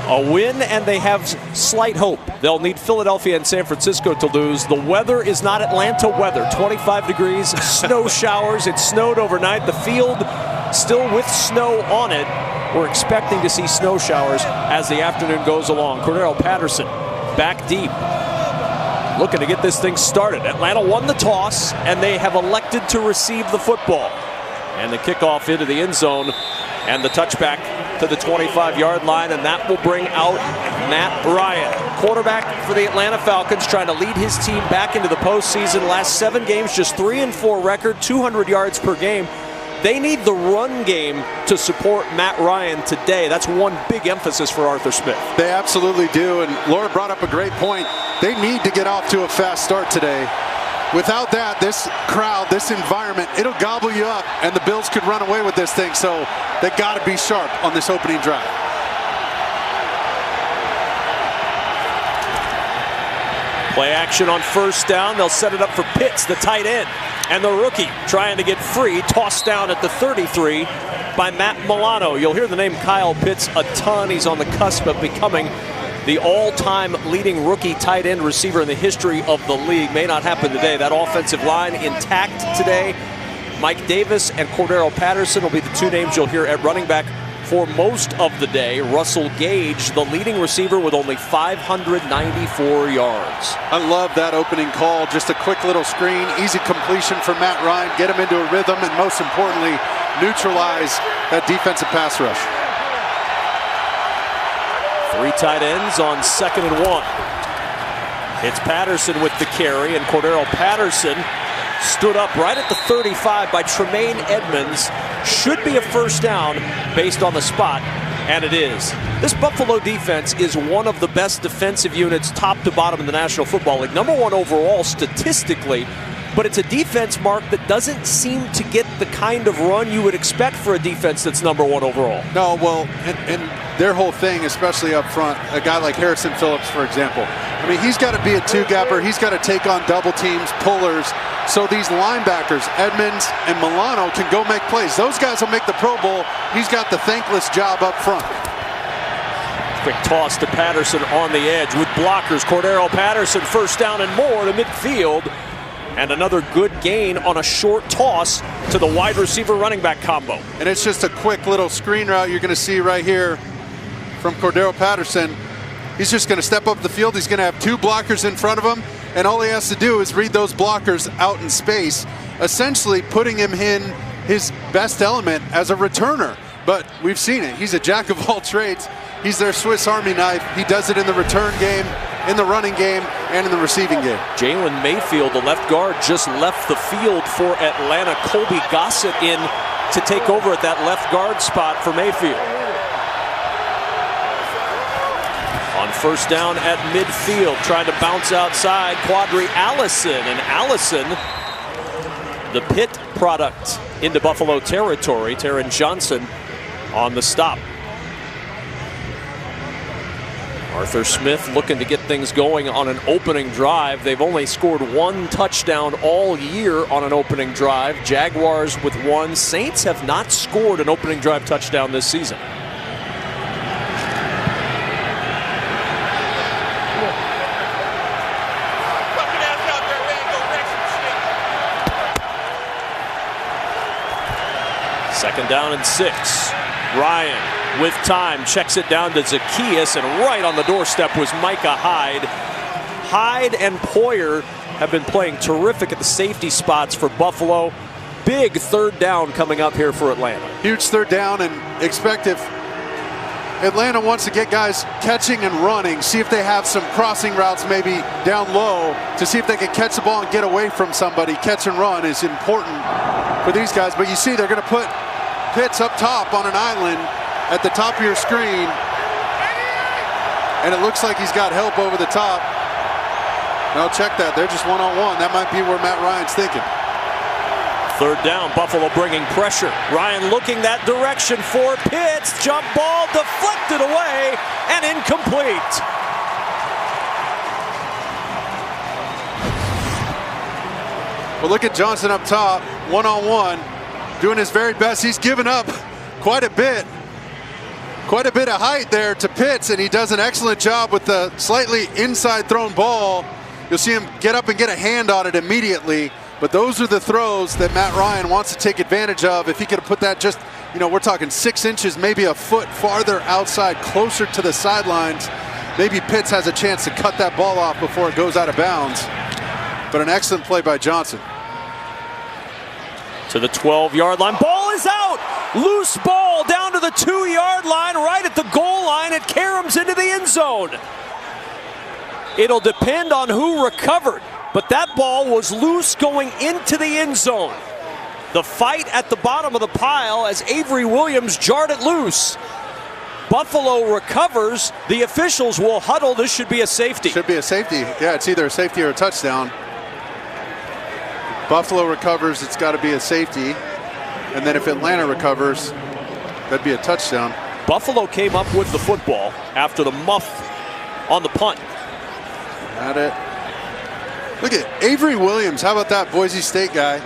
A win, and they have slight hope. They'll need Philadelphia and San Francisco to lose. The weather is not Atlanta weather. 25 degrees, snow showers. It snowed overnight. The field still with snow on it. We're expecting to see snow showers as the afternoon goes along. Cordero Patterson back deep, looking to get this thing started. Atlanta won the toss, and they have elected to receive the football. And the kickoff into the end zone, and the touchback to the 25-yard line, and that will bring out Matt Ryan, quarterback for the Atlanta Falcons, trying to lead his team back into the postseason. Last 7 games, just 3-4 record, 200 yards per game. They need the run game to support Matt Ryan today. That's one big emphasis for Arthur Smith. They absolutely do, and Laura brought up a great point. They need to get off to a fast start today. Without that, this crowd, this environment, it'll gobble you up, and the Bills could run away with this thing. So they got to be sharp on this opening drive. Play action on first down. They'll set it up for Pitts, the tight end. And the rookie trying to get free, tossed down at the 33 by Matt Milano. You'll hear the name Kyle Pitts a ton. He's on the cusp of becoming the all-time leading rookie tight end receiver in the history of the league. May not happen today. That offensive line intact today. Mike Davis and Cordero Patterson will be the 2 names you'll hear at running back for most of the day. Russell Gage, the leading receiver, with only 594 yards. I love that opening call. Just a quick little screen, easy completion for Matt Ryan, get him into a rhythm, and most importantly, neutralize that defensive pass rush. 3 tight ends on 2nd and 1. It's Patterson with the carry, and Cordero Patterson stood up right at the 35 by Tremaine Edmonds. Should be a first down based on the spot, and it is. This Buffalo defense is one of the best defensive units top to bottom in the National Football League. Number 1 overall statistically, but it's a defense, Mark, that doesn't seem to get the kind of run you would expect for a defense that's number 1 overall. No, well, and their whole thing, especially up front, a guy like Harrison Phillips, for example. I mean, he's got to be a 2-gapper. He's got to take on double teams, pullers. So these linebackers, Edmonds and Milano, can go make plays. Those guys will make the Pro Bowl. He's got the thankless job up front. Quick toss to Patterson on the edge with blockers. Cordero Patterson, first down and more to midfield. And another good gain on a short toss to the wide receiver running back combo. And it's just a quick little screen route you're going to see right here from Cordero Patterson. He's just going to step up the field. He's going to have 2 blockers in front of him, and all he has to do is read those blockers out in space, essentially putting him in his best element as a returner. But we've seen it. He's a jack of all trades. He's their Swiss Army knife. He does it in the return game, in the running game, and in the receiving game. Jalen Mayfield, the left guard, just left the field for Atlanta. Colby Gossett in to take over at that left guard spot for Mayfield. On first down at midfield, trying to bounce outside, Quadri Allison. And Allison, the Pitt product, into Buffalo territory. Taron Johnson on the stop. Arthur Smith looking to get things going on an opening drive. They've only scored 1 touchdown all year on an opening drive. Jaguars with 1. Saints have not scored an opening drive touchdown this season. Second down and 6. Ryan with time checks it down to Zacchaeus, and right on the doorstep was Micah Hyde. Hyde and Poyer have been playing terrific at the safety spots for Buffalo. Big 3rd down coming up here for Atlanta. Huge 3rd down, and expect if Atlanta wants to get guys catching and running, see if they have some crossing routes maybe down low to see if they can catch the ball and get away from somebody. Catch and run is important for these guys, but you see they're going to put Pitts up top on an island at the top of your screen, and it looks like he's got help over the top. Now check that, they're just one-on-one. That might be where Matt Ryan's thinking. 3rd down, Buffalo bringing pressure. Ryan looking that direction for Pitts. Jump ball deflected away and incomplete. Well, look at Johnson up top, one-on-one, doing his very best. He's given up quite a bit. Quite a bit of height there to Pitts, and he does an excellent job with the slightly inside thrown ball. You'll see him get up and get a hand on it immediately. But those are the throws that Matt Ryan wants to take advantage of. If he could have put that just, we're talking 6 inches, maybe a foot farther outside, closer to the sidelines, maybe Pitts has a chance to cut that ball off before it goes out of bounds. But an excellent play by Johnson. To the 12-yard line. Ball is out. Loose ball down to the 2-yard line, right at the goal line. It caroms into the end zone. It'll depend on who recovered, but that ball was loose going into the end zone. The fight at the bottom of the pile as Avery Williams jarred it loose. Buffalo recovers. The officials will huddle. This should be a safety. Should be a safety. Yeah, it's either a safety or a touchdown. Buffalo recovers, it's got to be a safety. And then if Atlanta recovers, that'd be a touchdown. Buffalo came up with the football after the muff on the punt. Got it. Look at Avery Williams. How about that Boise State guy?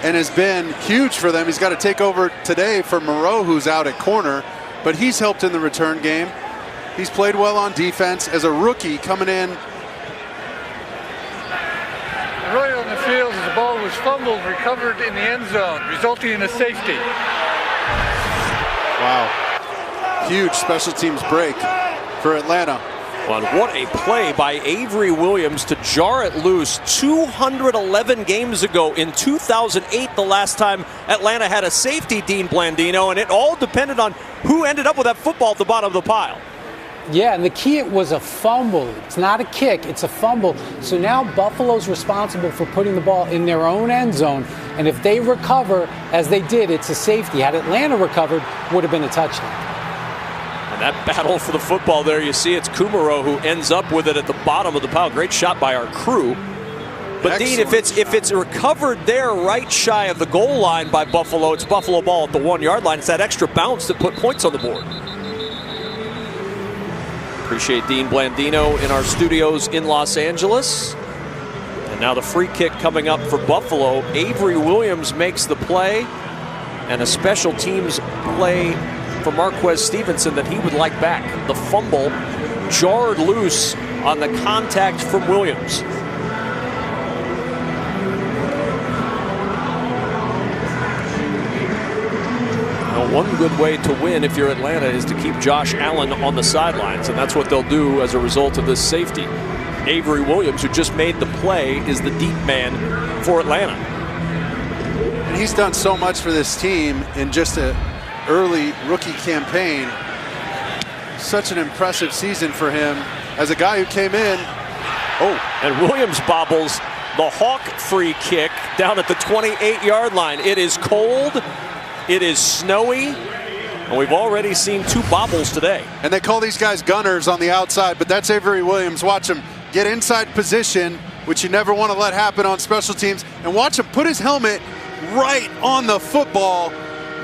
And has been huge for them. He's got to take over today for Moreau, who's out at corner. But he's helped in the return game. He's played well on defense as a rookie coming in. Right on the field as the ball was fumbled, recovered in the end zone, resulting in a safety. Wow. Huge special teams break for Atlanta. Well, what a play by Avery Williams to jar it loose 211 games ago in 2008, the last time Atlanta had a safety, Dean Blandino, and it all depended on who ended up with that football at the bottom of the pile. Yeah, and the key, it was a fumble. It's not a kick, it's a fumble. So now Buffalo's responsible for putting the ball in their own end zone. And if they recover, as they did, it's a safety. Had Atlanta recovered, would have been a touchdown. And that battle for the football there, you see it's Kumaro who ends up with it at the bottom of the pile. Great shot by our crew. But Excellent. Dean, if it's recovered there right shy of the goal line by Buffalo, it's Buffalo ball at the 1-yard line. It's that extra bounce that put points on the board. Appreciate Dean Blandino in our studios in Los Angeles. And now the free kick coming up for Buffalo. Avery Williams makes the play, and a special teams play for Marquez Stevenson that he would like back. The fumble jarred loose on the contact from Williams. One good way to win if you're Atlanta is to keep Josh Allen on the sidelines, and that's what they'll do as a result of this safety. Avery Williams, who just made the play, is the deep man for Atlanta. And he's done so much for this team in just an early rookie campaign. Such an impressive season for him as a guy who came in. Oh, and Williams bobbles the Hawk free kick down at the 28-yard line. It is cold. It is snowy, and we've already seen 2 bobbles today. And they call these guys gunners on the outside, but that's Avery Williams. Watch him get inside position, which you never want to let happen on special teams, and watch him put his helmet right on the football.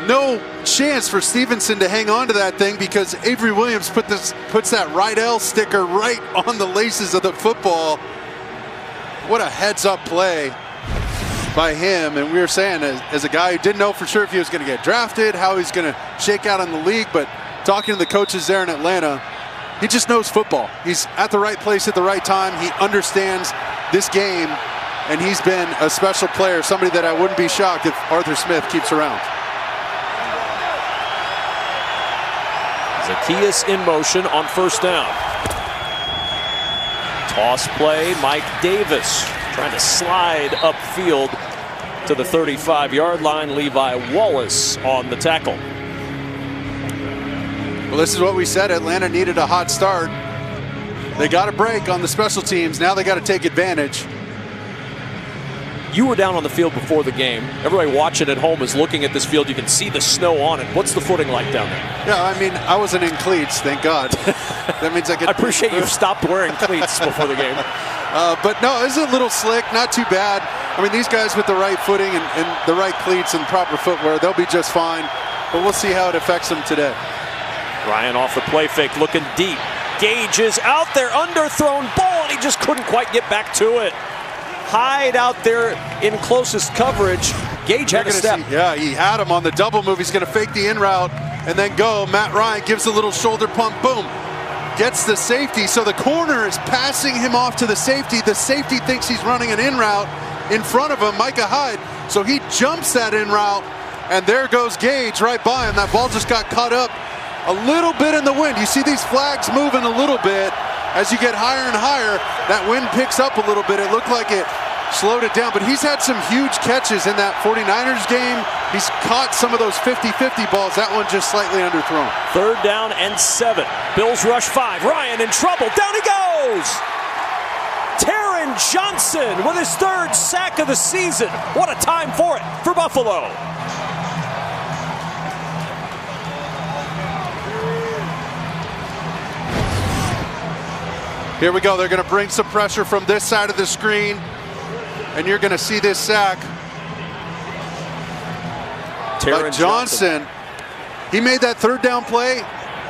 No chance for Stevenson to hang on to that thing because Avery Williams puts that right L sticker right on the laces of the football. What a heads-up play by him. And we were saying, as a guy who didn't know for sure if he was going to get drafted, how he's going to shake out in the league, but talking to the coaches there in Atlanta, he just knows football. He's at the right place at the right time. He understands this game, and he's been a special player, somebody that I wouldn't be shocked if Arthur Smith keeps around. Zacchaeus in motion on first down. Toss play, Mike Davis trying to slide upfield to the 35-yard line. Levi Wallace on the tackle. Well, this is what we said. Atlanta needed a hot start. They got a break on the special teams. Now they got to take advantage. You were down on the field before the game. Everybody watching at home is looking at this field. You can see the snow on it. What's the footing like down there? Yeah, I mean, I wasn't in cleats, thank God. That means I could. I appreciate you've stopped wearing cleats before the game. But no, it's a little slick, not too bad. I mean, these guys with the right footing and the right cleats and proper footwear, they'll be just fine. But we'll see how it affects them today. Ryan off the play fake, looking deep. Gage is out there, underthrown ball, and he just couldn't quite get back to it. Hyde out there in closest coverage. Gage had a step. Yeah, he had him on the double move. He's going to fake the in route. and then go. Matt Ryan gives a little shoulder pump, boom. Gets the safety, so the corner is passing him off to the safety. The safety thinks he's running an in route in front of him, Micah Hyde. So he jumps that in route, and there goes Gage right by him. That ball just got caught up a little bit in the wind. You see these flags moving a little bit. As you get higher and higher, that wind picks up a little bit. It looked like it slowed it down, but he's had some huge catches in that 49ers game. He's caught some of those 50-50 balls. That one just slightly underthrown. 3rd down and 7. Bills rush 5. Ryan in trouble. Down he goes. Taron Johnson with his 3rd sack of the season. What a time for it for Buffalo. Here we go. They're going to bring some pressure from this side of the screen, and you're going to see this sack. But Johnson, he made that 3rd down play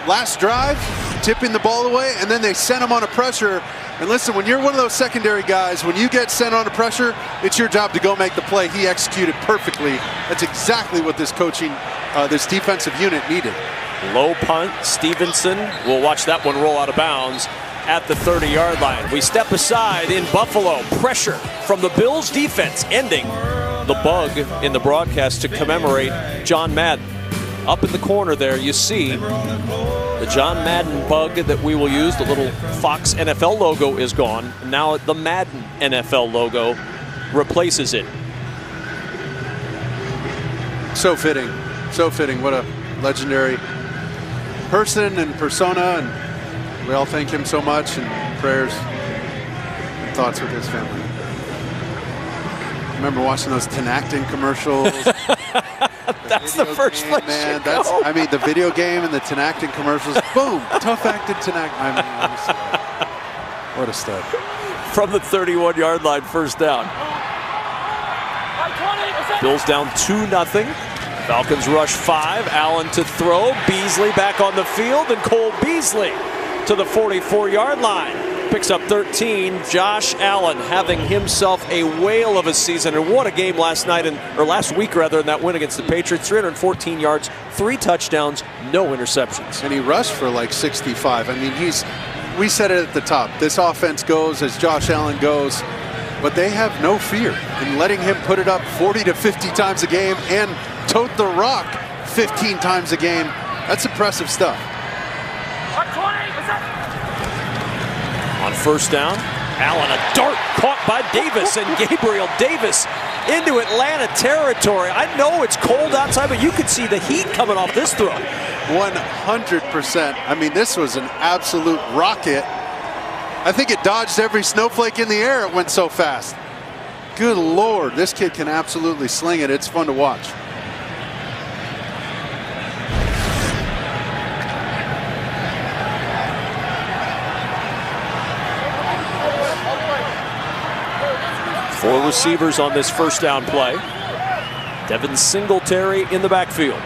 last drive, tipping the ball away, and then they sent him on a pressure. And listen, when you're one of those secondary guys, when you get sent on a pressure, it's your job to go make the play. He executed perfectly. That's exactly what this this defensive unit needed. Low punt. Stevenson will watch that one roll out of bounds at the 30-yard line. We step aside in Buffalo. Pressure from the Bills defense, ending the bug in the broadcast to commemorate John Madden. Up in the corner there, you see the John Madden bug that we will use. The little Fox NFL logo is gone. Now the Madden NFL logo replaces it. So fitting. So fitting. What a legendary person and persona, and we all thank him so much, and prayers and thoughts with his family. Remember watching those Tenactin commercials? That's the first place, man. That's, I mean, the video game and the Tenactin commercials. Boom, tough acted Tenactin. I mean, what a stud! From the 31-yard line, 1st down. Bills down 2-0. Falcons rush 5. Allen to throw. Beasley back on the field, and Cole Beasley to the 44-yard line. Picks up 13. Josh Allen having himself a whale of a season, and what a game last week in that win against the Patriots. 314 yards, 3 touchdowns, no interceptions. And he rushed for like 65. I mean, we said it at the top. This offense goes as Josh Allen goes, but they have no fear in letting him put it up 40 to 50 times a game and tote the rock 15 times a game. That's impressive stuff. On 1st down, Allen, a dart caught by Davis, and Gabriel Davis into Atlanta territory. I know it's cold outside, but you could see the heat coming off this throw. 100%. I mean, this was an absolute rocket. I think it dodged every snowflake in the air. It went so fast. Good Lord, this kid can absolutely sling it. It's fun to watch. Four receivers on this 1st down play. Devin Singletary in the backfield.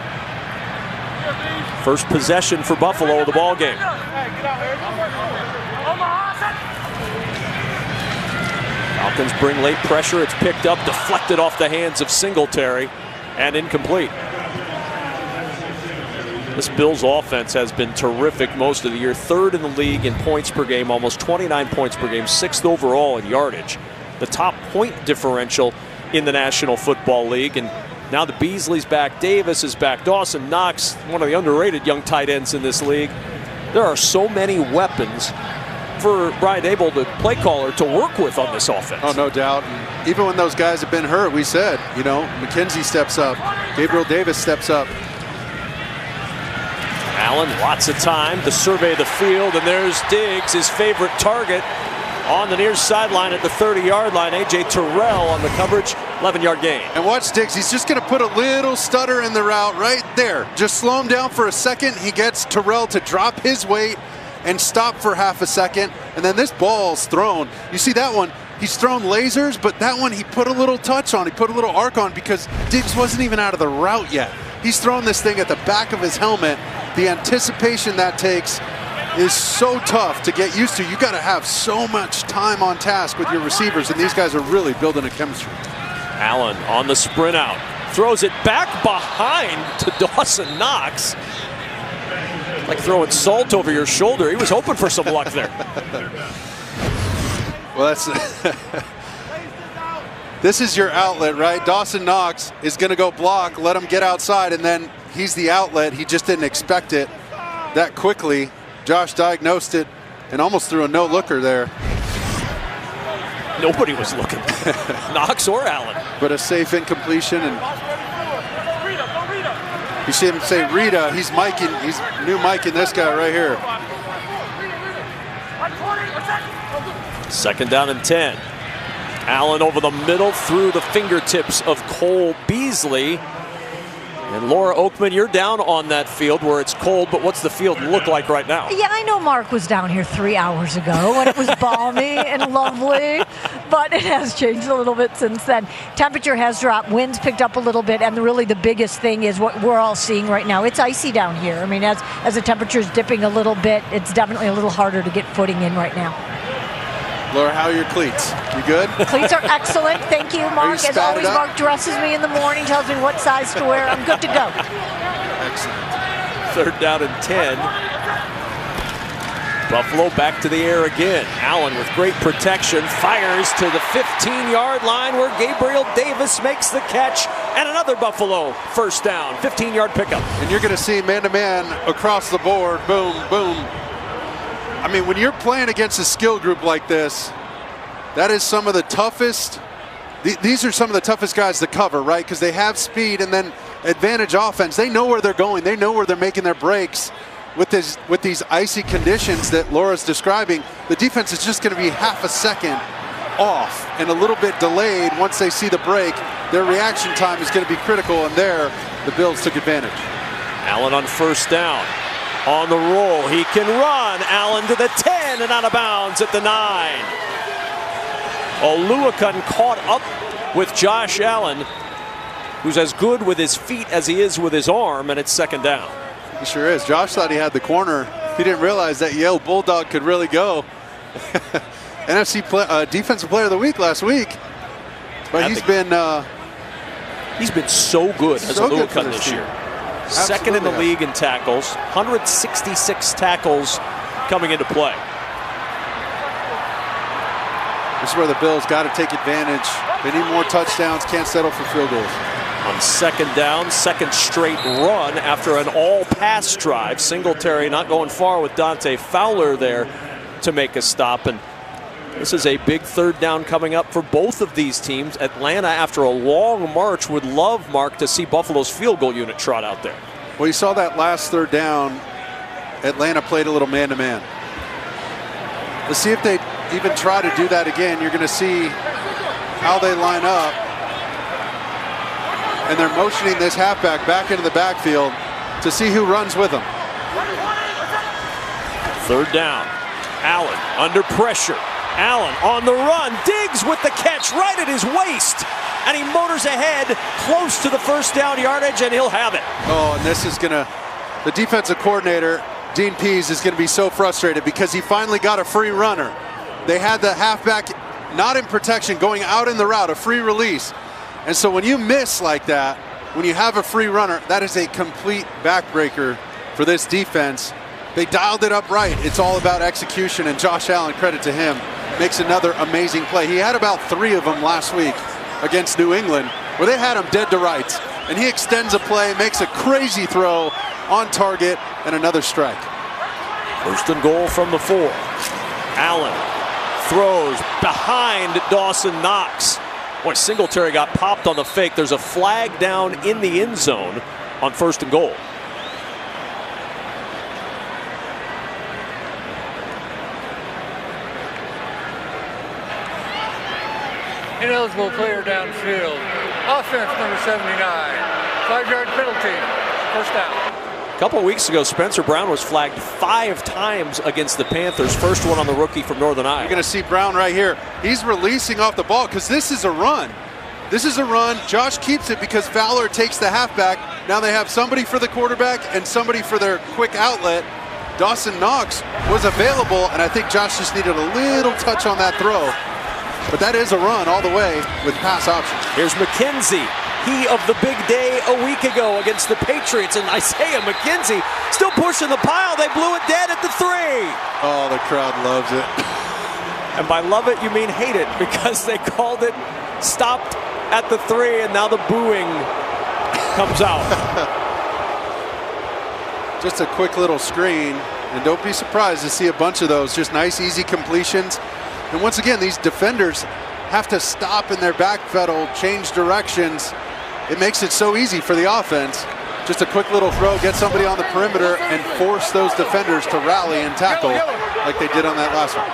First possession for Buffalo of the ball game. Falcons bring late pressure. It's picked up, deflected off the hands of Singletary, and incomplete. This Bills offense has been terrific most of the year. 3rd in the league in points per game, almost 29 points per game, 6th overall in yardage. The top point differential in the National Football League. And now the Beasley's back, Davis is back, Dawson Knox, one of the underrated young tight ends in this league. There are so many weapons for Brian Daboll, the play caller, to work with on this offense. Oh, no doubt. And even when those guys have been hurt, we said, you know, McKenzie steps up, Gabriel Davis steps up. Allen, lots of time to survey the field, and there's Diggs, his favorite target, on the near sideline at the 30-yard line. A.J. Terrell on the coverage, 11-yard gain. And watch Diggs. He's just going to put a little stutter in the route right there. Just slow him down for a second. He gets Terrell to drop his weight and stop for half a second. And then this ball's thrown. You see that one? He's thrown lasers, but that one he put a little touch on. He put a little arc on because Diggs wasn't even out of the route yet. He's thrown this thing at the back of his helmet. The anticipation that takes is so tough to get used to. You got to have so much time on task with your receivers, and these guys are really building a chemistry. Allen on the sprint out, throws it back behind to Dawson Knox, Like throwing salt over your shoulder. He was hoping for some luck there. Well, that's this is your outlet, right? Dawson Knox is going to go block, let him get outside, and then he's the outlet. He just didn't expect it that quickly. Josh diagnosed it and almost threw a no-looker there. Nobody was looking. Knox or Allen. But a safe incompletion, and you see him say Rita. He's miking. He's new miking this guy right here. 2nd down and 10. Allen over the middle through the fingertips of Cole Beasley. And Laura Oakman, you're down on that field where it's cold, but what's the field look like right now? Yeah, I know Mark was down here 3 hours ago and it was balmy and lovely, but it has changed a little bit since then. Temperature has dropped, winds picked up a little bit, and really the biggest thing is what we're all seeing right now. It's icy down here. I mean, as the temperature is dipping a little bit, it's definitely a little harder to get footing in right now. Laura, how are your cleats? You good? Cleats are excellent. Thank you, Mark. As always, up? Mark dresses me in the morning, tells me what size to wear. I'm good to go. Excellent. 3rd down and 10. Buffalo back to the air again. Allen with great protection fires to the 15-yard line where Gabriel Davis makes the catch, and another Buffalo 1st down, 15-yard pickup. And you're going to see man-to-man across the board. Boom, boom. I mean, when you're playing against a skill group like this, that is some of the toughest. These are some of the toughest guys to cover, right? Because they have speed and then advantage offense. They know where they're going. They know where they're making their breaks. With these icy conditions that Laura's describing, the defense is just going to be half a second off and a little bit delayed once they see the break. Their reaction time is going to be critical, and there the Bills took advantage. Allen on 1st down. On the roll, he can run. Allen to the 10 and out of bounds at the 9. Oluokun caught up with Josh Allen, who's as good with his feet as he is with his arm, and it's 2nd down. He sure is. Josh thought he had the corner. He didn't realize that Yale Bulldog could really go. NFC Defensive Player of the Week last week. But he's been so good as Oluokun this year. Absolutely. 2nd in the league in tackles, 166 tackles coming into play. This is where the Bills got to take advantage. They need more touchdowns, can't settle for field goals. On 2nd down, 2nd straight run after an all-pass drive. Singletary not going far with Dante Fowler there to make a stop. And this is a big 3rd down coming up for both of these teams. Atlanta, after a long march, would love, Mark, to see Buffalo's field goal unit trot out there. Well, you saw that last 3rd down. Atlanta played a little man-to-man. Let's see if they even try to do that again. You're going to see how they line up. And they're motioning this halfback back into the backfield to see who runs with them. 3rd down. Allen under pressure. Allen on the run, digs with the catch right at his waist, and he motors ahead close to the 1st down yardage, and he'll have it. Oh, and this is gonna, the defensive coordinator, Dean Pease, is gonna be so frustrated because he finally got a free runner. They had the halfback not in protection going out in the route, a free release. And so when you miss like that, when you have a free runner, that is a complete backbreaker for this defense. They dialed it up right. It's all about execution, and Josh Allen, credit to him, makes another amazing play. He had about 3 of them last week against New England where they had him dead to rights, and he extends a play, makes a crazy throw on target, and another strike. 1st and goal from the 4. Allen throws behind Dawson Knox. Boy, Singletary got popped on the fake. There's a flag down in the end zone on 1st and goal. Ineligible player downfield. Offense number 79. 5-yard penalty. 1st down. A couple of weeks ago, Spencer Brown was flagged 5 times against the Panthers. First one on the rookie from Northern Iowa. You're going to see Brown right here. He's releasing off the ball because this is a run. This is a run. Josh keeps it because Fowler takes the halfback. Now they have somebody for the quarterback and somebody for their quick outlet. Dawson Knox was available, and I think Josh just needed a little touch on that throw. But that is a run all the way with pass options. Here's McKenzie he of the big day a week ago against the Patriots. And Isaiah McKenzie still pushing the pile. They blew it dead at the 3. Oh, the crowd loves it. And by love it, you mean hate it, because they called it stopped at the 3, and now the booing comes out. Just a quick little screen, and don't be surprised to see a bunch of those. Just nice, easy completions. And once again, these defenders have to stop in their backpedal, change directions. It makes it so easy for the offense. Just a quick little throw, get somebody on the perimeter, and force those defenders to rally and tackle like they did on that last one.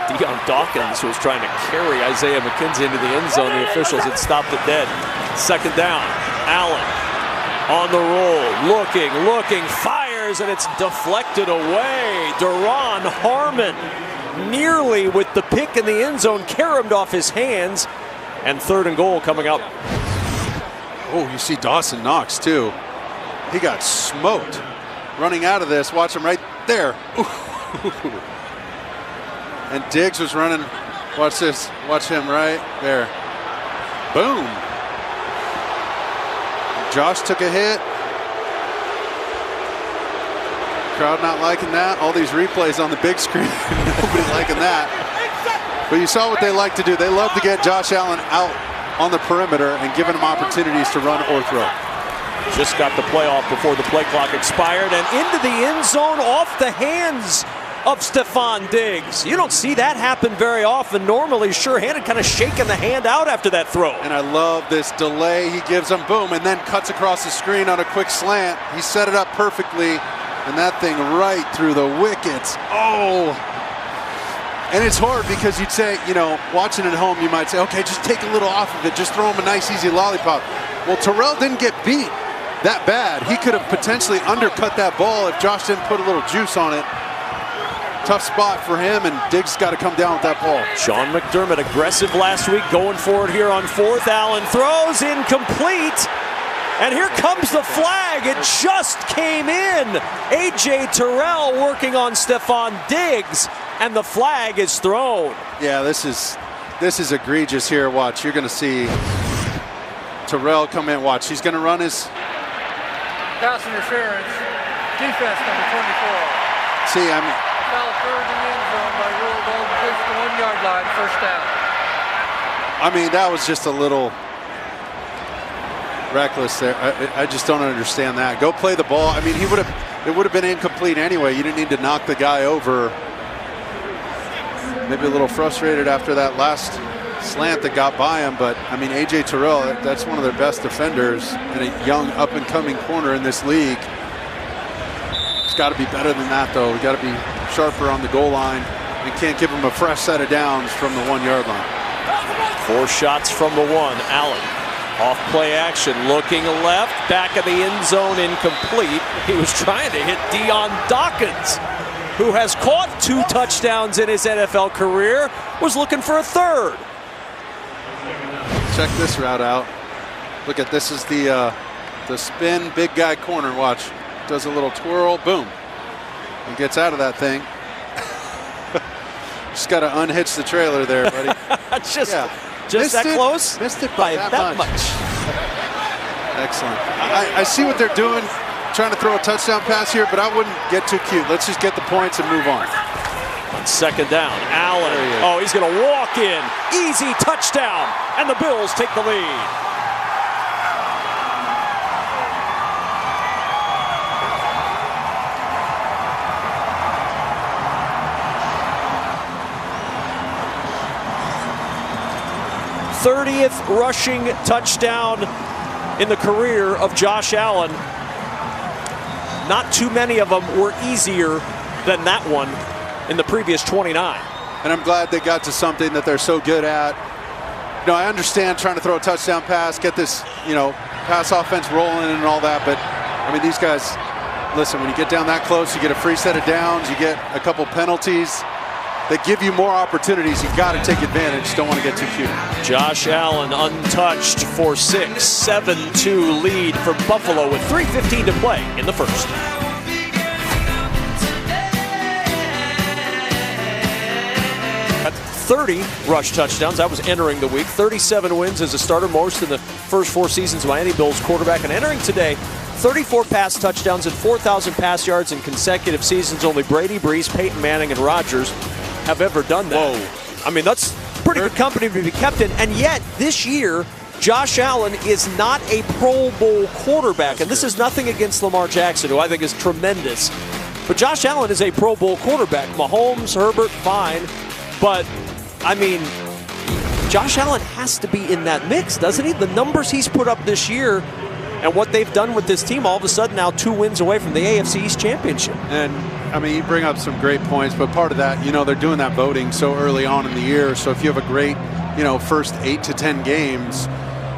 Deion Dawkins was trying to carry Isaiah McKenzie into the end zone. The officials had stopped it dead. 2nd down. Allen on the roll, looking, fires, and it's deflected away. Duron Harmon nearly with the pick in the end zone, caromed off his hands, and 3rd and goal coming up. Oh, you see Dawson Knox too. He got smoked. Running out of this, watch him right there. And Diggs was running. Watch this. Watch him right there. Boom. Josh took a hit. Crowd not liking that. All these replays on the big screen. Nobody liking that. But you saw what they like to do. They love to get Josh Allen out on the perimeter and giving him opportunities to run or throw. Just got the play off before the play clock expired, and into the end zone off the hands of Stephon Diggs. You don't see that happen very often. Normally, sure-handed, kind of shaking the hand out after that throw. And I love this delay he gives them, boom, and then cuts across the screen on a quick slant. He set it up perfectly, and that thing right through the wickets. Oh! And it's hard because you'd say, you know, watching at home, you might say, okay, just take a little off of it. Just throw him a nice, easy lollipop. Well, Terrell didn't get beat that bad. He could have potentially undercut that ball if Josh didn't put a little juice on it. Tough spot for him, and Diggs got to come down with that ball. Sean McDermott aggressive last week, going for it here on 4th. Allen throws incomplete, and here comes the flag. It just came in. A.J. Terrell working on Stephon Diggs, and the flag is thrown. Yeah, this is egregious here. Watch, you're going to see Terrell come in. Watch, he's going to run his pass interference, defense number 24. See, I mean, Foul 3rd in the end zone by Will Golden, pushed the 1-yard line, 1st down. I mean, that was just a little reckless there. I just don't understand that. Go play the ball. I mean, it would have been incomplete anyway. You didn't need to knock the guy over. Maybe a little frustrated after that last slant that got by him, but I mean, A.J. Terrell, that's one of their best defenders and a young up-and-coming corner in this league. It's got to be better than that, though. We got to be sharper on the goal line and can't give him a fresh set of downs from the 1-yard line. 4 shots from the 1. Allen off play action, looking left, back of the end zone, incomplete. He was trying to hit Deion Dawkins, who has caught 2 touchdowns in his NFL career, was looking for a 3rd. Check this route out. Look at this, is the spin, big guy corner. Watch, does a little twirl, boom. He gets out of that thing. Just got to unhitch the trailer there, buddy. just that close? Missed it by that much. Excellent. I see what they're doing, trying to throw a touchdown pass here, but I wouldn't get too cute. Let's just get the points and move on. On 2nd down, Allen. Oh, he's going to walk in. Easy touchdown. And the Bills take the lead. '30th rushing touchdown in the career of Josh Allen. Not too many of them were easier than that one in the previous 29. And I'm glad they got to something that they're so good at. You know, I understand trying to throw a touchdown pass, get this, you know, pass offense rolling and all that, but I mean, these guys, listen, when you get down that close, you get a free set of downs, you get a couple penalties that give you more opportunities. You got to take advantage. Don't want to get too cute. Josh Allen untouched for 6, 7-2 lead for Buffalo with 3:15 to play in the first. At 30 rush touchdowns. That was entering the week. 37 wins as a starter, most in the first 4 seasons of Miami Bills quarterback. And entering today, 34 pass touchdowns and 4,000 pass yards in consecutive seasons. Only Brady, Brees, Peyton Manning, and Rodgers have ever done that. Whoa. I mean, that's pretty good company to be kept in. And yet, this year, Josh Allen is not a Pro Bowl quarterback. And this is nothing against Lamar Jackson, who I think is tremendous. But Josh Allen is a Pro Bowl quarterback. Mahomes, Herbert, fine. But, I mean, Josh Allen has to be in that mix, doesn't he? The numbers he's put up this year and what they've done with this team, all of a sudden now 2 wins away from the AFC East Championship. And, I mean, you bring up some great points, but part of that, you know, they're doing that voting so early on in the year. So if you have a great, you know, first 8 to 10 games,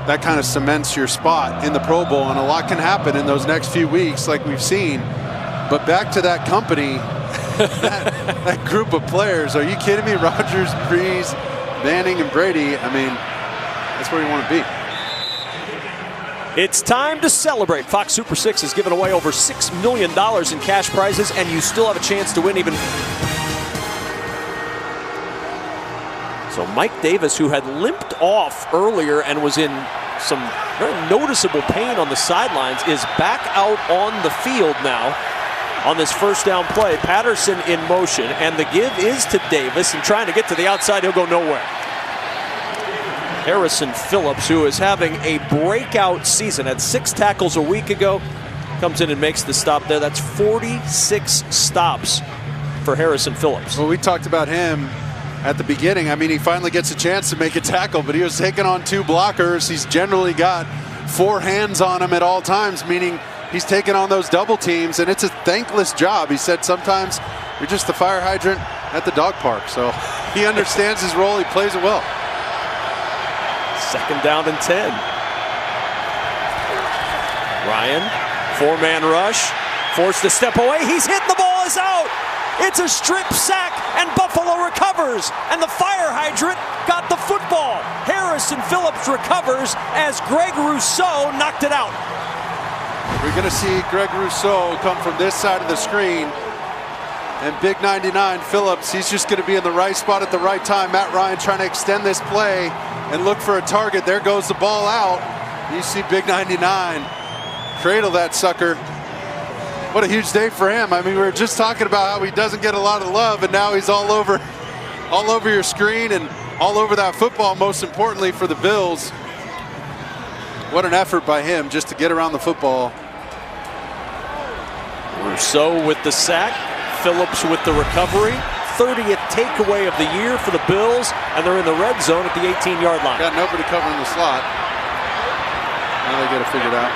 that kind of cements your spot in the Pro Bowl. And a lot can happen in those next few weeks, like we've seen. But back to that company, that group of players. Are you kidding me? Rodgers, Brees, Manning, and Brady. I mean, that's where you want to be. It's time to celebrate. Fox Super 6 has given away over $6 million in cash prizes, and you still have a chance to win even. So Mike Davis, who had limped off earlier and was in some very noticeable pain on the sidelines, is back out on the field now on this first down play. Patterson in motion, and the give is to Davis, and trying to get to the outside, he'll go nowhere. Harrison Phillips, who is having a breakout season, had 6 tackles a week ago, comes in and makes the stop there. That's 46 stops for Harrison Phillips. Well, we talked about him at the beginning. I mean, he finally gets a chance to make a tackle, but he was taking on 2 blockers. He's generally got 4 hands on him at all times, meaning he's taking on those double teams, and it's a thankless job. He said sometimes you're just the fire hydrant at the dog park. So he understands his role. He plays it well. 2nd down and 10. Ryan, 4-man rush, forced to step away. He's hit, the ball is out. It's a strip sack, and Buffalo recovers, and the fire hydrant got the football. Harrison Phillips recovers as Greg Rousseau knocked it out. We're going to see Greg Rousseau come from this side of the screen. And big 99, Phillips, he's just going to be in the right spot at the right time. Matt Ryan trying to extend this play and look for a target. There goes the ball out. You see big 99 cradle that sucker. What a huge day for him. I mean, we were just talking about how he doesn't get a lot of love, and now he's all over your screen and all over that football, most importantly for the Bills. What an effort by him just to get around the football. Rousseau with the sack, Phillips with the recovery. 30th takeaway of the year for the Bills, and they're in the red zone at the 18-yard line. Got nobody covering the slot. Now they get it figured out.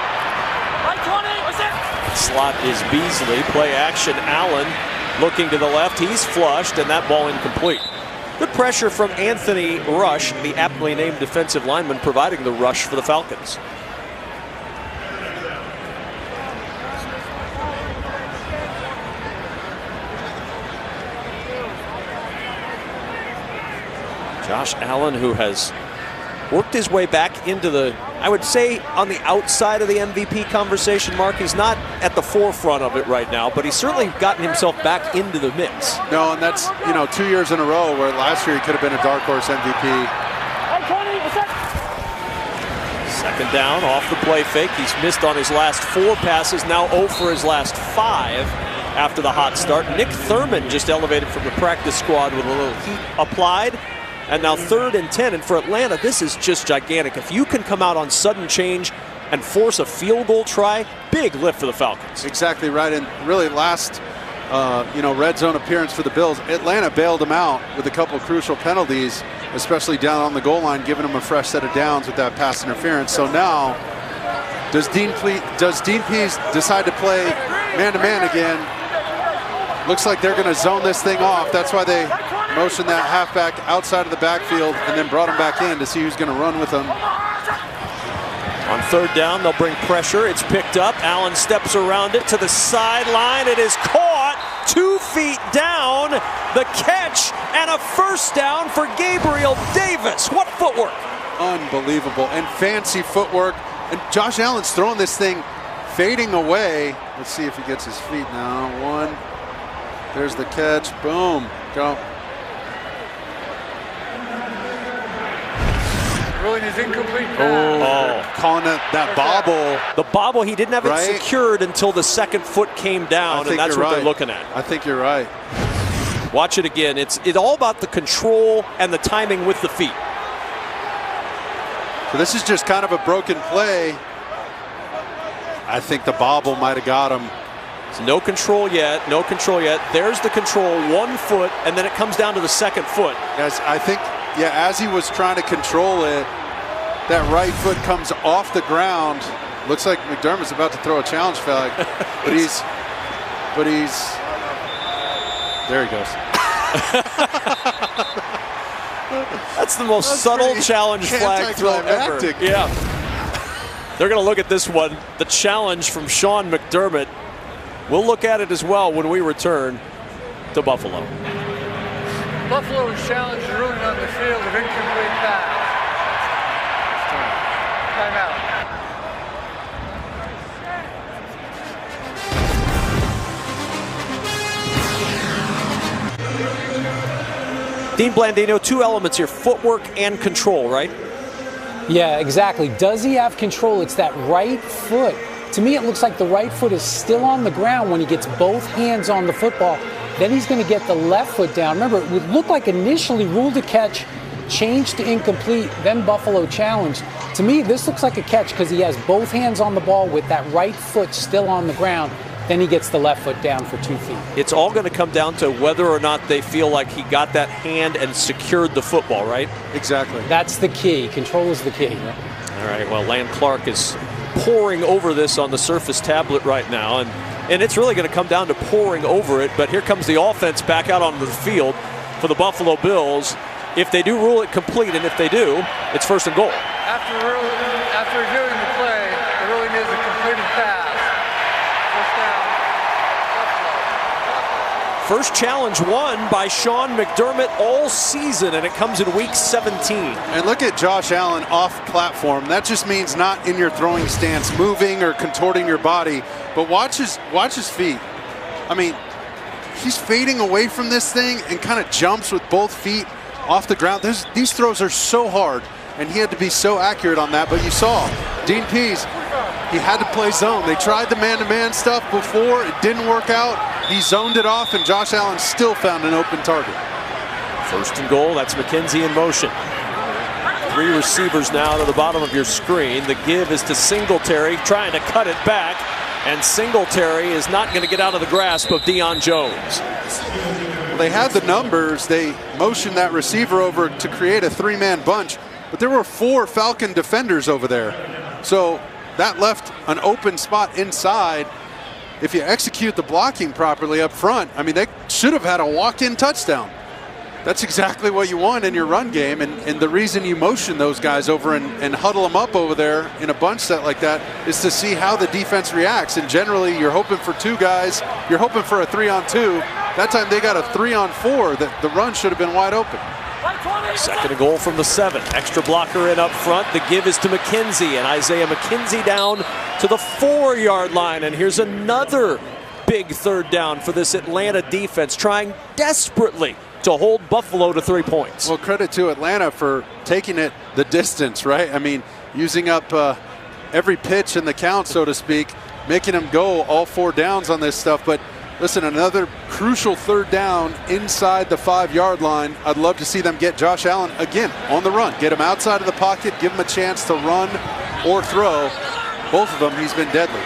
Slot is Beasley. Play action, Allen looking to the left. He's flushed, and that ball incomplete. Good pressure from Anthony Rush, the aptly named defensive lineman, providing the rush for the Falcons. Josh Allen, who has worked his way back into the, I would say, on the outside of the MVP conversation, Mark. He's not at the forefront of it right now, but he's certainly gotten himself back into the mix. No, and that's, 2 years in a row where last year he could have been a dark horse MVP. 2nd down, off the play fake. He's missed on his last 4 passes, now 0 for his last 5 after the hot start. Nick Thurman just elevated from the practice squad with a little heat applied. And now 3rd and 10, and for Atlanta, this is just gigantic. If you can come out on sudden change and force a field goal try, big lift for the Falcons. Exactly right, and really last, red zone appearance for the Bills, Atlanta bailed them out with a couple of crucial penalties, especially down on the goal line, giving them a fresh set of downs with that pass interference. So now, does Dean Pease decide to play man-to-man again? Looks like they're going to zone this thing off. That's why they motioned that halfback outside of the backfield and then brought him back in to see who's going to run with him. On 3rd down, they'll bring pressure. It's picked up. Allen steps around it to the sideline. It is caught 2 feet down. The catch and a first down for Gabriel Davis. What footwork. Unbelievable and fancy footwork. And Josh Allen's throwing this thing fading away. Let's see if he gets his feet now. 1. There's the catch. Boom. Go. his incomplete pass. Calling that bobble. The bobble, he didn't have it secured until the second foot came down, and that's what they're looking at. I think you're right. Watch it again. It's all about the control and the timing with the feet. So this is just kind of a broken play. I think the bobble might have got him. So no control yet. No control yet. There's the control. 1 foot, and then it comes down to the second foot. Guys, I think, as he was trying to control it, that right foot comes off the ground. Looks like McDermott's about to throw a challenge flag, but he's there he goes. That's the most subtle challenge flag throw ever. Yeah. They're going to look at this one, the challenge from Sean McDermott. We'll look at it as well when we return to Buffalo. Buffalo was challenged ruling on the field of incomplete pass. Timeout. Dean Blandino, 2 elements here, footwork and control, right? Yeah, exactly. Does he have control? It's that right foot. To me, it looks like the right foot is still on the ground when he gets both hands on the football. Then he's going to get the left foot down. Remember, it would look like initially ruled a catch, changed to incomplete, then Buffalo challenged. To me, this looks like a catch because he has both hands on the ball with that right foot still on the ground. Then he gets the left foot down for 2 feet. It's all going to come down to whether or not they feel like he got that hand and secured the football, right? Exactly. That's the key. Control is the key. All right, well, Land Clark is poring over this on the Surface tablet right now, and it's really going to come down to poring over it, but here comes the offense back out onto the field for the Buffalo Bills. If they do rule it complete, and if they do, it's 1st and goal. After reviewing the play, the ruling is a completed pass. First challenge won by Sean McDermott all season, and it comes in week 17. And look at Josh Allen off platform. That just means not in your throwing stance, moving or contorting your body. But watch his feet. I mean, he's fading away from this thing and kind of jumps with both feet off the ground. These throws are so hard, and he had to be so accurate on that. But you saw Dean Pease, he had to play zone. They tried the man-to-man stuff before. It didn't work out. He zoned it off, and Josh Allen still found an open target. 1st and goal. That's McKenzie in motion. 3 receivers now to the bottom of your screen. The give is to Singletary, trying to cut it back. And Singletary is not going to get out of the grasp of Deion Jones. Well, they had the numbers. They motioned that receiver over to create a 3-man bunch. But there were 4 Falcon defenders over there. So that left an open spot inside. If you execute the blocking properly up front, I mean, they should have had a walk-in touchdown. That's exactly what you want in your run game, and the reason you motion those guys over and huddle them up over there in a bunch set like that is to see how the defense reacts. And generally, you're hoping for 2 guys. You're hoping for a 3-on-2. That time they got a 3-on-4. That the run should have been wide open. 2nd and goal from the 7. Extra blocker in up front. The give is to McKenzie, and Isaiah McKenzie down to the 4-yard line. And here's another big 3rd down for this Atlanta defense, trying desperately to hold Buffalo to 3 points. Well, credit to Atlanta for taking it the distance, right? I mean, using up every pitch in the count, so to speak, making them go all 4 downs on this stuff. But listen, another crucial 3rd down inside the 5-yard line. I'd love to see them get Josh Allen again on the run. Get him outside of the pocket, give him a chance to run or throw. Both of them, he's been deadly.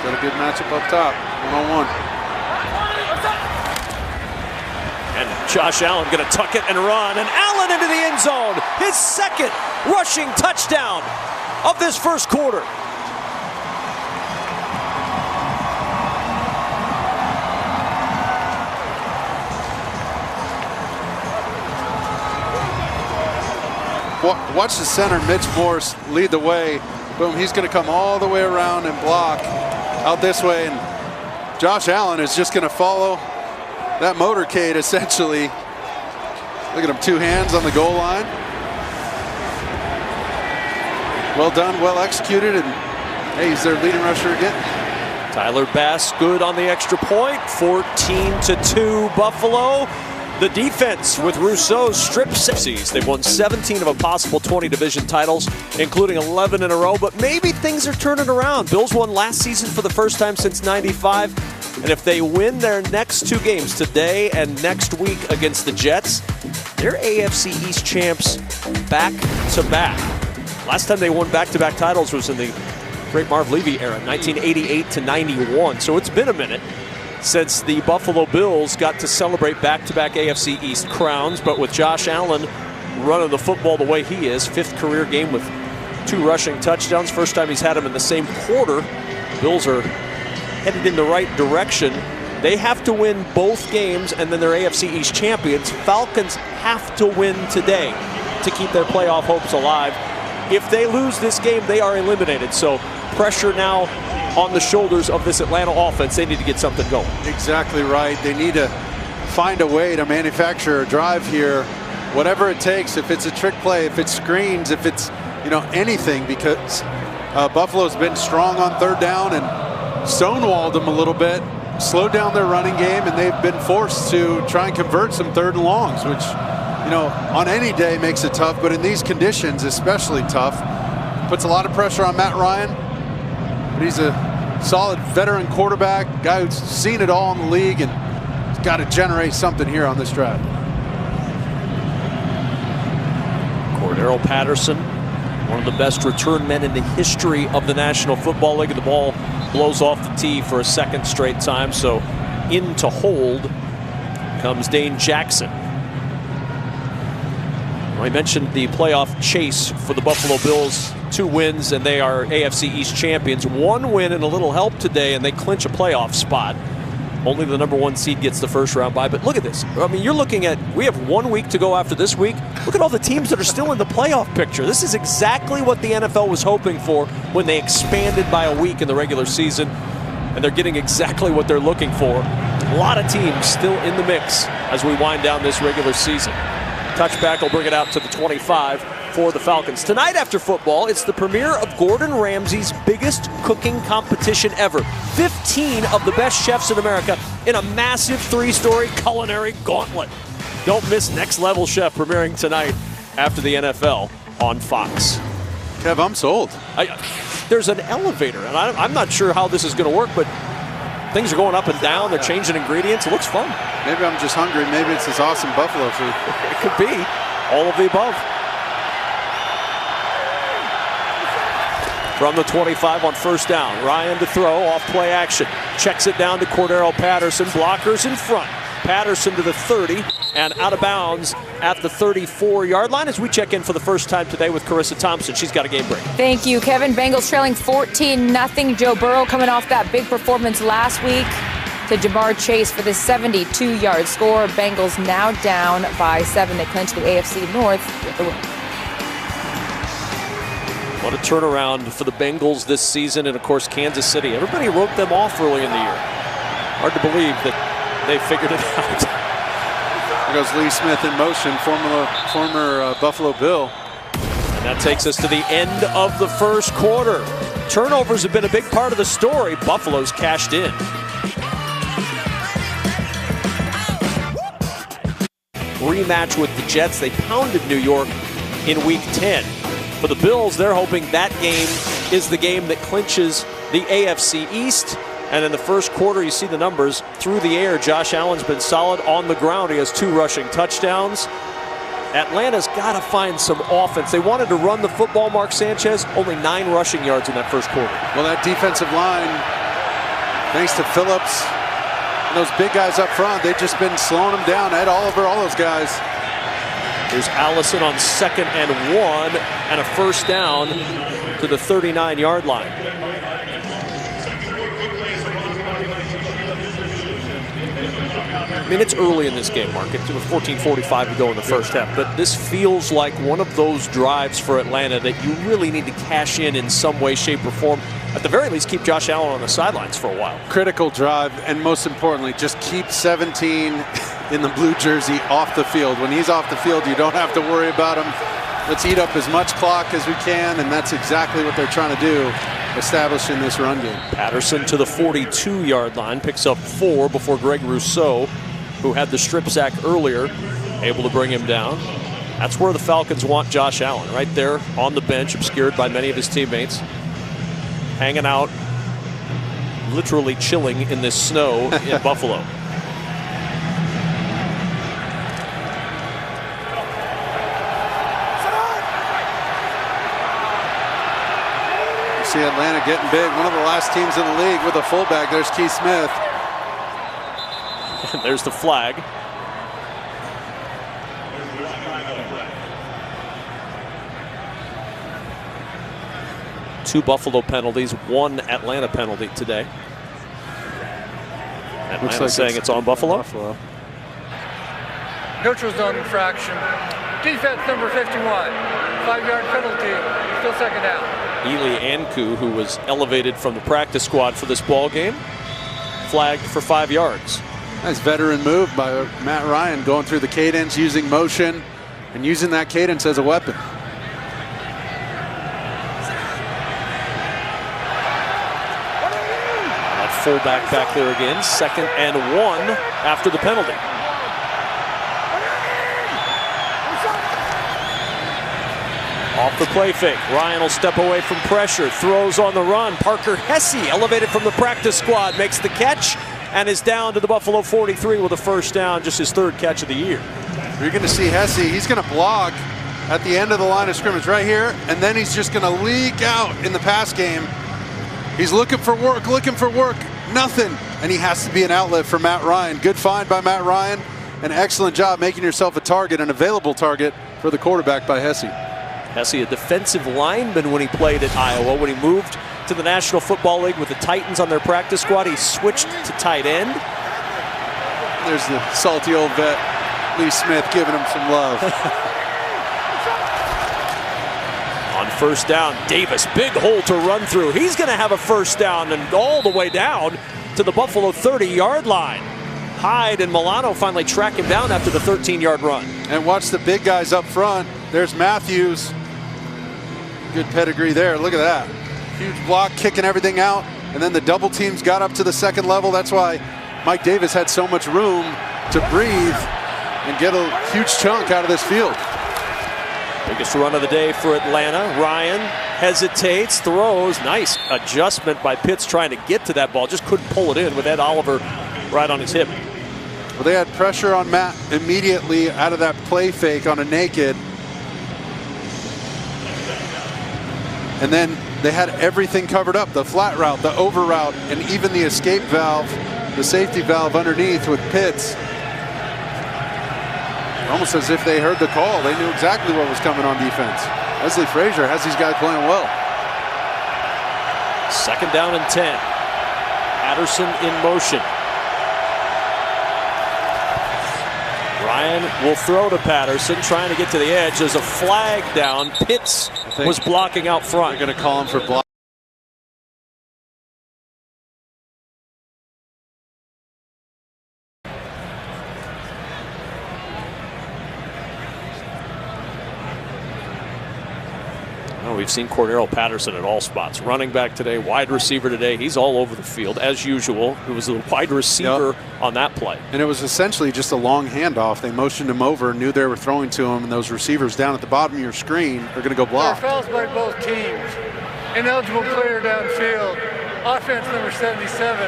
Got a good matchup up top, 1-on-1. And Josh Allen going to tuck it and run. And Allen into the end zone. His 2nd rushing touchdown of this 1st quarter. Watch the center, Mitch Morse, lead the way. Boom, he's going to come all the way around and block out this way. And Josh Allen is just going to follow that motorcade, essentially. Look at him, 2 hands on the goal line. Well done, well executed, and hey, he's their leading rusher again. Tyler Bass good on the extra point. 14-2 Buffalo. The defense with Rousseau's strip safeties. They've won 17 of a possible 20 division titles, including 11 in a row, but maybe things are turning around. Bills won last season for the first time since '95, and if they win their next 2 games, today and next week against the Jets, they're AFC East champs back-to-back. Last time they won back-to-back titles was in the great Marv Levy era, 1988 to 91, so it's been a minute since the Buffalo Bills got to celebrate back-to-back AFC East crowns. But with Josh Allen running the football the way he is, 5th career game with 2 rushing touchdowns, first time he's had them in the same quarter. Bills are headed in the right direction. They have to win both games, and then they're AFC East champions. Falcons have to win today to keep their playoff hopes alive. If they lose this game, they are eliminated. So pressure now on the shoulders of this Atlanta offense. They need to get something going. Exactly right. They need to find a way to manufacture a drive here, whatever it takes. If it's a trick play, if it's screens, if it's anything, because Buffalo's been strong on 3rd down and stonewalled them a little bit, slowed down their running game, and they've been forced to try and convert some 3rd and longs, which on any day makes it tough, but in these conditions especially tough. Puts a lot of pressure on Matt Ryan. But he's a solid veteran quarterback, guy who's seen it all in the league, and he's got to generate something here on this drive. Cordero Patterson, one of the best return men in the history of the National Football League. The ball blows off the tee for a 2nd straight time, so in to hold comes Dane Jackson. I mentioned the playoff chase for the Buffalo Bills. 2 wins, and they are AFC East champions. 1 win and a little help today, and they clinch a playoff spot. Only the number 1 seed gets the first round bye. But look at this. I mean, you're looking at, we have 1 week to go after this week. Look at all the teams that are still in the playoff picture. This is exactly what the NFL was hoping for when they expanded by a week in the regular season, and they're getting exactly what they're looking for. A lot of teams still in the mix as we wind down this regular season. Touchback will bring it out to the 25 for the Falcons. Tonight after football, it's the premiere of Gordon Ramsay's biggest cooking competition ever. 15 of the best chefs in America in a massive 3-story culinary gauntlet. Don't miss Next Level Chef premiering tonight after the NFL on Fox. Kev, I'm sold. There's an elevator, and I'm not sure how this is going to work, but things are going up and down. They're changing ingredients. It looks fun. Maybe I'm just hungry. Maybe it's this awesome buffalo food. It could be all of the above. From the 25 on 1st down, Ryan to throw, off play action. Checks it down to Cordero Patterson. Blockers in front. Patterson to the 30 and out of bounds at the 34-yard line as we check in for the first time today with Carissa Thompson. She's got a game break. Thank you, Kevin. Bengals trailing 14-0. Joe Burrow coming off that big performance last week to Jamar Chase for the 72-yard score. Bengals now down by 7 to clinch the AFC North with the win. What a turnaround for the Bengals this season, and of course Kansas City. Everybody wrote them off early in the year. Hard to believe that they figured it out. There goes Lee Smith in motion, former Buffalo Bill. And that takes us to the end of the first quarter. Turnovers have been a big part of the story. Buffalo's cashed in. Rematch with the Jets. They pounded New York in Week 10. For the Bills, they're hoping that game is the game that clinches the AFC East. And in the first quarter, you see the numbers through the air. Josh Allen's been solid on the ground. He has 2 rushing touchdowns. Atlanta's got to find some offense. They wanted to run the football, Mark Sanchez, only 9 rushing yards in that first quarter. Well, that defensive line, thanks to Phillips and those big guys up front, they've just been slowing them down. Ed Oliver, all those guys. Here's Allison on 2nd and 1 and a first down to the 39-yard line. I mean, it's early in this game, Mark. It's 14:45 to go in the first half. But this feels like one of those drives for Atlanta that you really need to cash in some way, shape, or form. At the very least, keep Josh Allen on the sidelines for a while. Critical drive, and most importantly, just keep 17 in the blue jersey off the field. When he's off the field, you don't have to worry about him. Let's eat up as much clock as we can, and that's exactly what they're trying to do, establishing this run game. Patterson to the 42-yard line, picks up 4 before Greg Rousseau who had the strip sack earlier, able to bring him down. That's where the Falcons want Josh Allen, right there on the bench, obscured by many of his teammates, hanging out, literally chilling in this snow in Buffalo. You see Atlanta getting big. One of the last teams in the league with a fullback. There's Keith Smith. And there's the flag. Two Buffalo penalties, one Atlanta penalty today. Atlanta like saying it's on Buffalo. Neutral zone infraction. Defense number 51. 5-yard penalty. Still second down. Eli Anku, who was elevated from the practice squad for this ball game, flagged for 5 yards. Nice veteran move by Matt Ryan, going through the cadence, using motion, and using that cadence as a weapon. Fullback back there again, 2nd and 1 after the penalty. Off the play fake, Ryan will step away from pressure, throws on the run. Parker Hesse, elevated from the practice squad, makes the catch and is down to the Buffalo 43 with a first down, just his 3rd catch of the year. You're going to see Hesse, he's going to block at the end of the line of scrimmage right here, and then he's just going to leak out in the pass game. He's looking for work, nothing. And he has to be an outlet for Matt Ryan. Good find by Matt Ryan. An excellent job making yourself a target, an available target for the quarterback by Hesse. Hesse, a defensive lineman when he played at Iowa. When he moved to the National Football League with the Titans on their practice squad, he switched to tight end. There's the salty old vet, Lee Smith, giving him some love. On first down, Davis, big hole to run through. He's going to have a first down and all the way down to the Buffalo 30-yard line. Hyde and Milano finally track him down after the 13-yard run. And watch the big guys up front. There's Matthews. Good pedigree there. Look at that. Huge block, kicking everything out. And then the double teams got up to the 2nd level. That's why Mike Davis had so much room to breathe and get a huge chunk out of this field. Biggest run of the day for Atlanta. Ryan hesitates, throws. Nice adjustment by Pitts trying to get to that ball. Just couldn't pull it in with Ed Oliver right on his hip. Well, they had pressure on Matt immediately out of that play fake on a naked. And then they had everything covered up. The flat route, the over route, and even the escape valve, the safety valve underneath with Pitts. Almost as if they heard the call. They knew exactly what was coming on defense. Leslie Frazier has these guys playing well. 2nd down and 10. Patterson in motion. Ryan will throw to Patterson, trying to get to the edge. There's a flag down. Pitts was blocking out front. They're going to call him for block. We've seen Cordero Patterson at all spots. Running back today, wide receiver today. He's all over the field as usual. It was a wide receiver on that play. And it was essentially just a long handoff. They motioned him over, knew they were throwing to him, and those receivers down at the bottom of your screen are going to go block. There are fouls by both teams. Ineligible player downfield. Offense number 77.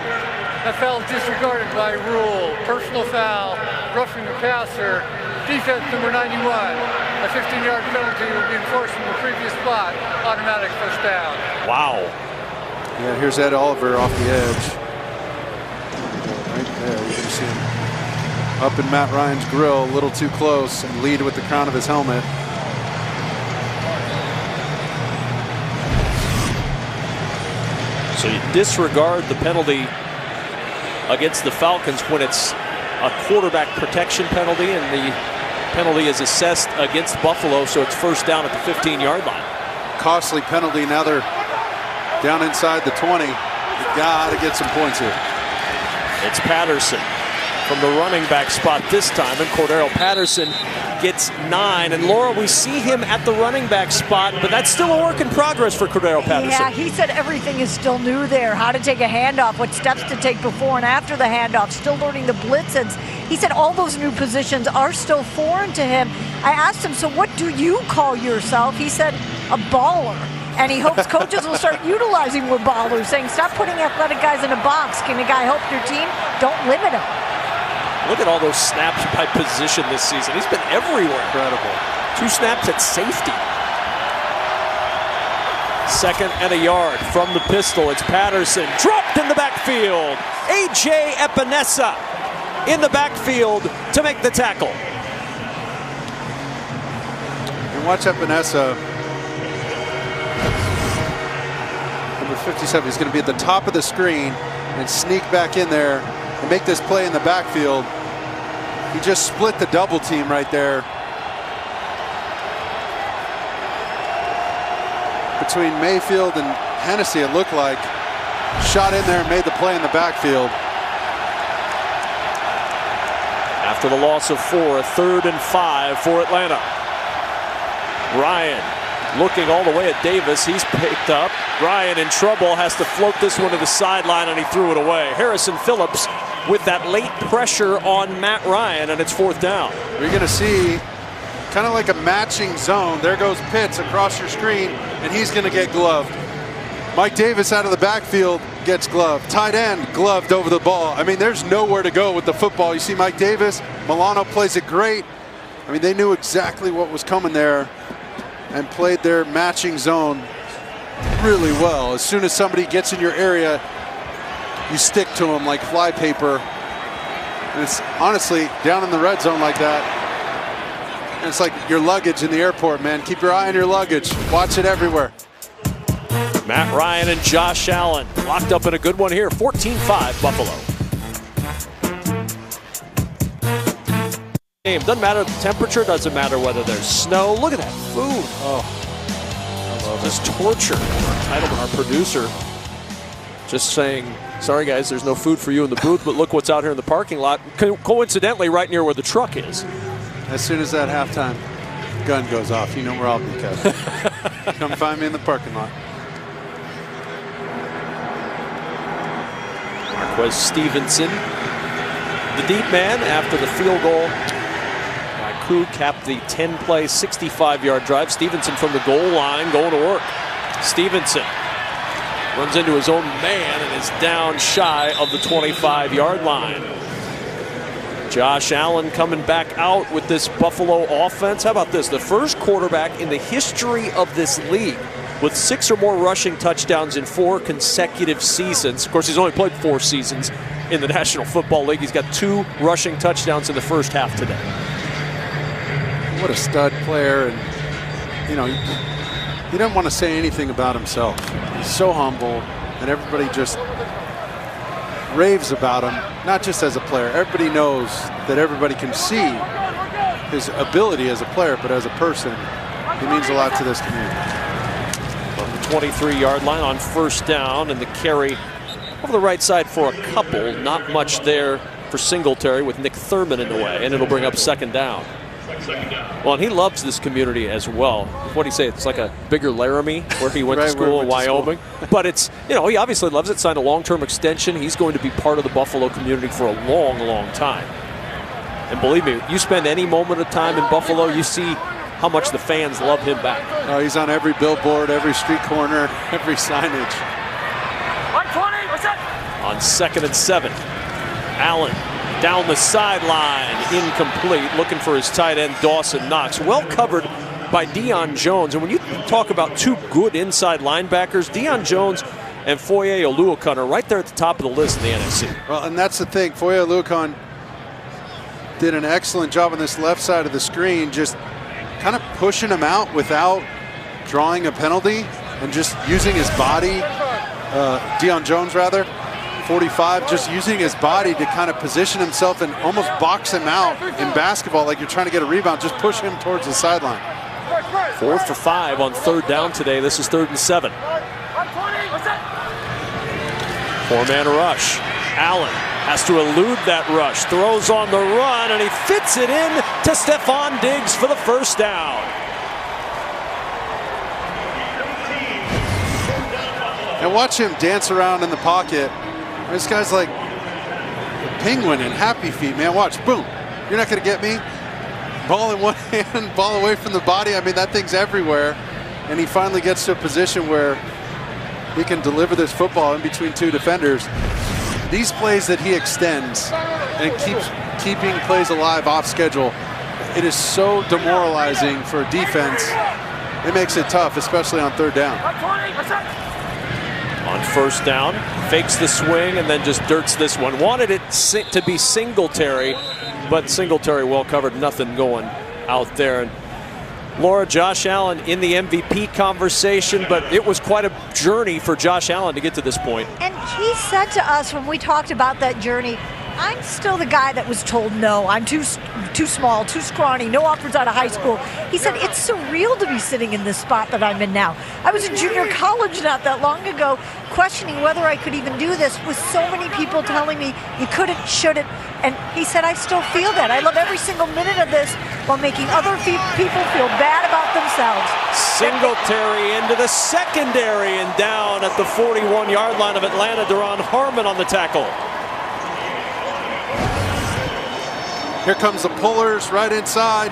That foul is disregarded by rule. Personal foul. Roughing the passer. Defense number 91. A 15-yard penalty will be enforced from the previous spot. Automatic first down. Wow. Yeah, here's Ed Oliver off the edge. Right there, you can see him up in Matt Ryan's grill, a little too close, and lead with the crown of his helmet. So you disregard the penalty against the Falcons when it's a quarterback protection penalty, and the penalty is assessed against Buffalo, so it's first down at the 15-yard line. Costly penalty. Now they're down inside the 20. You got to get some points here. It's Patterson. from the running back spot this time, and Cordero Patterson gets 9. And Laura, we see him at the running back spot, but that's still a work in progress for Cordero Patterson. Yeah, he said everything is still new there. How to take a handoff, what steps to take before and after the handoff, still learning the blitzes. He said all those new positions are still foreign to him. I asked him, so what do you call yourself? He said, a baller. And he hopes coaches will start utilizing more ballers, saying stop putting athletic guys in a box. Can a guy help your team? Don't limit him. Look at all those snaps by position this season. He's been everywhere. Incredible. 2 snaps at safety. 2nd and a yard from the pistol. It's Patterson dropped in the backfield. A.J. Epinesa in the backfield to make the tackle. And watch Epinesa. Number 57, he's going to be at the top of the screen and sneak back in there and make this play in the backfield. He just split the double team right there between Mayfield and Hennessy, it looked like. Shot in there and made the play in the backfield. After the loss of 4, a 3rd and 5 for Atlanta. Ryan looking all the way at Davis. He's picked up. Ryan in trouble, has to float this one to the sideline, and he threw it away. Harrison Phillips with that late pressure on Matt Ryan, and it's 4th down. You're going to see kind of like a matching zone. There goes Pitts across your screen, and he's going to get gloved. Mike Davis out of the backfield gets gloved. Tight end gloved over the ball. I mean, there's nowhere to go with the football. You see Mike Davis, Milano plays it great. I mean, they knew exactly what was coming there and played their matching zone really well. As soon as somebody gets in your area, you stick to them like flypaper. And it's honestly down in the red zone like that. And it's like your luggage in the airport, man. Keep your eye on your luggage. Watch it everywhere. Matt Ryan and Josh Allen locked up in a good one here. 14-5 Buffalo. Game doesn't matter the temperature, doesn't matter whether there's snow. Look at that food. Oh, just torture. Entitlement, our producer, just saying, sorry guys, there's no food for you in the booth, but look what's out here in the parking lot. Coincidentally, right near where the truck is. As soon as that halftime gun goes off, you know where I'll be, Kevin. Come find me in the parking lot. Marquez Stevenson, the deep man, after the field goal. Crew capped the 10-play, 65-yard drive. Stevenson from the goal line going to work. Stevenson runs into his own man and is down shy of the 25-yard line. Josh Allen coming back out with this Buffalo offense. How about this? The first quarterback in the history of this league with 6 or more rushing touchdowns in 4 consecutive seasons. Of course, he's only played 4 seasons in the National Football League. He's got 2 rushing touchdowns in the first half today. What a stud player, and you know, he doesn't want to say anything about himself. He's so humble, and everybody just raves about him, not just as a player. Everybody knows that everybody can see his ability as a player, but as a person, he means a lot to this community. From the 23-yard line on 1st down, and the carry over the right side for a couple. Not much there for Singletary with Nick Thurman in the way, and it'll bring up 2nd down. Well, and he loves this community as well. What do you say? It's like a bigger Laramie where he went to school in Wyoming. But it's, you know, he obviously loves it, signed a long-term extension. He's going to be part of the Buffalo community for a long, long time. And believe me, you spend any moment of time in Buffalo, you see how much the fans love him back. Oh, he's on every billboard, every street corner, every signage. 120, what's up? On 2nd and 7, Allen down the sideline, incomplete, looking for his tight end, Dawson Knox. Well covered by Deion Jones. And when you talk about 2 good inside linebackers, Deion Jones and Foye Oluokun are right there at the top of the list in the NFC. Well, and that's the thing. Foye Oluokun did an excellent job on this left side of the screen, just kind of pushing him out without drawing a penalty and just using his body, Deion Jones rather, 45, just using his body to kind of position himself and almost box him out in basketball like you're trying to get a rebound, just push him towards the sideline. 4th for 5 on 3rd down today. This is 3rd and 7. 4-man rush. Allen Has to elude that rush. Throws on the run, and he fits it in to Stephon Diggs for the first down. And watch him dance around in the pocket. This guy's like a penguin in Happy Feet, man. Watch, boom. You're not going to get me. Ball in one hand, ball away from the body. I mean, that thing's everywhere. And he finally gets to a position where he can deliver this football in between two defenders. These plays that he extends and keeps keeping plays alive off schedule, it is so demoralizing for a defense. It makes it tough, especially on third down. On first down, fakes the swing and then just dirts this one. Wanted it to be Singletary, but Singletary well covered, nothing going out there. And Laura, Josh Allen in the MVP conversation, but it was quite a journey for Josh Allen to get to this point. And he said to us when we talked about that journey, I'm still the guy that was told no, I'm too small, too scrawny, no offers out of high school. He said, it's surreal to be sitting in this spot that I'm in now. I was in junior college not that long ago, questioning whether I could even do this, with so many people telling me you couldn't, shouldn't. And he said, I still feel that. I love every single minute of this while making other people feel bad about themselves. Singletary into the secondary and down at the 41-yard line of Atlanta. Deron Harmon on the tackle. Here comes the pullers right inside,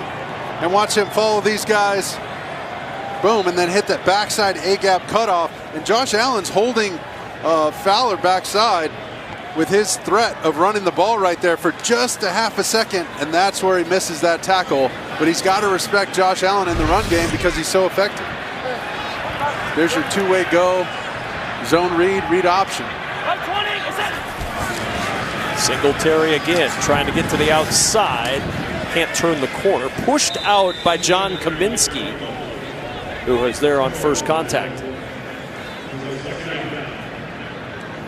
and watch him follow these guys. Boom, and then hit that backside A-gap cutoff. And Josh Allen's holding Fowler backside with his threat of running the ball right there for just a half a second, and that's where he misses that tackle. But he's got to respect Josh Allen in the run game because he's so effective. There's your two-way go, zone read option. Singletary again, trying to get to the outside. Can't turn the corner. Pushed out by John Kaminsky, who was there on first contact.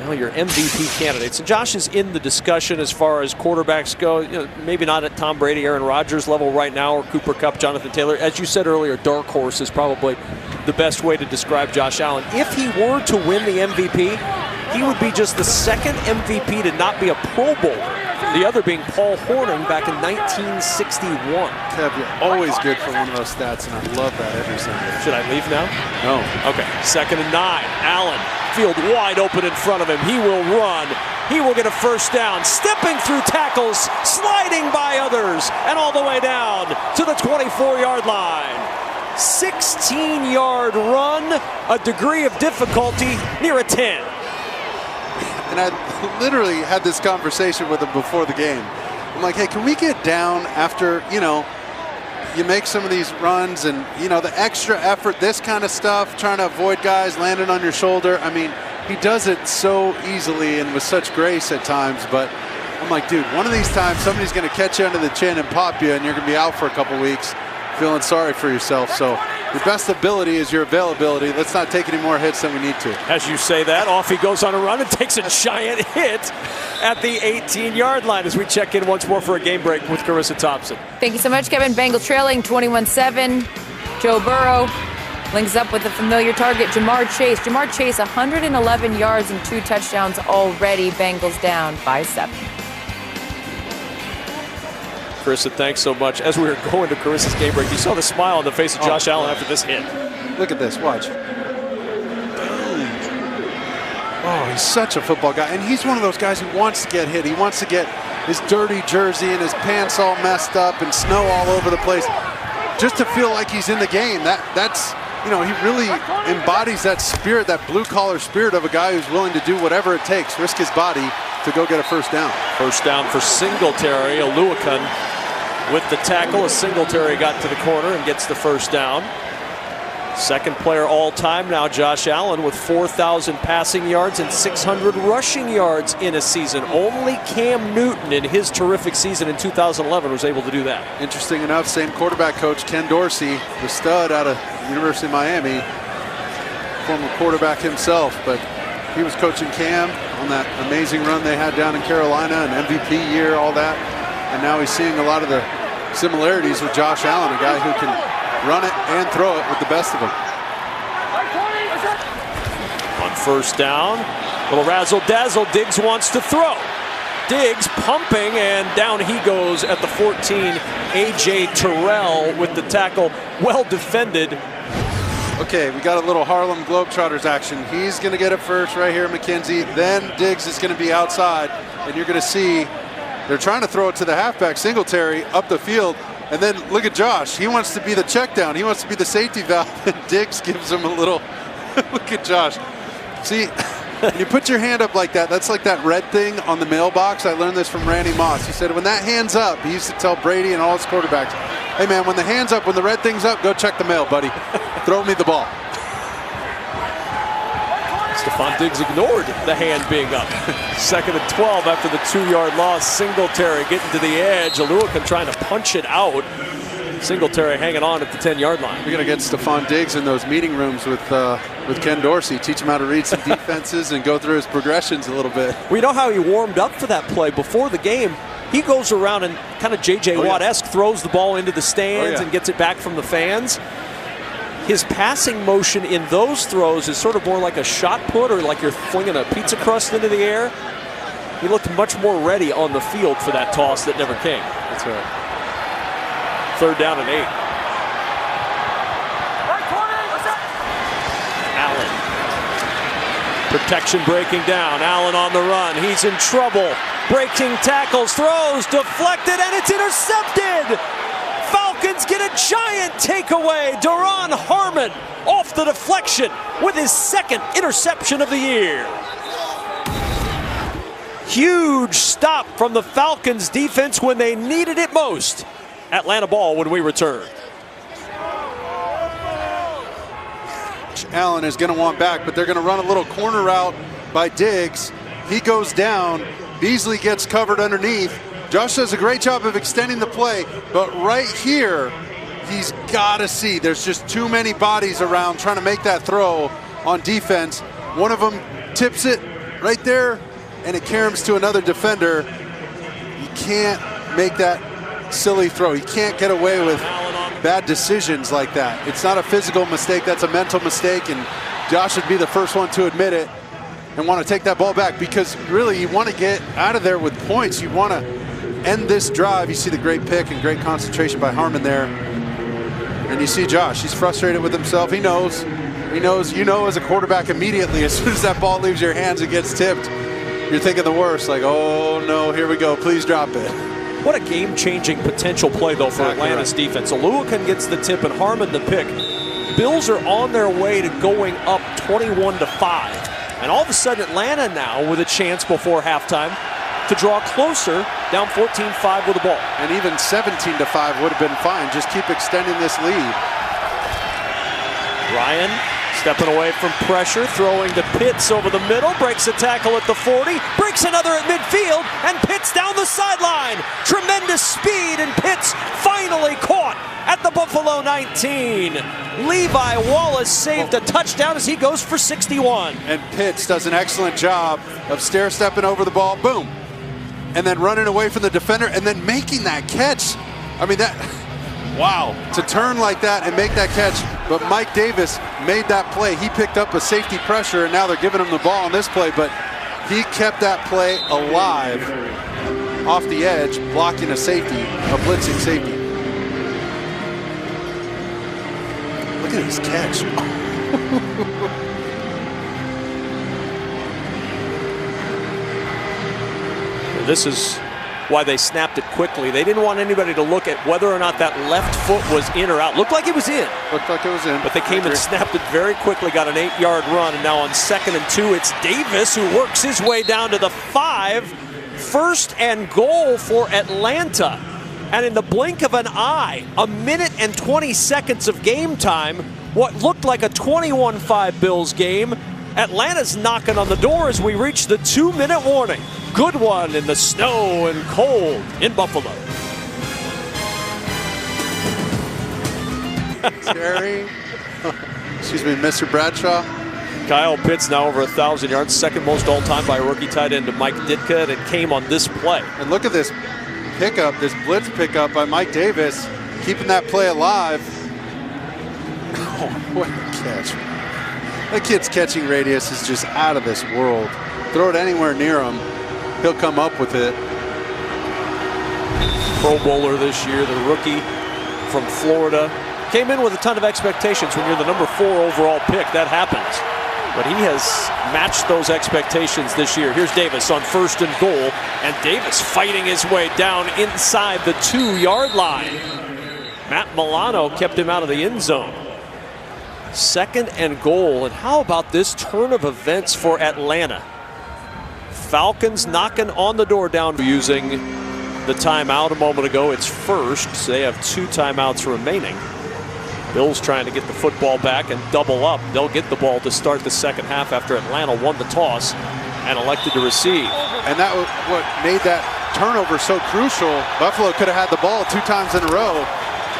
Now your MVP candidates. And Josh is in the discussion as far as quarterbacks go. You know, maybe not at Tom Brady, Aaron Rodgers level right now, or Cooper Kupp, Jonathan Taylor. As you said earlier, dark horse is probably the best way to describe Josh Allen. If he were to win the MVP, he would be just the second MVP to not be a Pro Bowler. The other being Paul Hornung back in 1961. Kev, you're always good for one of those stats, and I love that every Sunday. Should I leave now? No. Okay, 2nd and 9. Allen, field wide open in front of him. He will run. He will get a first down. Stepping through tackles, sliding by others, and all the way down to the 24-yard line. 16-yard run, a degree of difficulty near a 10. And I literally had this conversation with him before the game. I'm like, hey, can we get down after, you make some of these runs and, the extra effort, this kind of stuff, trying to avoid guys landing on your shoulder. I mean, he does it so easily and with such grace at times. But I'm like, dude, one of these times somebody's going to catch you under the chin and pop you, and you're going to be out for a couple weeks feeling sorry for yourself. So your best ability is your availability. Let's not take any more hits than we need to. As you say that, off he goes on a run and takes a giant hit at the 18-yard line as we check in once more for a game break with Carissa Thompson. Thank you so much, Kevin. Bengals trailing 21-7. Joe Burrow links up with a familiar target, Jamar Chase. Jamar Chase, 111 yards and 2 touchdowns already. Bengals down by 7. Carissa, thanks so much. As we were going to Carissa's game break, you saw the smile on the face of Josh Allen after this hit. Look at this, watch. Oh, he's such a football guy. And he's one of those guys who wants to get hit. He wants to get his dirty jersey and his pants all messed up and snow all over the place just to feel like he's in the game. That's he really embodies that spirit, that blue-collar spirit of a guy who's willing to do whatever it takes, risk his body to go get a first down. First down for Singletary. Oluokun with the tackle as Singletary got to the corner and gets the first down. Second player all-time now, Josh Allen, with 4,000 passing yards and 600 rushing yards in a season. Only Cam Newton in his terrific season in 2011 was able to do that. Interesting enough, same quarterback coach, Ken Dorsey, the stud out of the University of Miami, former quarterback himself, but he was coaching Cam on that amazing run they had down in Carolina, an MVP year, all that. And now he's seeing a lot of the similarities with Josh Allen, a guy who can run it and throw it with the best of them. On first down, little razzle-dazzle, Diggs wants to throw. Diggs pumping, and down he goes at the 14. A.J. Terrell with the tackle. Well defended. Okay, we got a little Harlem Globetrotters action. He's going to get it first right here, McKenzie. Then Diggs is going to be outside, and you're going to see they're trying to throw it to the halfback, Singletary, up the field. And then look at Josh. He wants to be the check down. He wants to be the safety valve, and Diggs gives him a little look at Josh. See, when you put your hand up like that, that's like that red thing on the mailbox. I learned this from Randy Moss. He said when that hand's up, he used to tell Brady and all his quarterbacks, hey man, when the hand's up, when the red thing's up, go check the mail, buddy. Throw me the ball. Stephon Diggs ignored the hand being up. 2nd and 12 after the 2-yard loss. Singletary getting to the edge. Aluakan trying to punch it out. Singletary hanging on at the 10-yard line. We're going to get Stephon Diggs in those meeting rooms with Ken Dorsey, teach him how to read some defenses and go through his progressions a little bit. We know how he warmed up for that play before the game. He goes around and kind of J.J. Watt-esque throws the ball into the stands and gets it back from the fans. His passing motion in those throws is sort of more like a shot put or like you're flinging a pizza crust into the air. He looked much more ready on the field for that toss that never came. That's right. 3rd down and 8. Allen. Protection breaking down. Allen on the run. He's in trouble. Breaking tackles, throws, deflected, and it's intercepted. Falcons get a giant takeaway. Duron Harmon off the deflection with his 2nd interception of the year. Huge stop from the Falcons defense when they needed it most. Atlanta ball when we return. Allen is going to want back, but they're going to run a little corner route by Diggs. He goes down. Beasley gets covered underneath. Josh does a great job of extending the play, but right here, he's got to see. There's just too many bodies around trying to make that throw on defense. One of them tips it right there, and it caroms to another defender. You can't make that silly throw. You can't get away with bad decisions like that. It's not a physical mistake. That's a mental mistake, and Josh would be the first one to admit it and want to take that ball back because really you want to get out of there with points. You want to end this drive. You see the great pick and great concentration by Harmon there. And you see Josh, he's frustrated with himself. He knows, you know as a quarterback immediately, as soon as that ball leaves your hands and gets tipped, you're thinking the worst, like, oh no, here we go, please drop it. What a game-changing potential play, though, for Atlanta's defense. Aluakan gets the tip and Harmon the pick. Bills are on their way to going up 21-5. And all of a sudden, Atlanta now with a chance before halftime to draw closer, down 14-5 with the ball. And even 17-5 would have been fine. Just keep extending this lead. Ryan stepping away from pressure, throwing to Pitts over the middle, breaks a tackle at the 40, breaks another at midfield, and Pitts down the sideline. Tremendous speed, and Pitts finally caught at the Buffalo 19. Levi Wallace saved a touchdown as he goes for 61. And Pitts does an excellent job of stair-stepping over the ball, boom, and then running away from the defender, and then making that catch. I mean, that, wow, to turn like that and make that catch. But Mike Davis made that play. He picked up a safety pressure, and now they're giving him the ball on this play, but he kept that play alive off the edge, blocking a safety, a blitzing safety. Look at his catch. This is why they snapped it quickly. They didn't want anybody to look at whether or not that left foot was in or out. Looked like it was in. Looked like it was in. But they came and snapped it very quickly, got an 8-yard run, and now on 2nd and 2, it's Davis who works his way down to the 5. 1st and goal for Atlanta. And in the blink of an eye, a minute and 20 seconds of game time, what looked like a 21-5 Bills game, Atlanta's knocking on the door as we reach the 2-minute warning. Good one in the snow and cold in Buffalo. Terry, excuse me, Mr. Bradshaw. Kyle Pitts now over 1,000 yards, 2nd most all-time by a rookie tight end to Mike Ditka, and it came on this play. And look at this pickup, this blitz pickup by Mike Davis, keeping that play alive. Oh, what a catch. That kid's catching radius is just out of this world. Throw it anywhere near him. he'll come up with it. Pro Bowler this year, the rookie from Florida. Came in with a ton of expectations. When you're the number 4 overall pick, that happens. But he has matched those expectations this year. Here's Davis on 1st and goal, and Davis fighting his way down inside the 2-yard line. Matt Milano kept him out of the end zone. 2nd and goal, and how about this turn of events for Atlanta? Falcons knocking on the door down using the timeout a moment ago. It's first, so they have 2 timeouts remaining. Bills trying to get the football back and double up. They'll get the ball to start the second half after Atlanta won the toss and elected to receive. And that was what made that turnover so crucial. Buffalo could have had the ball 2 times in a row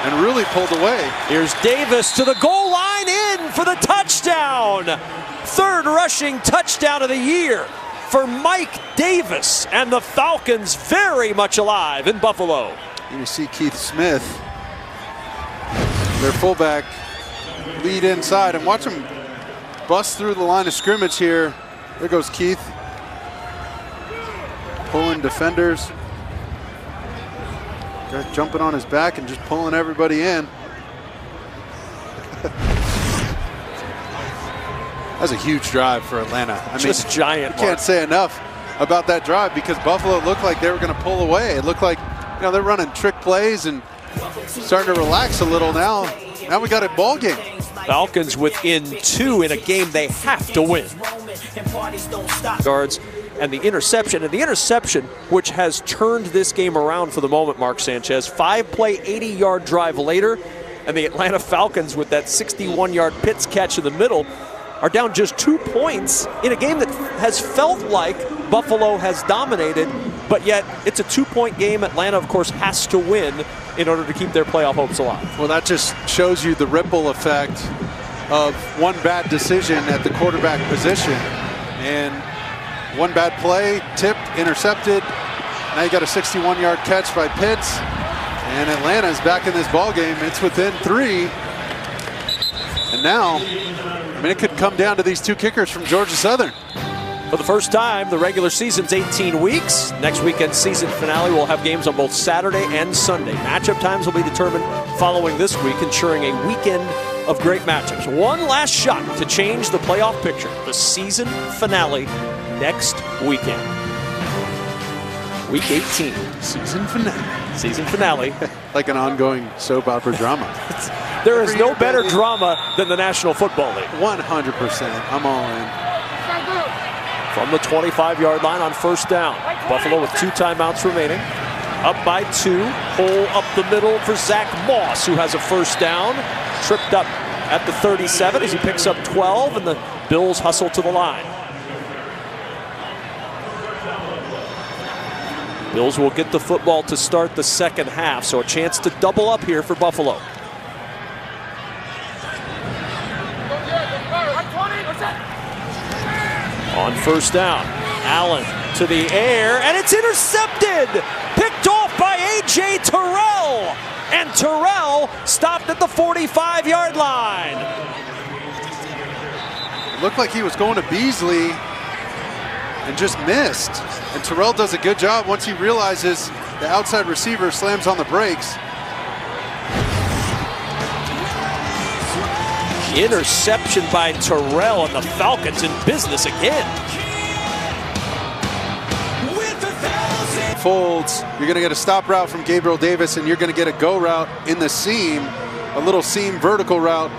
and really pulled away. Here's Davis to the goal line, in for the touchdown. 3rd rushing touchdown of the year for Mike Davis, and the Falcons very much alive in Buffalo. You see Keith Smith, their fullback, lead inside, and watch him bust through the line of scrimmage here. There goes Keith, pulling defenders. Guy jumping on his back and just pulling everybody in. That's a huge drive for Atlanta. I mean, giant. You can't say enough about that drive because Buffalo looked like they were going to pull away. It looked like, you know, they're running trick plays and starting to relax a little now. Now we got a ball game. Falcons within 2 in a game they have to win. Guards and the interception, which has turned this game around for the moment, Mark Sanchez. 5-play, 80-yard drive later, and the Atlanta Falcons with that 61-yard Pitts catch in the middle are down just 2 points in a game that has felt like Buffalo has dominated, but yet it's a 2-point game. Atlanta, of course, has to win in order to keep their playoff hopes alive. Well, that just shows you the ripple effect of one bad decision at the quarterback position. And one bad play, tipped, intercepted. Now you got a 61-yard catch by Pitts. And Atlanta's back in this ball game. It's within 3. And now, I mean, it could come down to these 2 kickers from Georgia Southern. For the first time, the regular season's 18 weeks. Next weekend's season finale will have games on both Saturday and Sunday. Matchup times will be determined following this week, ensuring a weekend of great matchups. One last shot to change the playoff picture. The season finale next weekend. Week 18. Season finale. Season finale. Like an ongoing soap opera drama. There is no better drama than the National Football League. 100%. I'm all in. From the 25-yard line on 1st down. Buffalo with 2 timeouts remaining. Up by 2. Hole up the middle for Zach Moss, who has a 1st down. Tripped up at the 37 as he picks up 12, and the Bills hustle to the line. Bills will get the football to start the second half, so a chance to double up here for Buffalo. On 1st down, Allen to the air, and it's intercepted! Picked off by A.J. Terrell! And Terrell stopped at the 45-yard line. It looked like he was going to Beasley and just missed. And Terrell does a good job once he realizes the outside receiver slams on the brakes. Interception by Terrell, and the Falcons in business again. Folds, you're going to get a stop route from Gabriel Davis, and you're going to get a go route in the seam, a little seam vertical route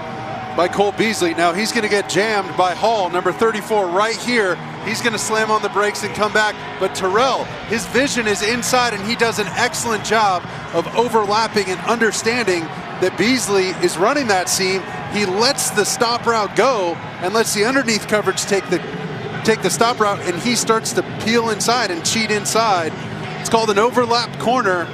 by Cole Beasley. Now he's going to get jammed by Hall, number 34, right here. He's going to slam on the brakes and come back. But Terrell, his vision is inside, and he does an excellent job of overlapping and understanding that Beasley is running that seam. He lets the stop route go and lets the underneath coverage take the stop route, and he starts to peel inside and cheat inside. It's called an overlap corner,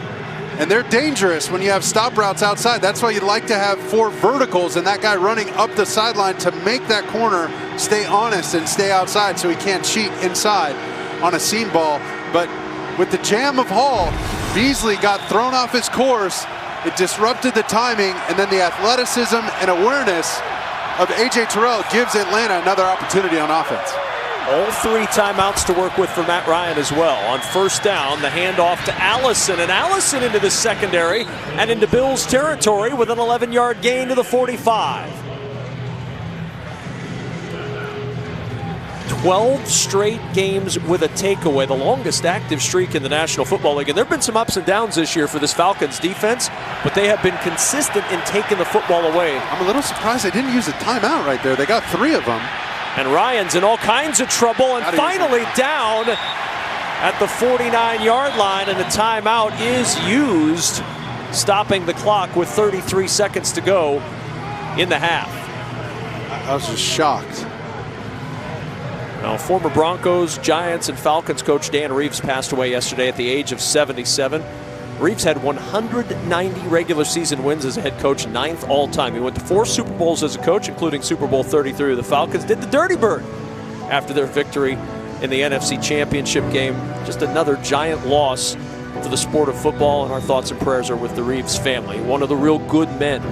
and they're dangerous when you have stop routes outside. That's why you like to have 4 verticals and that guy running up the sideline to make that corner stay honest and stay outside so he can't cheat inside on a seam ball. But with the jam of Hall, Beasley got thrown off his course. It disrupted the timing, and then the athleticism and awareness of A.J. Terrell gives Atlanta another opportunity on offense. All 3 timeouts to work with for Matt Ryan as well. On first down, the handoff to Allison, and Allison into the secondary and into Bills territory with an 11-yard gain to the 45. 12 straight games with a takeaway, the longest active streak in the National Football League. And there have been some ups and downs this year for this Falcons defense, but they have been consistent in taking the football away. I'm a little surprised they didn't use a timeout right there. They got 3 of them. And Ryan's in all kinds of trouble, and finally down at the 49-yard line, and the timeout is used, stopping the clock with 33 seconds to go in the half. I was just shocked. Now, former Broncos, Giants, and Falcons coach Dan Reeves passed away yesterday at the age of 77. Reeves had 190 regular season wins as a head coach, 9th all-time. He went to 4 Super Bowls as a coach, including Super Bowl 33 with the Falcons. Did the Dirty Bird after their victory in the NFC Championship game. Just another giant loss for the sport of football, and our thoughts and prayers are with the Reeves family. One of the real good men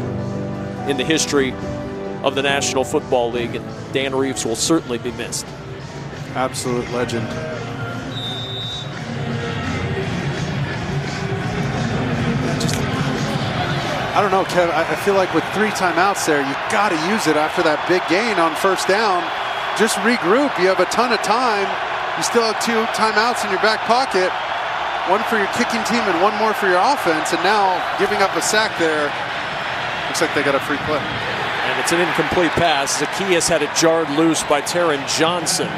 in the history of the National Football League, and Dan Reeves will certainly be missed. Absolute legend. I don't know, Kev. I feel like with 3 timeouts there, you got to use it after that big gain on first down. Just regroup. You have a ton of time. You still have 2 timeouts in your back pocket. 1 for your kicking team and 1 more for your offense. And now giving up a sack there. Looks like they got a free play. And it's an incomplete pass. Zacchaeus had it jarred loose by Taron Johnson.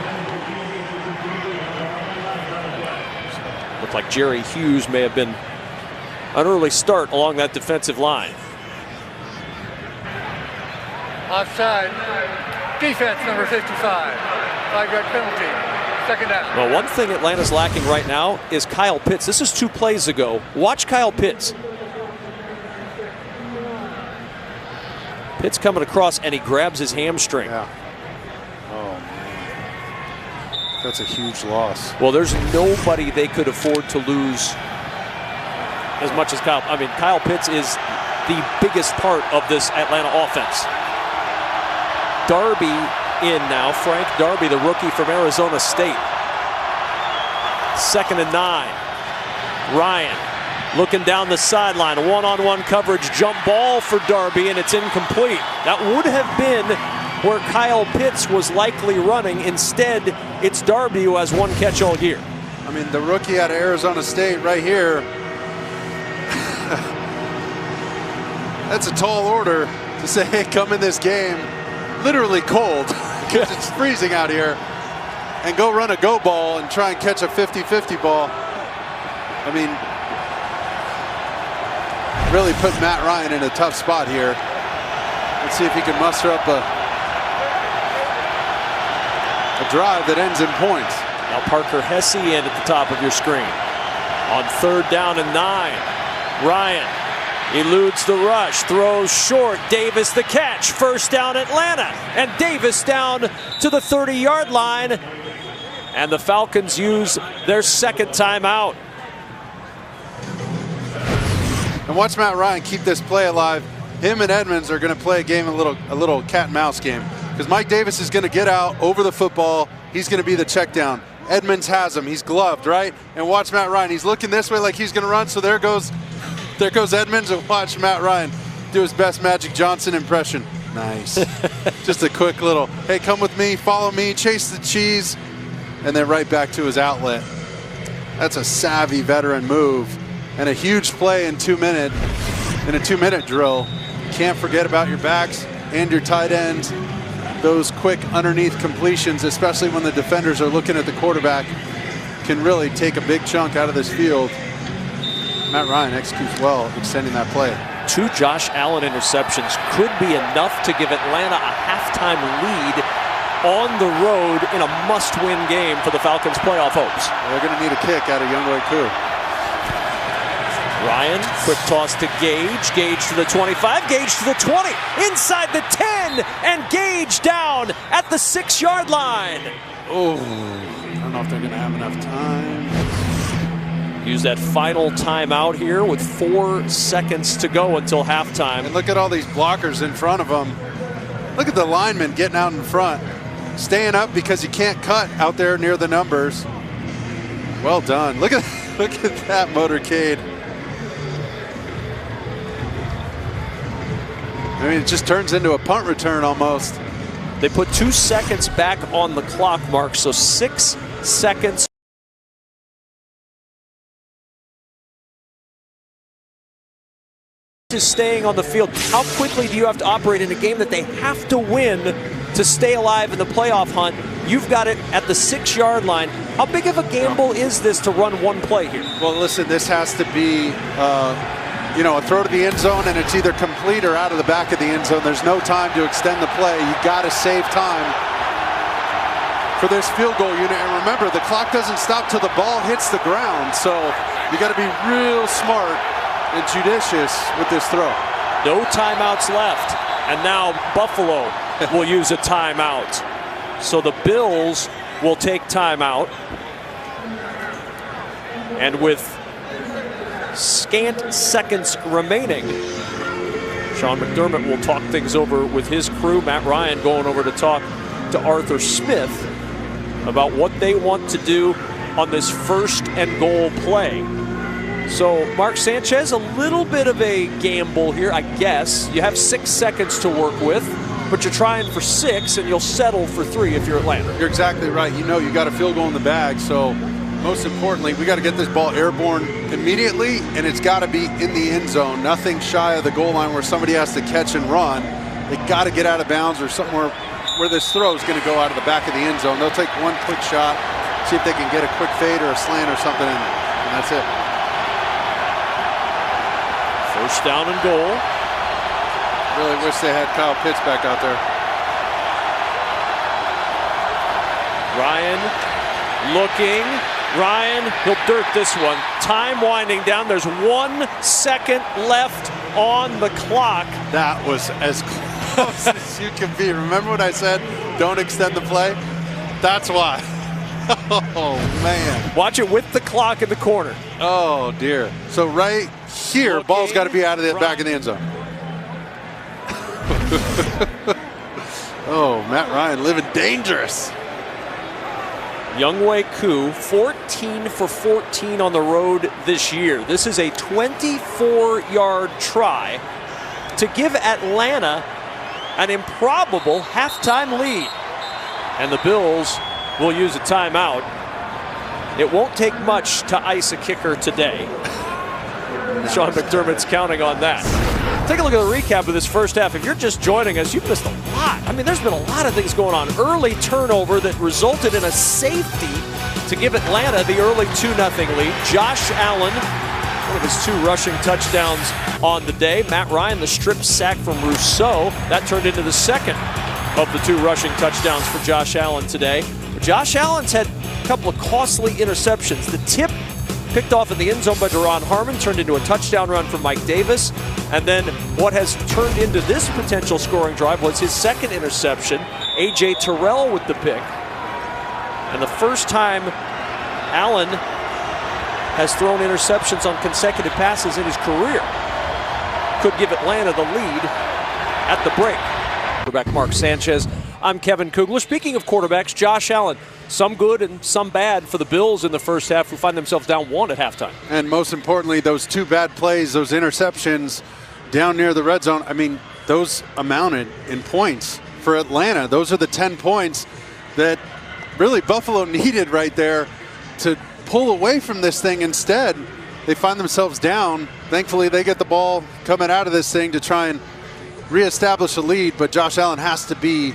Looked like Jerry Hughes may have been an early start along that defensive line. Offside. Defense number 55. 5-yard penalty. Second down. Well, one thing Atlanta's lacking right now is Kyle Pitts. This is 2 plays ago. Watch Kyle Pitts. Pitts coming across, and he grabs his hamstring. Yeah. Oh, man. That's a huge loss. Well, there's nobody they could afford to lose as much as Kyle. I mean, Kyle Pitts is the biggest part of this Atlanta offense. Darby in now. Frank Darby, the rookie from Arizona State. 2nd and 9. Ryan looking down the sideline. One-on-one coverage jump ball for Darby, and it's incomplete. That would have been where Kyle Pitts was likely running. Instead, it's Darby who has 1 catch all year. I mean, the rookie out of Arizona State right here. That's a tall order to say, hey, come in this game literally cold because it's freezing out here and go run a go ball and try and catch a 50-50 ball. I mean, really put Matt Ryan in a tough spot here. Let's see if he can muster up a drive that ends in points. Now Parker Hesse in at the top of your screen. On 3rd down and 9, Ryan eludes the rush, throws short. Davis the catch. First down Atlanta, and Davis down to the 30-yard line, and the Falcons use their 2nd timeout. And watch Matt Ryan keep this play alive. Him and Edmonds are going to play a game, a little cat and mouse game, because Mike Davis is going to get out over the football. He's going to be the check down. Edmonds has him. He's gloved, right? And watch Matt Ryan. He's looking this way like he's going to run. So there goes Edmonds, and watch Matt Ryan do his best Magic Johnson impression. Nice. Just a quick little, hey, come with me, follow me, chase the cheese, and then right back to his outlet. That's a savvy veteran move and a huge play in a 2-minute drill. Can't forget about your backs and your tight ends. Those quick underneath completions, especially when the defenders are looking at the quarterback, can really take a big chunk out of this field. Matt Ryan executes well, extending that play. 2 Josh Allen interceptions could be enough to give Atlanta a halftime lead on the road in a must-win game for the Falcons' playoff hopes. They're going to need a kick out of Younghoe Koo. Ryan, quick toss to Gage. Gage to the 25, Gage to the 20, inside the 10, and Gage down at the 6-yard line. Oh, I don't know if they're going to have enough time. Use that final timeout here with 4 seconds to go until halftime. And look at all these blockers in front of them. Look at the linemen getting out in front. staying up because you can't cut out there near the numbers. Well done. Look at that motorcade. I mean, it just turns into a punt return almost. They put 2 seconds back on the clock, Mark, so 6 seconds. Is staying on the field. How quickly do you have to operate in a game that they have to win to stay alive in the playoff hunt? You've got it at the 6-yard line. How big of a gamble is this to run one play here? Well, listen, this has to be, a throw to the end zone, and it's either complete or out of the back of the end zone. There's no time to extend the play. You got to save time for this field goal unit. And remember, the clock doesn't stop till the ball hits the ground. So you got to be real smart and judicious with this throw. No timeouts left. And now Buffalo will use a timeout. So the Bills will take timeout. And with scant seconds remaining, Sean McDermott will talk things over with his crew. Matt Ryan going over to talk to Arthur Smith about what they want to do on this 1st and goal play. So Mark Sanchez, a little bit of a gamble here, I guess. You have 6 seconds to work with, but you're trying for 6, and you'll settle for 3 if you're Atlanta. You're exactly right. You know you got a field goal in the bag, so most importantly, we got to get this ball airborne immediately, and it's got to be in the end zone. Nothing shy of the goal line where somebody has to catch and run. They got to get out of bounds or somewhere where this throw is going to go out of the back of the end zone. They'll take one quick shot, see if they can get a quick fade or a slant or something, and that's it. 1st down and goal. Really wish they had Kyle Pitts back out there. Ryan looking. Ryan, he'll dirt this one. Time winding down. There's 1 second left on the clock. That was as close as you can be. Remember what I said? Don't extend the play? That's why. Oh, man. Watch it with the clock in the corner. Oh, dear. So right here, looking, ball's got to be out of the back of the end zone. Oh, Matt Ryan living dangerous. Younghoe Koo, 14 for 14 on the road this year. This is a 24-yard try to give Atlanta an improbable halftime lead. And the Bills will use a timeout. It won't take much to ice a kicker today. Sean McDermott's counting on that. Take a look at the recap of this first half. If you're just joining us, you've missed a lot. I mean, there's been a lot of things going on. Early turnover that resulted in a safety to give Atlanta the early 2-0 lead. Josh Allen, one of his 2 rushing touchdowns on the day. Matt Ryan, the strip sack from Rousseau. That turned into the second of the 2 rushing touchdowns for Josh Allen today. But Josh Allen's had a couple of costly interceptions. The tip picked off in the end zone by Deron Harmon turned into a touchdown run from Mike Davis. And then what has turned into this potential scoring drive was his second interception. A.J. Terrell with the pick. And the first time Allen has thrown interceptions on consecutive passes in his career. Could give Atlanta the lead at the break. Quarterback Mark Sanchez. I'm Kevin Kugler. Speaking of quarterbacks, Josh Allen. Some good and some bad for the Bills in the first half, who find themselves down 1 at halftime. And most importantly, those 2 bad plays, those interceptions down near the red zone, I mean, those amounted in points for Atlanta. Those are the 10 points that really Buffalo needed right there to pull away from this thing. Instead, they find themselves down. Thankfully, they get the ball coming out of this thing to try and reestablish a lead, but Josh Allen has to be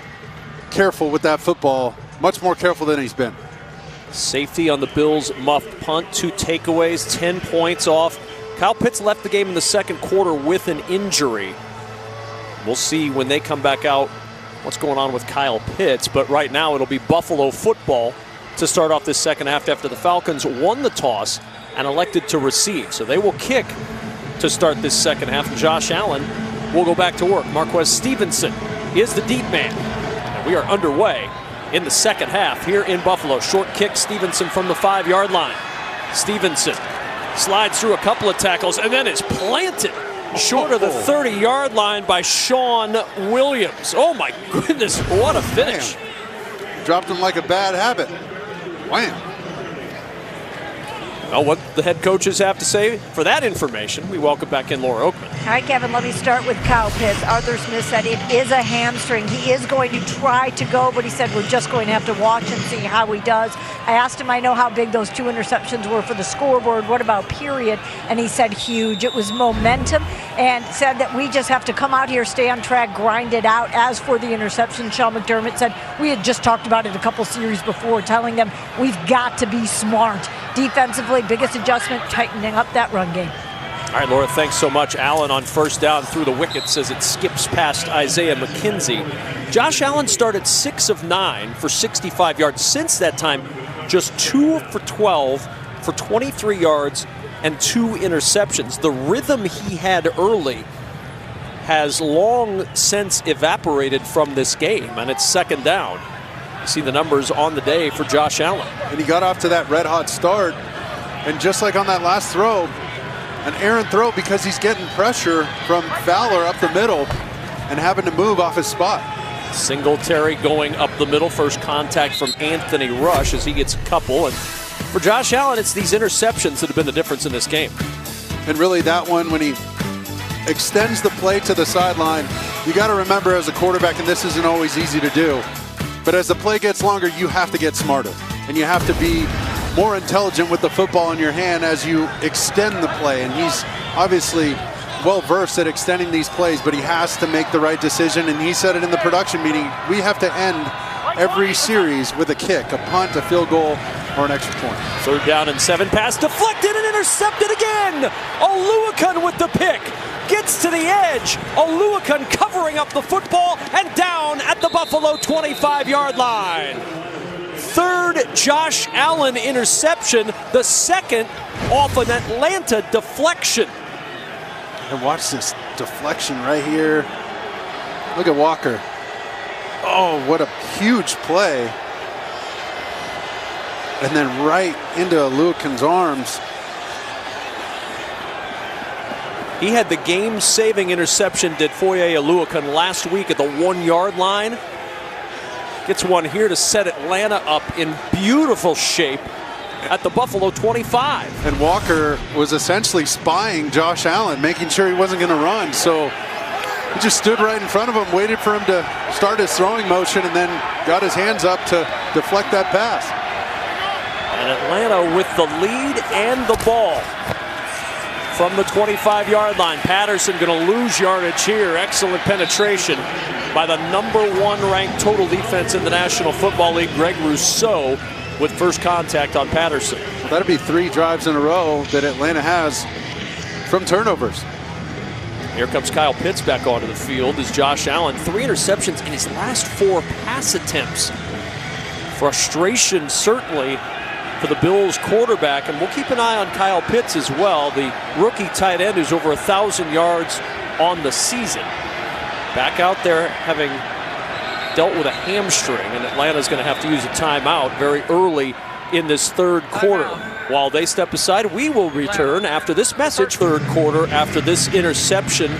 careful with that football. Much more careful than he's been. Safety on the Bills' muffed punt. 2 takeaways, 10 points off. Kyle Pitts left the game in the second quarter with an injury. We'll see when they come back out what's going on with Kyle Pitts. But right now it'll be Buffalo football to start off this second half after the Falcons won the toss and elected to receive. So they will kick to start this second half. Josh Allen will go back to work. Marquez Stevenson is the deep man. And we are underway in the second half here in Buffalo. Short kick, Stevenson from the 5-yard line. Stevenson slides through a couple of tackles and then is planted short of the 30-yard line by Sean Williams. Oh my goodness, what a finish. dropped him like a bad habit. Wham. Well, what the head coaches have to say for that information, we welcome back in Laura Oakman. All right, Kevin, let me start with Kyle Pitts. Arthur Smith said it is a hamstring. He is going to try to go, but he said we're just going to have to watch and see how he does. I asked him, I know how big those 2 interceptions were for the scoreboard. What about period? And he said huge. It was momentum, and said that we just have to come out here, stay on track, grind it out. As for the interception, Sean McDermott said we had just talked about it a couple series before, telling them we've got to be smart. Defensively, biggest adjustment, tightening up that run game. All right, Laura, thanks so much. Allen on first down through the wickets as it skips past Isaiah McKenzie. Josh Allen started 6 of 9 for 65 yards. Since that time, just 2 for 12 for 23 yards and 2 interceptions. The rhythm he had early has long since evaporated from this game, and it's second down. You see the numbers on the day for Josh Allen. And he got off to that red-hot start, and just like on that last throw, an errant throw because he's getting pressure from Fowler up the middle and having to move off his spot. Singletary going up the middle. First contact from Anthony Rush as he gets a couple. And for Josh Allen, it's these interceptions that have been the difference in this game. And really that one, when he extends the play to the sideline, you got to remember as a quarterback, and this isn't always easy to do, but as the play gets longer, you have to get smarter. And you have to be more intelligent with the football in your hand as you extend the play. And he's obviously well-versed at extending these plays, but he has to make the right decision. And he said it in the production meeting, we have to end every series with a kick, a punt, a field goal, or an extra point. 3rd down and 7, pass deflected and intercepted again. Oluokun with the pick. Gets to the edge. Oluokun covering up the football and down at the Buffalo 25-yard line. 3rd Josh Allen interception, the 2nd off an Atlanta deflection. And watch this deflection right here. Look at Walker. Oh, what a huge play. And then right into Oluokun's arms. He had the game-saving interception, did Foye Oluokun, last week at the 1-yard line. Gets one here to set Atlanta up in beautiful shape at the Buffalo 25. And Walker was essentially spying Josh Allen, making sure he wasn't going to run. So he just stood right in front of him, waited for him to start his throwing motion, and then got his hands up to deflect that pass. And Atlanta with the lead and the ball from the 25-yard line. Patterson going to lose yardage here. Excellent penetration by the #1 ranked total defense in the National Football League, Greg Rousseau, with first contact on Patterson. Well, that'll be 3 drives in a row that Atlanta has from turnovers. Here comes Kyle Pitts back onto the field as Josh Allen. 3 interceptions in his last 4 pass attempts. Frustration certainly for the Bills quarterback, and we'll keep an eye on Kyle Pitts as well, the rookie tight end who's over 1,000 yards on the season. Back out there having dealt with a hamstring, and Atlanta's going to have to use a timeout very early in this 3rd quarter. While they step aside, we will return after this message. 3rd quarter after this interception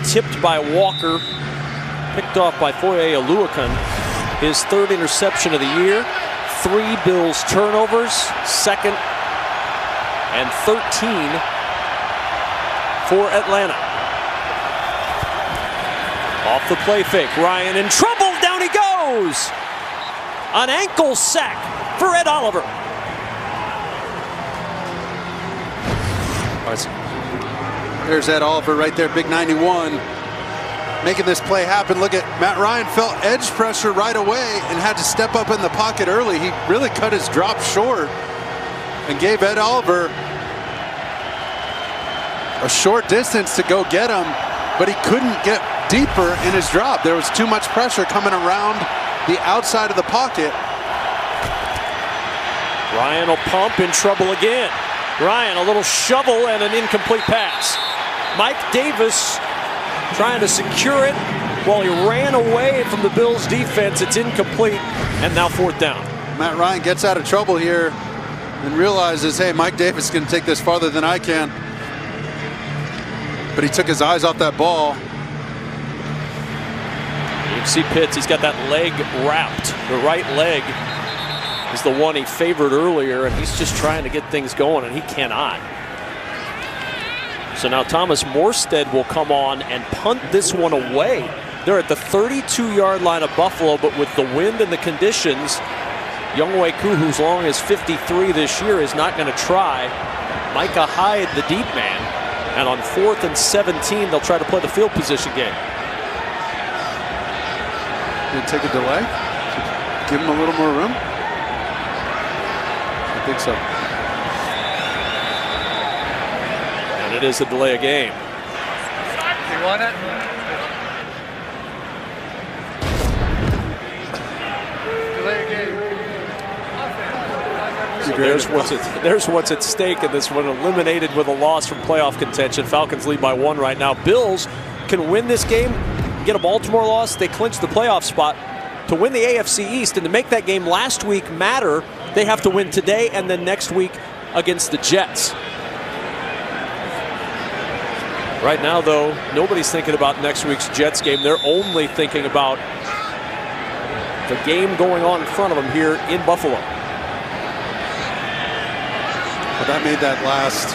tipped by Walker, picked off by Foye Oluokun. His 3rd interception of the year. 3 Bills turnovers, 2nd and 13 for Atlanta. Off the play fake, Ryan in trouble, down he goes. An ankle sack for Ed Oliver. There's Ed Oliver right there, big 91. Making this play happen. Look at Matt Ryan, felt edge pressure right away and had to step up in the pocket early. He really cut his drop short and gave Ed Oliver a short distance to go get him, but he couldn't get deeper in his drop. There was too much pressure coming around the outside of the pocket. Ryan will pump, in trouble again. Ryan, a little shovel and an incomplete pass. Mike Davis trying to secure it while he ran away from the Bills defense. It's incomplete, and now 4th down. Matt Ryan gets out of trouble here and realizes, hey, Mike Davis can take this farther than I can. But he took his eyes off that ball. You can see Pitts, he's got that leg wrapped. The right leg is the one he favored earlier, and he's just trying to get things going, and he cannot. So now Thomas Morstead will come on and punt this one away. They're at the 32-yard line of Buffalo, but with the wind and the conditions, Younghoe Koo, who's long as 53 this year, is not going to try. Micah Hyde, the deep man. And on 4th and 17, they'll try to play the field position game. Gonna take a delay? Give him a little more room? I think so. And it is a delay of game. You want it? Delay of game. So there's what's at stake in this one, eliminated with a loss from playoff contention. Falcons lead by 1 right now. Bills can win this game, get a Baltimore loss, they clinch the playoff spot to win the AFC East, and to make that game last week matter, they have to win today and then next week against the Jets. Right now, though, nobody's thinking about next week's Jets game. They're only thinking about the game going on in front of them here in Buffalo. But that made that last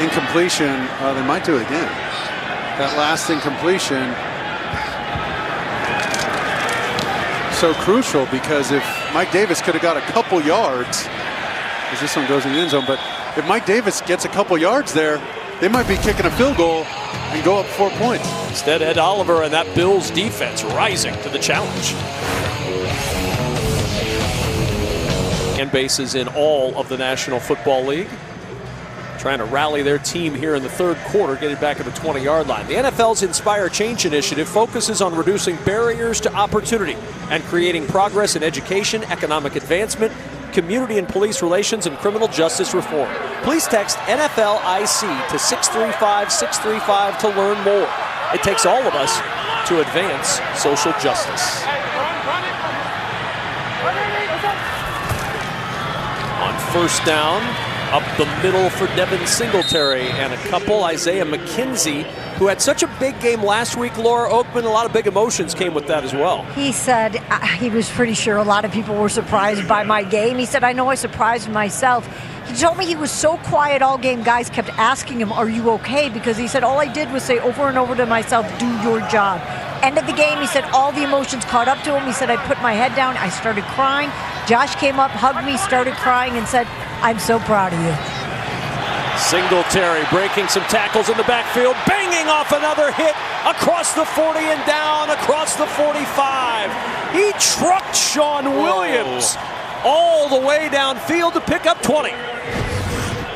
incompletion, they might do it again. That last incompletion so crucial, because if Mike Davis could have got a couple yards, as this one goes in the end zone, but if Mike Davis gets a couple yards there, they might be kicking a field goal and go up 4 points. Instead, Ed Oliver and that Bills defense rising to the challenge. And bases in all of the National Football League, trying to rally their team here in the third quarter, getting back at the 20-yard line. The NFL's Inspire Change initiative focuses on reducing barriers to opportunity and creating progress in education, economic advancement, community and police relations, and criminal justice reform. Please text NFLIC to 635-635 to learn more. It takes all of us to advance social justice. On first down, up the middle for Devin Singletary and a couple. Isaiah McKenzie, who had such a big game last week, Laura Oakman, a lot of big emotions came with that as well. He said he was pretty sure a lot of people were surprised by my game. He said, I know I surprised myself. He told me he was so quiet all game, guys kept asking him, are you okay? Because he said, all I did was say over and over to myself, do your job. End of the game, he said all the emotions caught up to him. He said, I put my head down, I started crying. Josh came up, hugged me, started crying, and said, I'm so proud of you. Singletary breaking some tackles in the backfield, banging off another hit across the 40 and down across the 45. He trucked Sean Williams all the way downfield to pick up 20.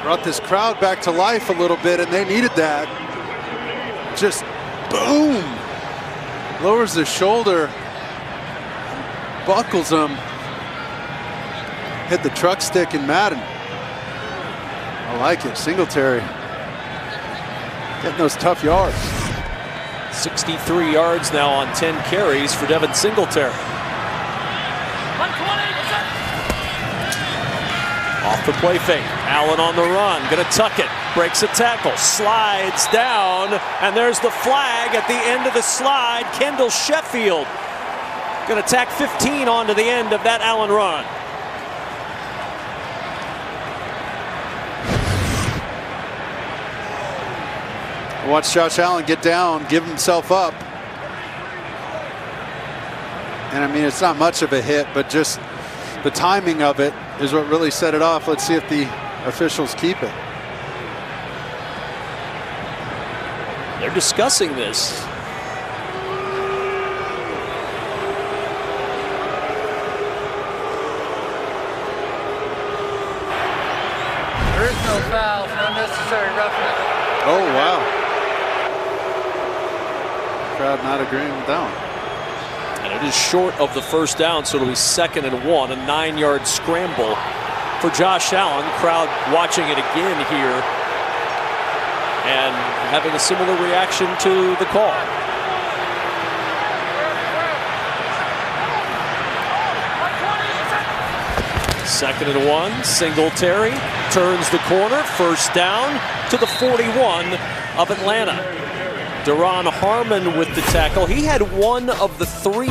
Brought this crowd back to life a little bit, and they needed that. Just boom. Lowers the shoulder, buckles him. Hit the truck stick in Madden. I like it. Singletary getting those tough yards. 63 yards now on 10 carries for Devin Singletary. Off the play fake. Allen on the run. Going to tuck it. Breaks a tackle. Slides down. And there's the flag at the end of the slide. Kendall Sheffield going to tack 15 onto the end of that Allen run. Watch Josh Allen get down, give himself up. And I mean, it's not much of a hit, but just the timing of it is what really set it off. Let's see if the officials keep it. They're discussing this. There is no foul for unnecessary roughness. Oh, wow. Crowd not agreeing with that one. And it is short of the first down, so it'll be 2nd and 1, a 9-yard scramble for Josh Allen. Crowd watching it again here and having a similar reaction to the call. Second and 1, Singletary turns the corner, first down to the 41 of Atlanta. Deron Harmon with the tackle. He had one of the 3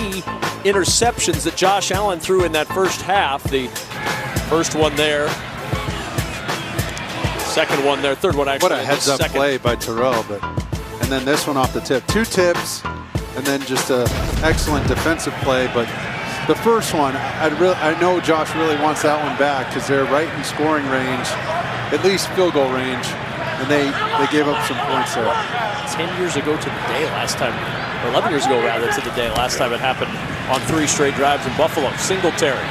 interceptions that Josh Allen threw in that first half. The first one there, second one there, third one actually. What a heads-up play by Terrell, and then this one off the tip. 2 tips, and then just an excellent defensive play. But the first one, I know Josh really wants that one back because they're right in scoring range, at least field goal range, and they gave up some points there. 10 years ago to the day last time, or 11 years ago rather to the day last time it happened on 3 straight drives in Buffalo. Singletary.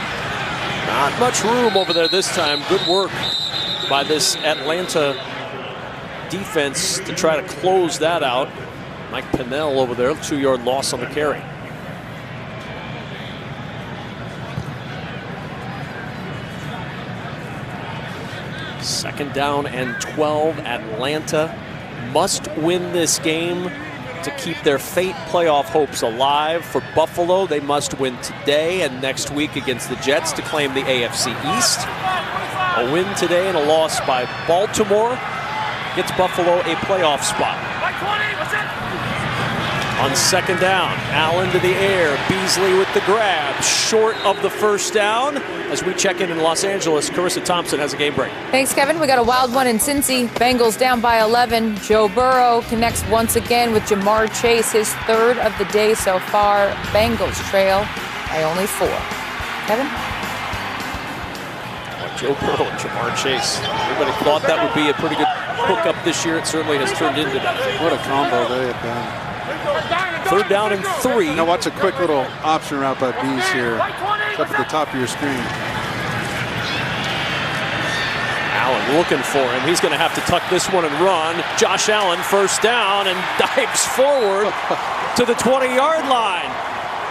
Not much room over there this time. Good work by this Atlanta defense to try to close that out. Mike Pinnell over there, 2-yard loss on the carry. Second down and 12. Atlanta must win this game to keep their fate playoff hopes alive. For Buffalo, they must win today and next week against the Jets to claim the AFC East. A win today and a loss by Baltimore gets Buffalo a playoff spot. On second down, Allen to the air, Beasley with the grab, short of the first down. As we check in Los Angeles, Carissa Thompson has a game break. Thanks, Kevin. We got a wild one in Cincy. Bengals down by 11. Joe Burrow connects once again with Jamar Chase, his 3rd of the day so far. Bengals trail by only 4. Kevin? Joe Burrow and Jamar Chase. Everybody thought that would be a pretty good hookup this year. It certainly has turned into that. What a combo they have been. 3rd down and 3. Now watch a quick little option route by Bees here. It's up at the top of your screen. Allen looking for him. He's going to have to tuck this one and run. Josh Allen, first down, and dives forward to the 20-yard line.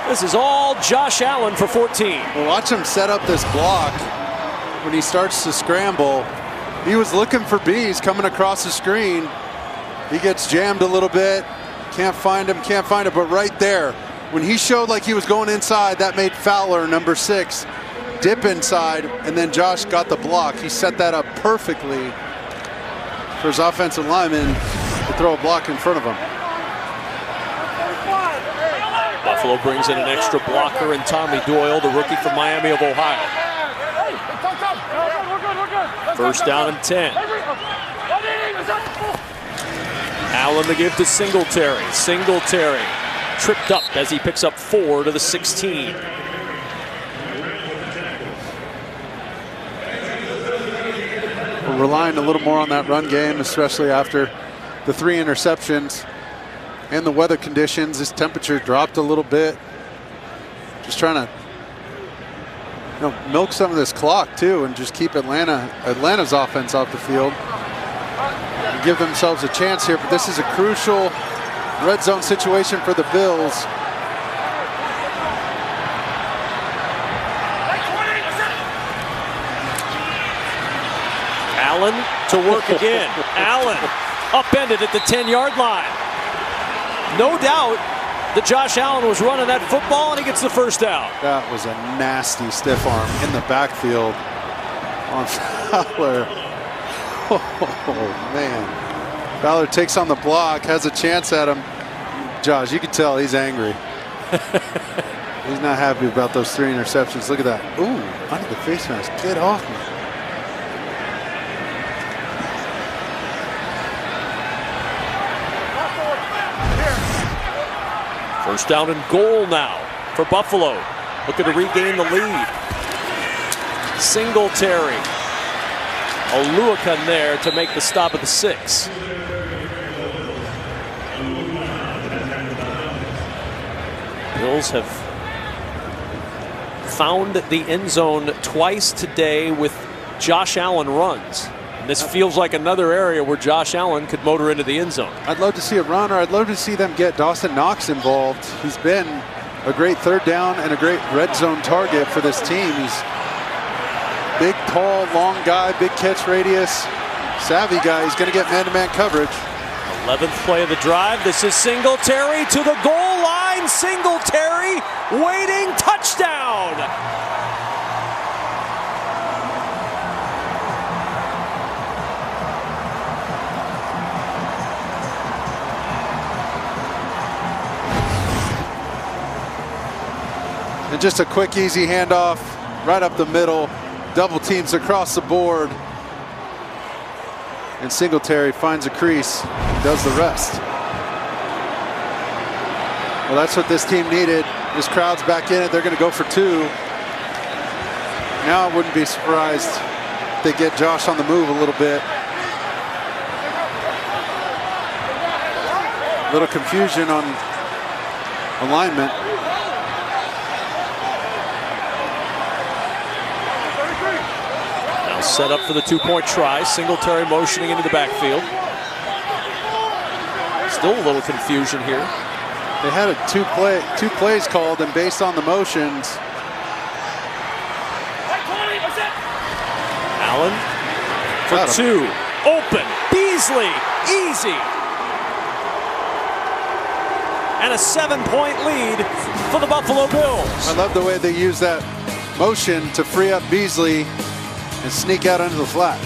This is all Josh Allen for 14. Well, watch him set up this block when he starts to scramble. He was looking for Bees coming across the screen. He gets jammed a little bit. Can't find him, but right there, when he showed like he was going inside, that made Fowler, number 6, dip inside, and then Josh got the block. He set that up perfectly for his offensive lineman to throw a block in front of him. Buffalo brings in an extra blocker and Tommy Doyle, the rookie from Miami of Ohio. First down and 10. Allen to give to Singletary. Singletary tripped up as he picks up 4 to the 16. We're relying a little more on that run game, especially after the 3 interceptions and the weather conditions. This temperature dropped a little bit. Just trying to milk some of this clock too and just keep Atlanta's offense off the field. Give themselves a chance here, but this is a crucial red zone situation for the Bills. Allen to work again. Allen upended at the 10-yard line. No doubt that Josh Allen was running that football and he gets the first down. That was a nasty stiff arm in the backfield on Fowler. Oh, man. Fowler takes on the block, has a chance at him. Josh, you can tell he's angry. He's not happy about those 3 interceptions. Look at that. Ooh, under the face mask. Get off me. First down and goal now for Buffalo. Looking to regain the lead. Singletary. Oluokun there to make the stop at the 6. Bills have found the end zone twice today with Josh Allen runs. And this feels like another area where Josh Allen could motor into the end zone. I'd love to see a run, or I'd love to see them get Dawson Knox involved. He's been a great 3rd down and a great red zone target for this team. He's big, tall, long guy, big catch radius, savvy guy. He's going to get man-to-man coverage. 11th play of the drive. This is Singletary to the goal line. Singletary waiting, touchdown. And just a quick, easy handoff right up the middle. Double teams across the board. And Singletary finds a crease, does the rest. Well, that's what this team needed. This crowd's back in it. They're going to go for 2. Now I wouldn't be surprised if they get Josh on the move a little bit. A little confusion on alignment. Now set up for the 2-point try. Singletary motioning into the backfield. Still a little confusion here. They had two plays called, and based on the motions. Allen for 2. Open. Beasley. Easy. And a 7-point lead for the Buffalo Bills. I love the way they use that motion to free up Beasley and sneak out under the flat.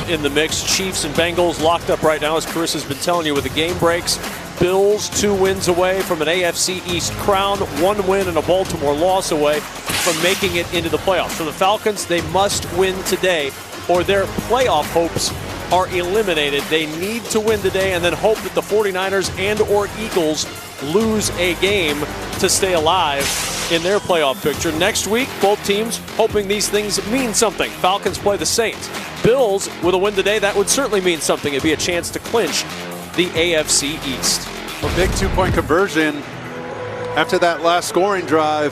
In the mix, Chiefs and Bengals locked up right now, as Chris has been telling you, with the game breaks. Bills 2 wins away from an AFC East crown, 1 win and a Baltimore loss away from making it into the playoffs. For the Falcons, they must win today or their playoff hopes are eliminated. They need to win today and then hope that the 49ers and or Eagles lose a game to stay alive in their playoff picture. Next week, both teams hoping these things mean something. Falcons play the Saints. Bills, with a win today, that would certainly mean something. It'd be a chance to clinch the AFC East. A big 2-point conversion after that last scoring drive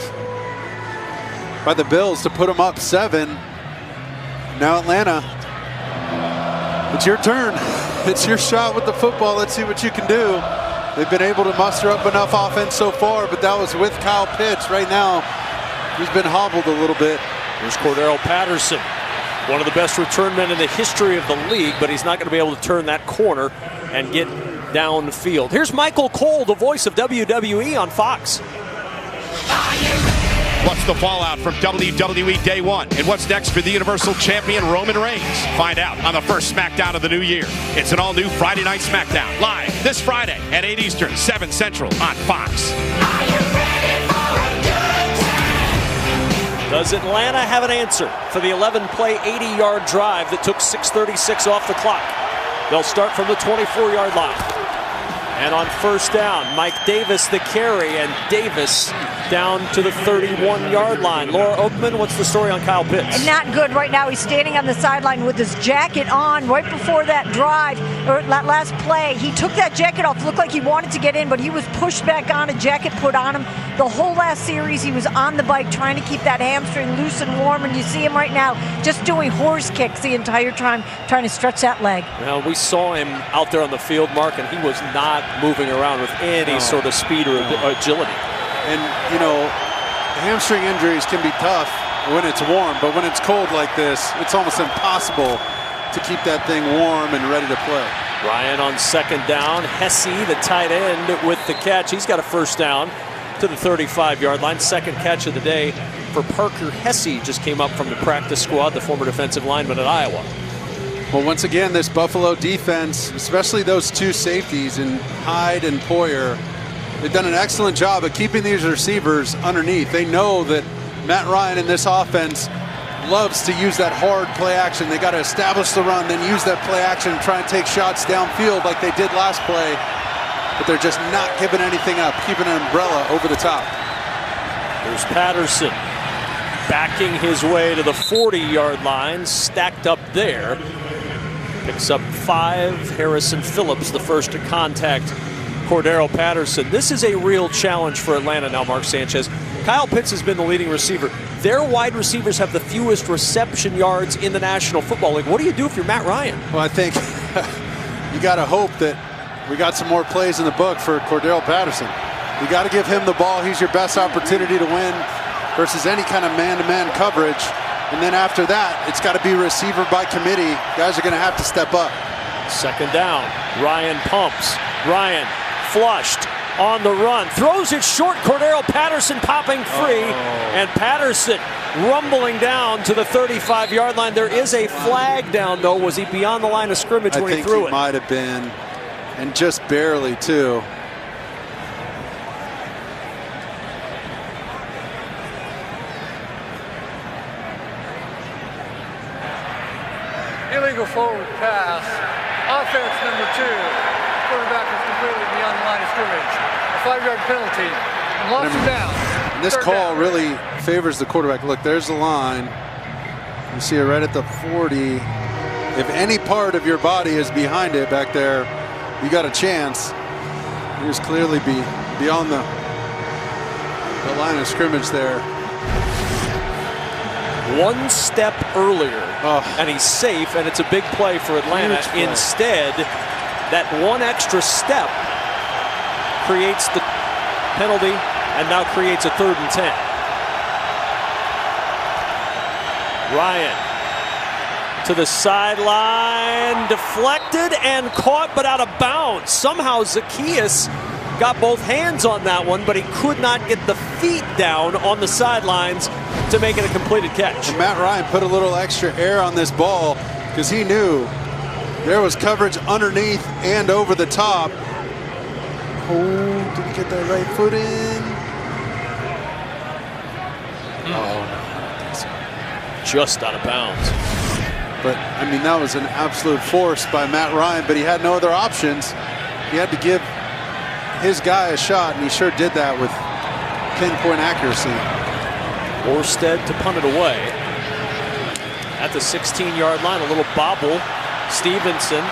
by the Bills to put them up 7. Now Atlanta, it's your turn. It's your shot with the football. Let's see what you can do. They've been able to muster up enough offense so far, but that was with Kyle Pitts. Right now, he's been hobbled a little bit. Here's Cordero Patterson, one of the best return men in the history of the league, but he's not going to be able to turn that corner and get downfield. Here's Michael Cole, the voice of WWE on Fox. What's the fallout from WWE Day 1? And what's next for the Universal Champion Roman Reigns? Find out on the first SmackDown of the new year. It's an all-new Friday Night SmackDown, live this Friday at 8 Eastern, 7 Central on Fox. Does Atlanta have an answer for the 11-play, 80-yard drive that took 6:36 off the clock? They'll start from the 24-yard line. And on first down, Mike Davis the carry, and Davis down to the 31-yard line. Laura Oakman, what's the story on Kyle Pitts? Not good right now. He's standing on the sideline with his jacket on right before that drive, or that last play. He took that jacket off. Looked like he wanted to get in, but he was pushed back on, a jacket put on him. The whole last series, he was on the bike trying to keep that hamstring loose and warm, and you see him right now just doing horse kicks the entire time, trying to stretch that leg. Well, we saw him out there on the field, Mark, and he was not moving around with any sort of speed or agility. And, you know, hamstring injuries can be tough when it's warm, but when it's cold like this, it's almost impossible to keep that thing warm and ready to play. Ryan on second down. Hesse, the tight end, with the catch. He's got a first down to the 35-yard line. Second catch of the day for Parker Hesse. Just came up from the practice squad, the former defensive lineman at Iowa. Well, once again, this Buffalo defense, especially those 2 safeties in Hyde and Poyer, they've done an excellent job of keeping these receivers underneath. They know that Matt Ryan in this offense loves to use that hard play action. They got to establish the run, then use that play action and try and take shots downfield like they did last play. But they're just not giving anything up, keeping an umbrella over the top. There's Patterson backing his way to the 40-yard line, stacked up there. Picks up 5. Harrison Phillips, the first to contact Cordero Patterson. This is a real challenge for Atlanta now, Mark Sanchez. Kyle Pitts has been the leading receiver. Their wide receivers have the fewest reception yards in the National Football League. What do you do if you're Matt Ryan? Well, I think you got to hope that we got some more plays in the book for Cordero Patterson. You got to give him the ball. He's your best opportunity to win versus any kind of man-to-man coverage. And then after that, it's got to be receiver by committee. Guys are going to have to step up. Second down. Ryan pumps. Ryan flushed on the run. Throws it short. Cordero Patterson popping free. And Patterson rumbling down to the 35-yard line. There is a flag down, though. Was he beyond the line of scrimmage when he threw it? I think he might have been, and just barely, too. forward pass. Offense number 2. Quarterback is completely beyond the line of scrimmage. A 5-yard penalty. And lost him down. And this call really favors the quarterback. Look, there's the line. You see it right at the 40. If any part of your body is behind it back there, you got a chance. He was clearly beyond the line of scrimmage there. One step earlier, and he's safe, and it's a big play for Atlanta. Instead, that one extra step creates the penalty and now creates a 3rd and 10. Ryan to the sideline, deflected and caught, but out of bounds. Somehow Zacchaeus got both hands on that one, but he could not get the feet down on the sidelines to make it a completed catch. And Matt Ryan put a little extra air on this ball because he knew there was coverage underneath and over the top. Oh, did he get that right foot in? Oh, no, I don't think so. Just out of bounds. But, I mean, that was an absolute force by Matt Ryan, but he had no other options. He had to give his guy a shot, and he sure did that with pinpoint accuracy. Orsted to punt it away. At the 16-yard line, a little bobble. Stevenson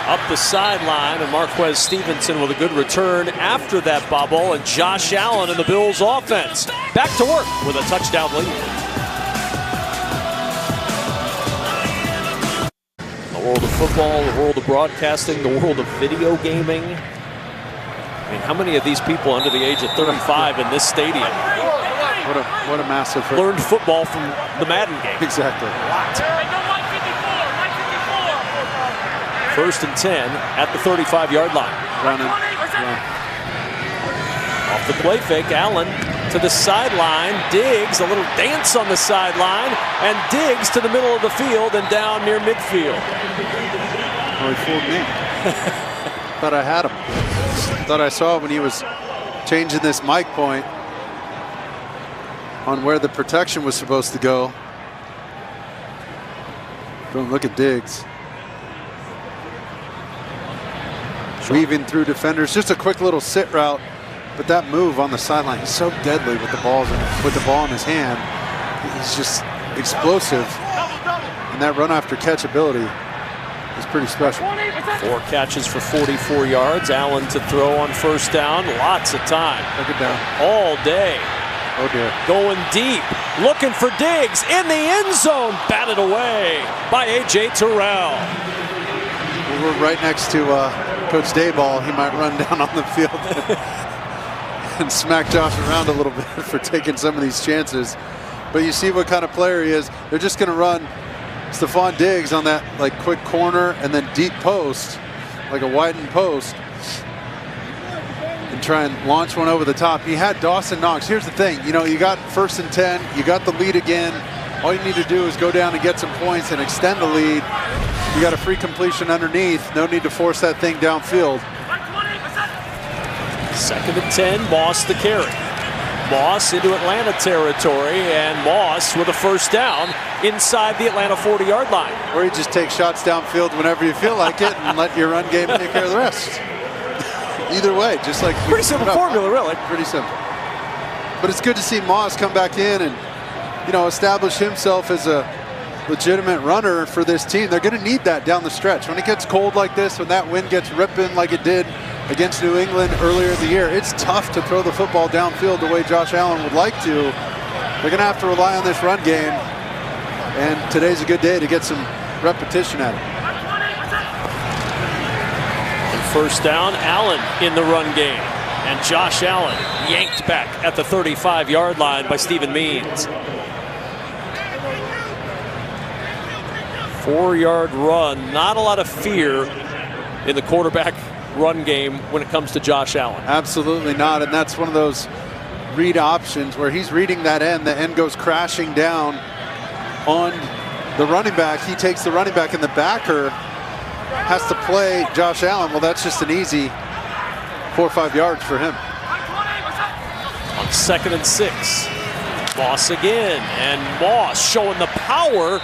up the sideline, and Marquez Stevenson with a good return after that bobble, and Josh Allen and the Bills offense back to work with a touchdown lead. The world of football, the world of broadcasting, the world of video gaming. I mean, how many of these people under the age of 35 in this stadium What a massive learned football from the Madden game? Exactly. A lot. 1st and 10 at the 35-yard line. Running. Off the play fake, Allen to the sideline. Diggs, a little dance on the sideline, and Diggs to the middle of the field and down near midfield. Oh, he fooled me. Thought I had him. Thought I saw when he was changing this mic point on where the protection was supposed to go. Don't look at Diggs. Weaving through defenders, just a quick little sit route, but that move on the sideline, he's so deadly with the ball in his hand. He's just explosive, and that run after catch ability is pretty special. 4 catches for 44 yards. Allen to throw on 1st down. Lots of time. Look it down. All day. Oh dear. Going deep, looking for Diggs in the end zone. Batted away by A.J. Terrell. Well, we're right next to Coach Dayball. He might run down on the field and smack Josh around a little bit for taking some of these chances. But you see what kind of player he is. They're just going to run Stephon Diggs on that like quick corner and then deep post, like a widened post, and try and launch one over the top. You had Dawson Knox. Here's the thing, you know, you got 1st and 10, you got the lead again. All you need to do is go down and get some points and extend the lead. You got a free completion underneath. No need to force that thing downfield. 2nd and 10, Moss the carry. Moss into Atlanta territory, and Moss with a 1st down inside the Atlanta 40-yard line. Or you just take shots downfield whenever you feel like it and let your run game take care of the rest. Either way, just like pretty simple formula, really. Pretty simple. But it's good to see Moss come back in and, you know, establish himself as a legitimate runner for this team. They're going to need that down the stretch. When it gets cold like this, when that wind gets ripping like it did against New England earlier in the year, it's tough to throw the football downfield the way Josh Allen would like to. They're going to have to rely on this run game, and today's a good day to get some repetition at it. And 1st down, Allen in the run game, and Josh Allen yanked back at the 35-yard line by Stephen Means. 4-yard run, not a lot of fear in the quarterback run game when it comes to Josh Allen. Absolutely not, and that's one of those read options where he's reading that end. The end goes crashing down on the running back. He takes the running back, and the backer has to play Josh Allen. Well, that's just an easy 4 or 5 yards for him. On 2nd and 6, Moss again, and Moss showing the power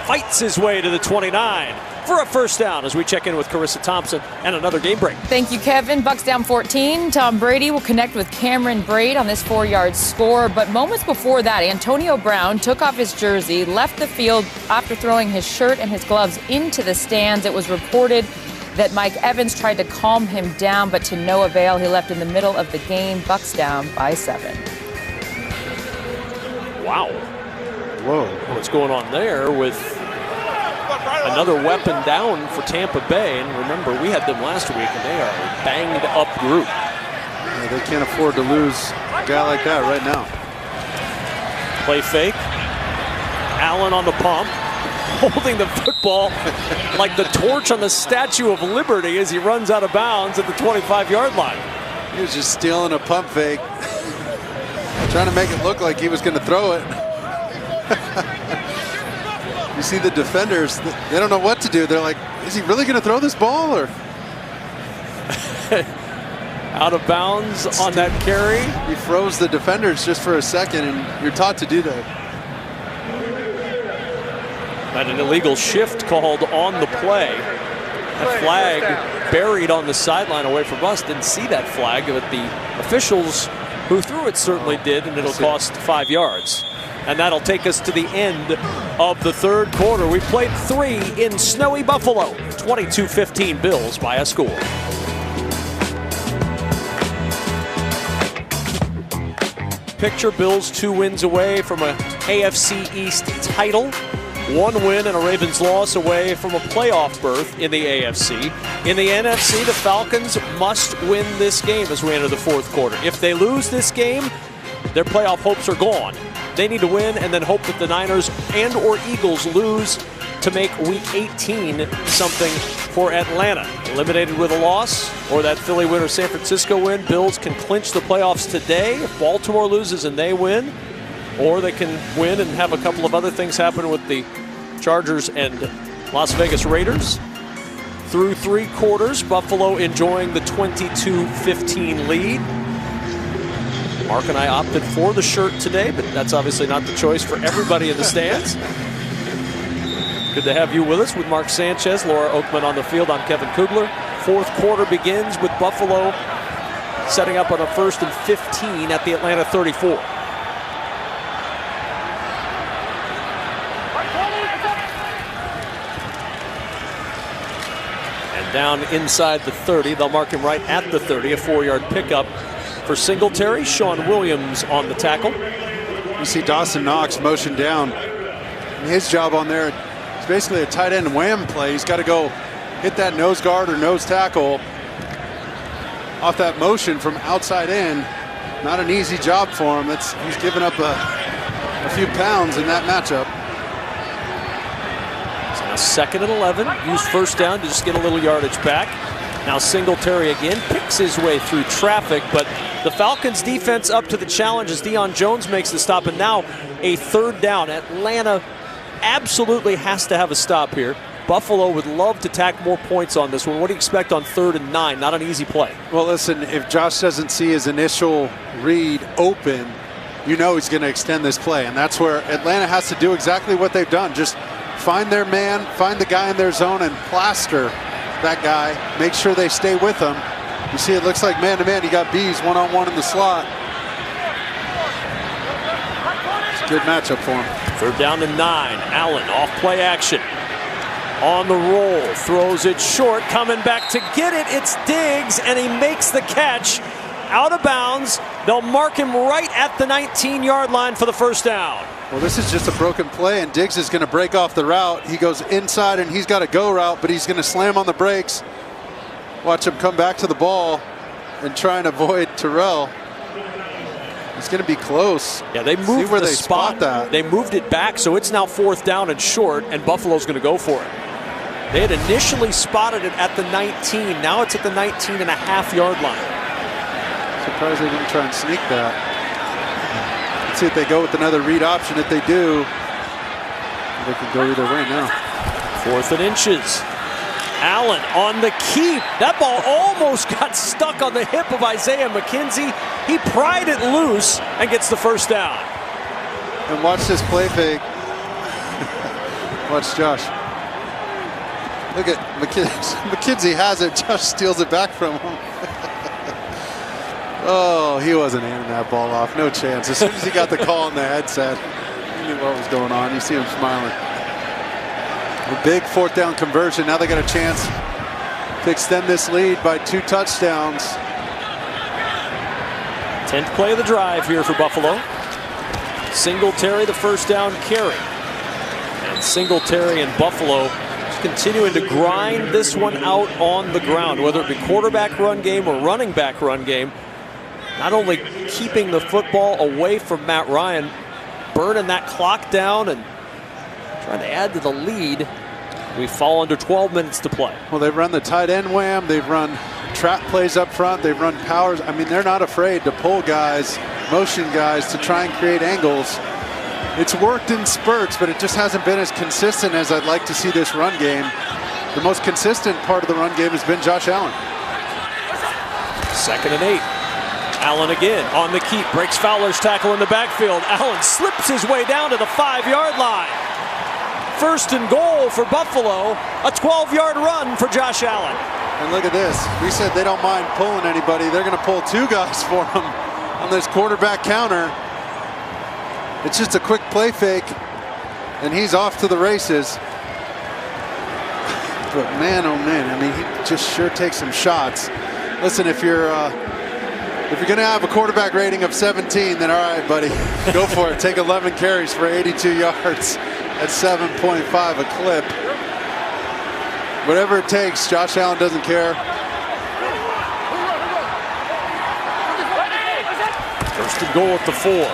fights his way to the 29 for a first down as we check in with Carissa Thompson and another game break. Thank you, Kevin. Bucks down 14. Tom Brady will connect with Cameron Braid on this 4-yard score. But moments before that, Antonio Brown took off his jersey, left the field after throwing his shirt and his gloves into the stands. It was reported that Mike Evans tried to calm him down, but to no avail. He left in the middle of the game. Bucks down by 7. Wow. Whoa. What's going on there with another weapon down for Tampa Bay? And remember, we had them last week, and they are a banged-up group. Yeah, they can't afford to lose a guy like that right now. Play fake. Allen on the pump, holding the football like the torch on the Statue of Liberty as he runs out of bounds at the 25-yard line. He was just stealing a pump fake, trying to make it look like he was going to throw it. You see the defenders, they don't know what to do. They're like, is he really going to throw this ball? Or out of bounds on that carry. He froze the defenders just for a second, and you're taught to do that. And an illegal shift called on the play. That flag buried on the sideline away from us. Didn't see that flag, but the officials who threw it certainly did, and it'll cost 5 yards. And that'll take us to the end of the third quarter. We played 3 in snowy Buffalo. 22-15 Bills by a score. Picture Bills 2 wins away from a AFC East title. 1 win and a Ravens loss away from a playoff berth in the AFC. In the NFC, the Falcons must win this game as we enter the fourth quarter. If they lose this game, their playoff hopes are gone. They need to win and then hope that the Niners and or Eagles lose to make Week 18 something for Atlanta. Eliminated with a loss, or that Philly win or San Francisco win, Bills can clinch the playoffs today. If Baltimore loses and they win, or they can win and have a couple of other things happen with the Chargers and Las Vegas Raiders. Through 3 quarters, Buffalo enjoying the 22-15 lead. Mark and I opted for the shirt today, but that's obviously not the choice for everybody in the stands. Good to have you with us with Mark Sanchez, Laura Oakman on the field. I'm Kevin Kugler. Fourth quarter begins with Buffalo setting up on a 1st and 15 at the Atlanta 34. And down inside the 30, they'll mark him right at the 30, a 4-yard pickup for Singletary. Sean Williams on the tackle. You see Dawson Knox motion down. And his job on there is basically a tight end wham play. He's got to go hit that nose guard or nose tackle off that motion from outside in. Not an easy job for him. He's given up a few pounds in that matchup. So now 2nd and 11. Use first down to just get a little yardage back. Now Singletary again picks his way through traffic, but the Falcons defense up to the challenge as Deion Jones makes the stop, and now a 3rd down. Atlanta absolutely has to have a stop here. Buffalo would love to tack more points on this one. What do you expect on 3rd and 9? Not an easy play. Well, listen, if Josh doesn't see his initial read open, you know he's going to extend this play, and that's where Atlanta has to do exactly what they've done. Just find their man, find the guy in their zone, and plaster that guy, make sure they stay with him. You see it looks like man-to-man. You got Bees one-on-one in the slot. It's a good matchup for him. 3rd down and 9. Allen off play action. On the roll, throws it short, coming back to get it. It's Diggs, and he makes the catch. Out of bounds. They'll mark him right at the 19-yard line for the first down. Well, this is just a broken play, and Diggs is going to break off the route. He goes inside, and he's got a go route, but he's going to slam on the brakes. Watch him come back to the ball and try and avoid Terrell. It's going to be close. Yeah, they moved where the they spot that. They moved it back, so it's now 4th down and short, and Buffalo's going to go for it. They had initially spotted it at the 19. Now it's at the 19.5-yard line. Surprised they didn't try and sneak that. Let's see if they go with another read option. If they do, they can go either way now. 4th and inches. Allen on the keep. That ball almost got stuck on the hip of Isaiah McKenzie. He pried it loose and gets the first down. And watch this play fake. Watch Josh. Look at McKenzie has it. Josh steals it back from him. Oh, he wasn't handing that ball off. No chance. As soon as he got the call on the headset, he knew what was going on. You see him smiling. A big 4th down conversion. Now they got a chance to extend this lead by 2 touchdowns. 10th play of the drive here for Buffalo. Singletary, the first down carry. And Singletary and Buffalo continuing to grind this one out on the ground, whether it be quarterback run game or running back run game. Not only keeping the football away from Matt Ryan, burning that clock down and trying to add to the lead. We fall under 12 minutes to play. Well, they've run the tight end wham. They've run trap plays up front. They've run powers. I mean, they're not afraid to pull guys, motion guys, to try and create angles. It's worked in spurts, but it just hasn't been as consistent as I'd like to see this run game. The most consistent part of the run game has been Josh Allen. 2nd and 8. Allen again on the keep, breaks Fowler's tackle in the backfield. Allen slips his way down to the 5-yard line. 1st and goal for Buffalo, a 12-yard run for Josh Allen. And look at this. We said they don't mind pulling anybody. They're going to pull 2 guys for him on this quarterback counter. It's just a quick play fake, and he's off to the races. But man, oh man, I mean, he just sure takes some shots. Listen, if you're going to have a quarterback rating of 17, then all right, buddy, go for it. Take 11 carries for 82 yards at 7.5 a clip. Whatever it takes, Josh Allen doesn't care. 1st and goal at the 4.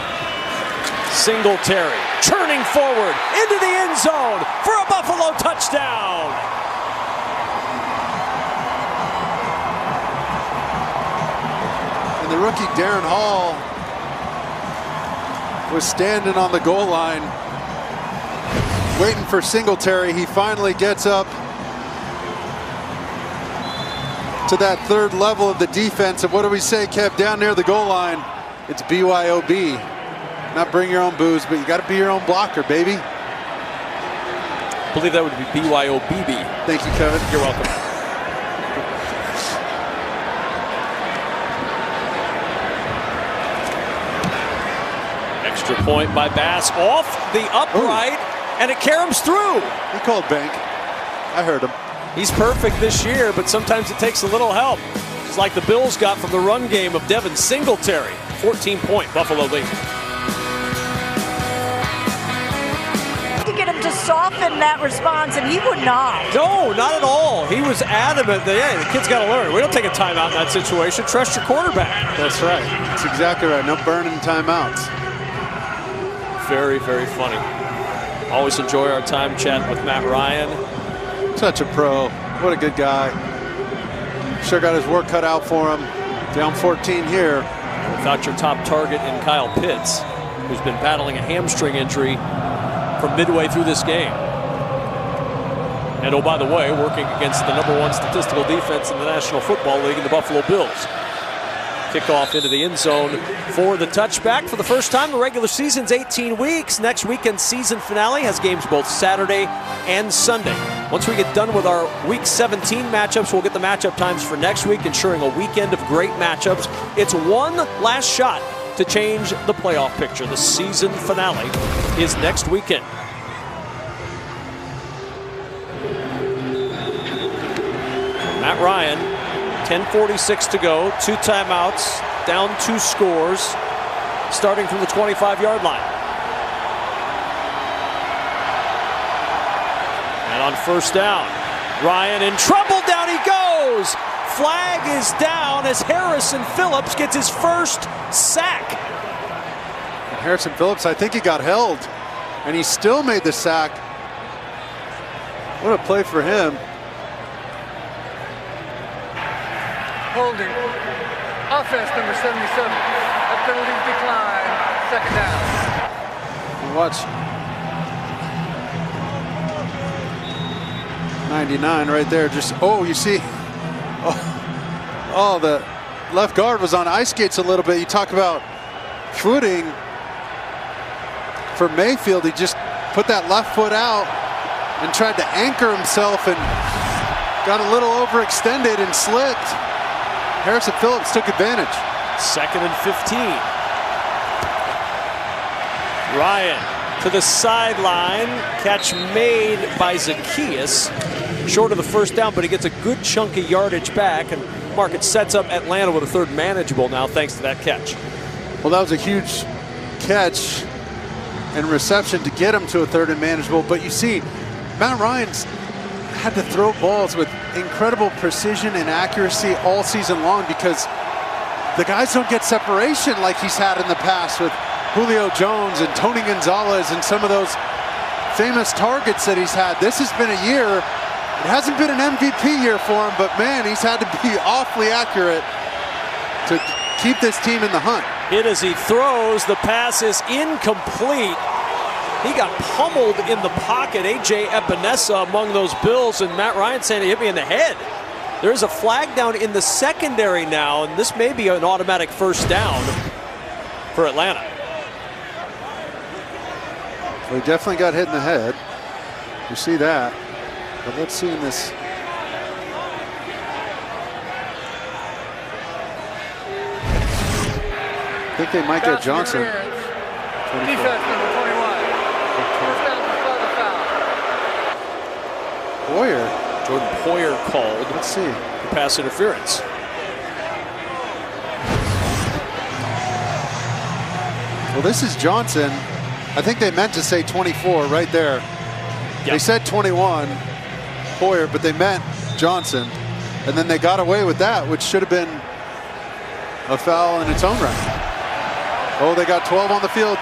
Singletary churning forward into the end zone for a Buffalo touchdown. And the rookie Darren Hall was standing on the goal line waiting for Singletary. He finally gets up to that 3rd level of the defense. And what do we say, Kev? Down near the goal line, it's BYOB. Not bring your own booze, but you got to be your own blocker, baby. I believe that would be BYOBB. Thank you, Kevin. You're welcome. Extra point by Bass off the upright, and it caroms through. He called bank. I heard him. He's perfect this year, but sometimes it takes a little help. It's like the Bills got from the run game of Devin Singletary. 14-point Buffalo lead. To get him to soften that response, and he would not. No, not at all. He was adamant that, hey, the kid's got to learn. We don't take a timeout in that situation. Trust your quarterback. That's right. That's exactly right. No burning timeouts. Very, very funny. Always enjoy our time chatting with Matt Ryan. Such a pro. What a good guy. Sure got his work cut out for him. Down 14 here. Without your top target in Kyle Pitts, who's been battling a hamstring injury from midway through this game. And oh, by the way, working against the #1 statistical defense in the National Football League in the Buffalo Bills. Kickoff into the end zone for the touchback. For the first time, the regular season's 18 weeks. Next weekend's season finale has games both Saturday and Sunday. Once we get done with our Week 17 matchups, we'll get the matchup times for next week, ensuring a weekend of great matchups. It's one last shot to change the playoff picture. The season finale is next weekend. Matt Ryan, 10:46 to go, 2 timeouts, down 2 scores, starting from the 25-yard line. And on first down, Ryan in trouble, down he goes. Flag is down as Harrison Phillips gets his first sack. And Harrison Phillips, I think he got held, and he still made the sack. What a play for him. Holding. Offense number 77. That penalty decline. 2nd down. And watch. 99 right there. Just, oh, you see. Oh, the left guard was on ice skates a little bit. You talk about footing for Mayfield. He just put that left foot out and tried to anchor himself and got a little overextended and slipped. Harrison Phillips took advantage. 2nd and 15. Ryan to the sideline. Catch made by Zacchaeus. Short of the first down, but he gets a good chunk of yardage back. And Mark, it sets up Atlanta with a 3rd manageable now thanks to that catch. Well, that was a huge catch and reception to get him to a 3rd and manageable. But you see, Matt Ryan's had to throw balls with incredible precision and accuracy all season long because the guys don't get separation like he's had in the past with Julio Jones and Tony Gonzalez and some of those famous targets that he's had. This has been a year, it hasn't been an MVP year for him, but man, he's had to be awfully accurate to keep this team in the hunt. Hit as he throws, the pass is incomplete. He got pummeled in the pocket. A.J. Epinesa among those Bills, and Matt Ryan saying he hit me in the head. There's a flag down in the secondary now, and this may be an automatic 1st down for Atlanta. Well, he definitely got hit in the head. You see that. But let's see in this. I think they might get Johnson. Defense number 21. First down before the foul. Poyer. Jordan Poyer called. Let's see. For pass interference. Well, this is Johnson. I think they meant to say 24 right there. Yep. They said 21, Poyer, but they meant Johnson. And then they got away with that, which should have been a foul in its own right. Oh, they got 12 on the field.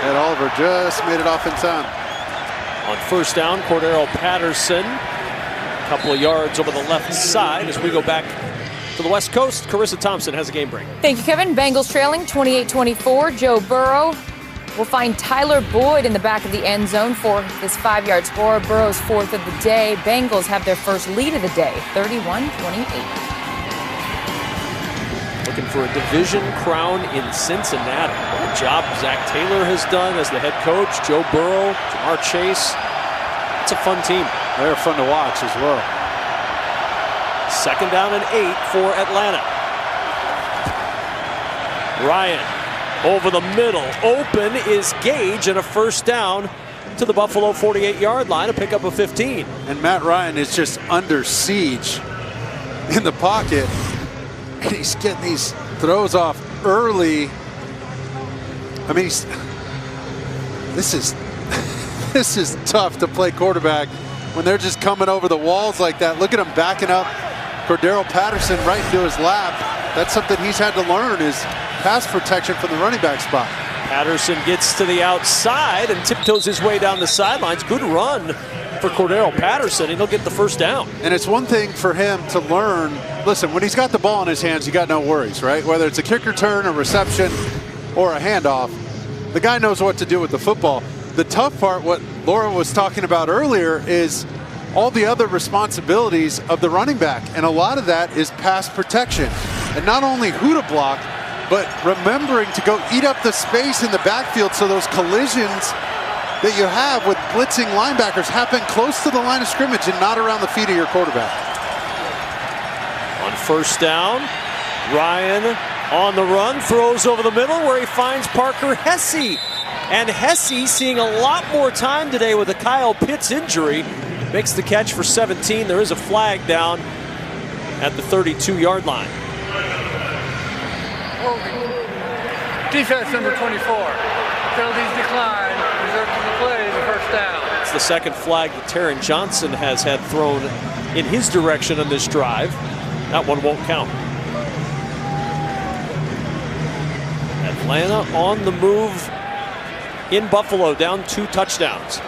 And Oliver just made it off in time. On 1st down, Cordero Patterson. A couple of yards over the left side as we go back to the West Coast. Carissa Thompson has a game break. Thank you, Kevin. Bengals trailing 28-24. Joe Burrow will find Tyler Boyd in the back of the end zone for this 5-yard score. Burrow's 4th of the day. Bengals have their first lead of the day, 31-28. Looking for a division crown in Cincinnati. What a job Zach Taylor has done as the head coach. Joe Burrow, Jamar Chase. It's a fun team. They're fun to watch as well. 2nd down and 8 for Atlanta. Ryan over the middle. Open is Gage, and a 1st down to the Buffalo 48-yard line, a pickup of 15. And Matt Ryan is just under siege in the pocket. And he's getting these throws off early. I mean, this is tough to play quarterback when they're just coming over the walls like that. Look at him backing up Cordero Patterson right into his lap. That's something he's had to learn, is pass protection from the running back spot. Patterson gets to the outside and tiptoes his way down the sidelines. Good run for Cordero Patterson, and he'll get the 1st down. And it's one thing for him to learn. Listen, when he's got the ball in his hands, you got no worries, right? Whether it's a kick return, a reception, or a handoff, the guy knows what to do with the football. The tough part, what Laura was talking about earlier, is all the other responsibilities of the running back. And a lot of that is pass protection. And not only who to block, but remembering to go eat up the space in the backfield so those collisions that you have with blitzing linebackers happen close to the line of scrimmage and not around the feet of your quarterback. On 1st down, Ryan on the run, throws over the middle where he finds Parker Hesse. And Hesse, seeing a lot more time today with a Kyle Pitts injury, makes the catch for 17. There is a flag down at the 32-yard line. Defense number 24. Penalties decline. Reserved for the play, the 1st down. It's the 2nd flag that Taron Johnson has had thrown in his direction on this drive. That one won't count. Atlanta on the move in Buffalo, down 2 touchdowns.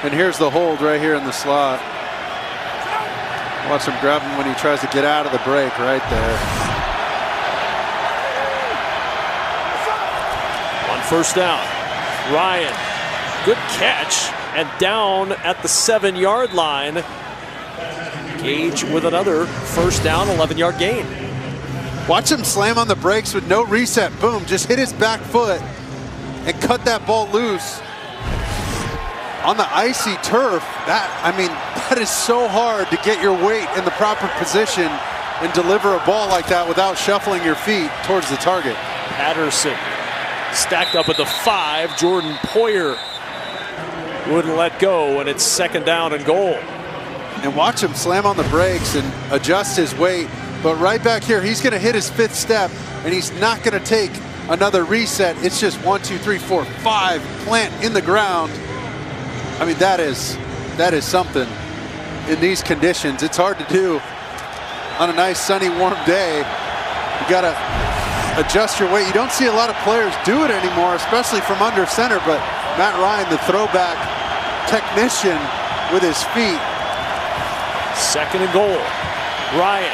And here's the hold right here in the slot. Watch him grab him when he tries to get out of the break right there. On 1st down, Ryan, good catch, and down at the 7-yard line. Gage with another 1st down, 11-yard gain. Watch him slam on the brakes with no reset. Boom, just hit his back foot and cut that ball loose on the icy turf. That is so hard to get your weight in the proper position and deliver a ball like that without shuffling your feet towards the target. Patterson stacked up at the 5. Jordan Poyer wouldn't let go, and it's 2nd down and goal. And watch him slam on the brakes and adjust his weight. But right back here, he's going to hit his 5th step, and he's not going to take another reset. It's just 1, 2, 3, 4, 5, plant in the ground. I mean, that is something in these conditions. It's hard to do on a nice, sunny, warm day. You got to adjust your weight. You don't see a lot of players do it anymore, especially from under center, but Matt Ryan, the throwback technician with his feet. 2nd and goal. Ryan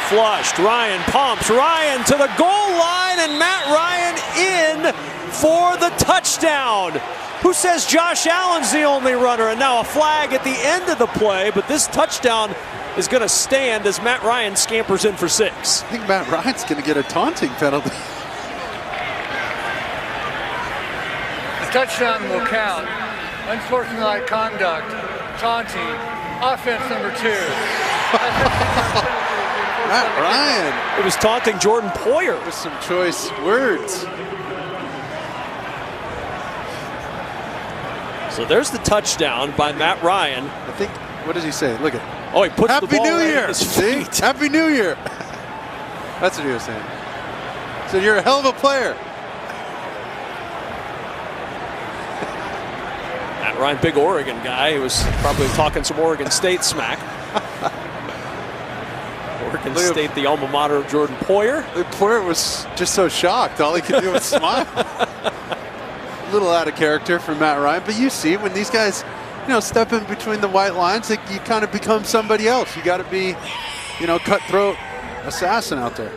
flushed. Ryan pumps. Ryan to the goal line, and Matt Ryan in for the touchdown. Who says Josh Allen's the only runner? And now a flag at the end of the play, but this touchdown is going to stand as Matt Ryan scampers in for 6. I think Matt Ryan's going to get a taunting penalty. The touchdown will count. Unsportsmanlike conduct, taunting, offense number 2. Matt Ryan. It was taunting Jordan Poyer. With some choice words. So there's the touchdown by Matt Ryan. I think, what does he say? Look at. Oh, he puts Happy the ball New right Year. at his See? feet. Happy New Year. That's what he was saying. So you're a hell of a player. Matt Ryan, big Oregon guy. He was probably talking some Oregon State smack. Oregon State, the alma mater of Jordan Poyer. Poyer was just so shocked. All he could do was smile. A little out of character for Matt Ryan, but you see when these guys, step in between the white lines, you kind of become somebody else. You got to be, cutthroat assassin out there.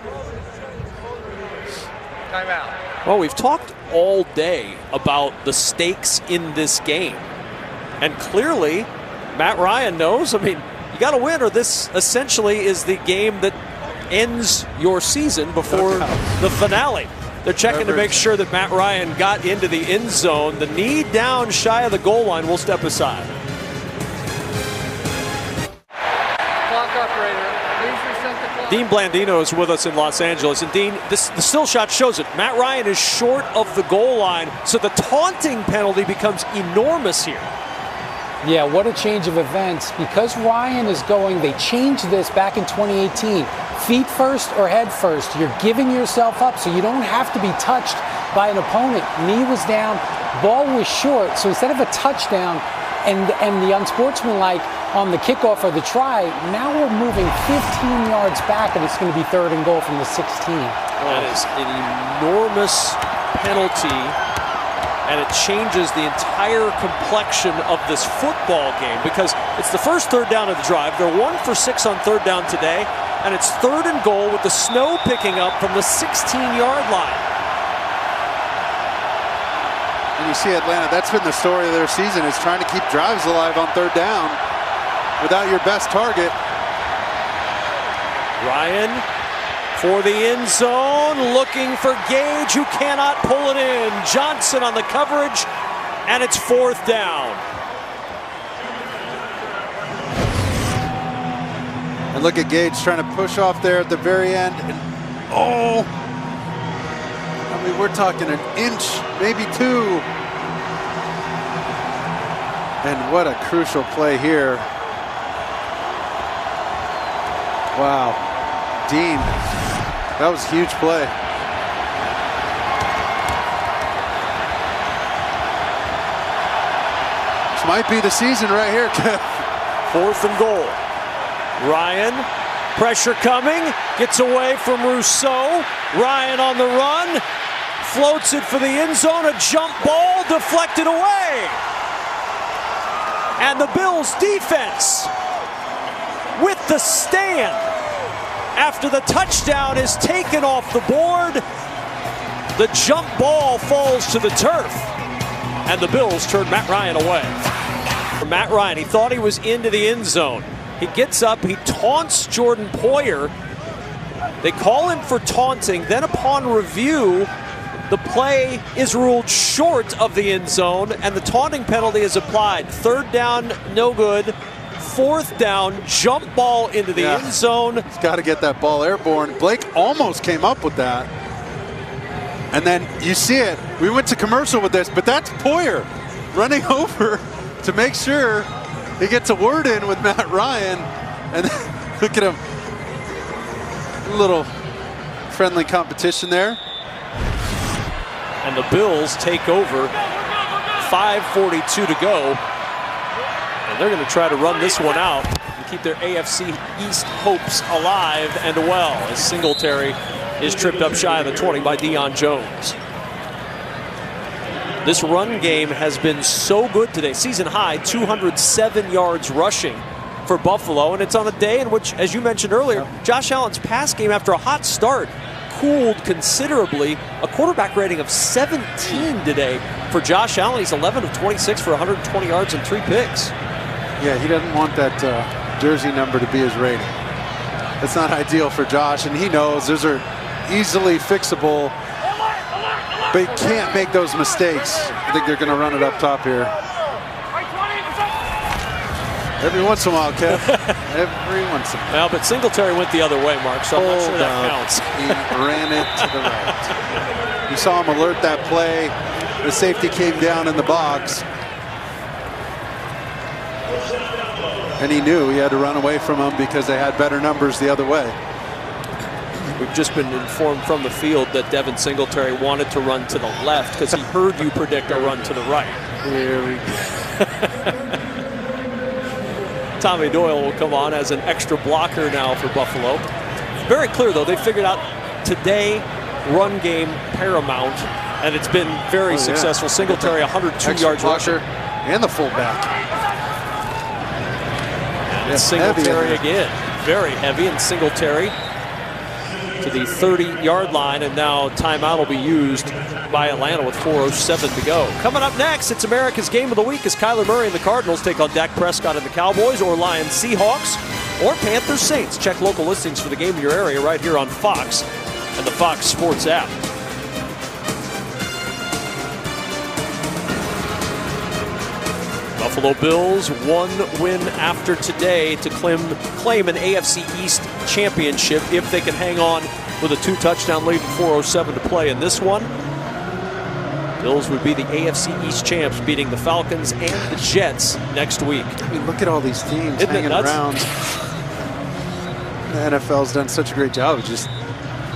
Timeout. Well, we've talked all day about the stakes in this game. And clearly, Matt Ryan knows, you got to win, or this essentially is the game that ends your season before the finale. They're checking to make sure that Matt Ryan got into the end zone. The knee down shy of the goal line will step aside. Clock operator, please reset the clock. Dean Blandino is with us in Los Angeles. And Dean, the still shot shows it. Matt Ryan is short of the goal line, so the taunting penalty becomes enormous here. Yeah, what a change of events. Because Ryan is going, they changed this back in 2018. Feet first or head first. You're giving yourself up, so you don't have to be touched by an opponent. Knee was down, ball was short, so instead of a touchdown and the unsportsmanlike on the kickoff or the try, now we're moving 15 yards back, and it's going to be 3rd and goal from the 16. That is an enormous penalty, and it changes the entire complexion of this football game because it's the first 3rd down of the drive. They're 1 for 6 on 3rd down today, and it's 3rd and goal with the snow picking up from the 16-yard line. And you see Atlanta, that's been the story of their season, is trying to keep drives alive on 3rd down without your best target. Ryan for the end zone, looking for Gage, who cannot pull it in. Johnson on the coverage, and it's 4th down. And look at Gage trying to push off there at the very end. And, we're talking an inch, maybe 2. And what a crucial play here. Wow. Dean, that was a huge play. This might be the season right here, Kev. 4th and goal. Ryan, pressure coming, gets away from Rousseau. Ryan on the run, floats it for the end zone, a jump ball deflected away. And the Bills defense with the stand after the touchdown is taken off the board. The jump ball falls to the turf, and the Bills turn Matt Ryan away. Matt Ryan, he thought he was into the end zone. He gets up, he taunts Jordan Poyer. They call him for taunting. Then upon review, The play is ruled short of the end zone, and the taunting penalty is applied. 3rd down, no good. 4th down, jump ball into the end zone. He's got to get that ball airborne. Blake almost came up with that. And then you see it. We went to commercial with this, but that's Poyer running over to make sure he gets a word in with Matt Ryan. And look at him. A little friendly competition there. And the Bills take over. 5:42 to go. And they're going to try to run this one out and keep their AFC East hopes alive and well, as Singletary is tripped up shy of the 20 by Deion Jones. This run game has been so good today. Season high, 207 yards rushing for Buffalo. And it's on a day in which, as you mentioned earlier, Josh Allen's pass game after a hot start cooled considerably. A quarterback rating of 17 today for Josh Allen. He's 11 of 26 for 120 yards and 3 picks. Yeah, he doesn't want that jersey number to be his rating. That's not ideal for Josh, and he knows those are easily fixable, but he can't make those mistakes. I think they're going to run it up top here. Every once in a while, Kev. Every once in a while. Well, but Singletary went the other way, Mark, so I'm not sure that counts. He ran it to the right. You saw him alert that play. The safety came down in the box. And he knew he had to run away from them because they had better numbers the other way. We've just been informed from the field that Devin Singletary wanted to run to the left because he heard you predict a run to the right. Here we go. Tommy Doyle will come on as an extra blocker now for Buffalo. Very clear, though. They figured out today run game paramount, and it's been very successful. Singletary, 102 yards rushing. And the fullback. And Singletary again, very heavy, and Singletary to the 30-yard line, and now timeout will be used by Atlanta with 4:07 to go. Coming up next, it's America's Game of the Week as Kyler Murray and the Cardinals take on Dak Prescott and the Cowboys, or Lions Seahawks, or Panthers Saints. Check local listings for the game in your area right here on Fox and the Fox Sports app. Buffalo Bills, one win after today to claim an AFC East championship if they can hang on with a 2-touchdown lead with 4:07 to play in this one. Bills would be the AFC East champs, beating the Falcons and the Jets next week. I mean, look at all these teams hanging around. The NFL's done such a great job of just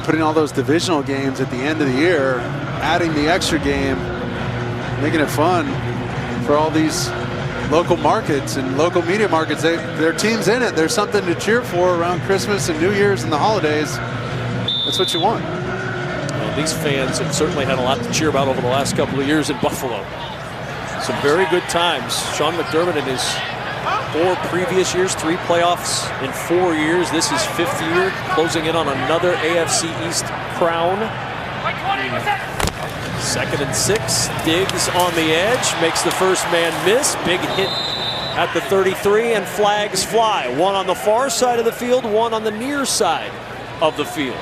putting all those divisional games at the end of the year, adding the extra game, making it fun for all these local markets and local media markets. Their team's in it. There's something to cheer for around Christmas and New Year's and the holidays. That's what you want. Well, these fans have certainly had a lot to cheer about over the last couple of years in Buffalo. Some very good times. Sean McDermott in his 4 previous years, 3 playoffs in 4 years. This is 5th year, closing in on another AFC East crown. 2nd and 6. Diggs on the edge, makes the first man miss. Big hit at the 33, and flags fly. One on the far side of the field, one on the near side of the field.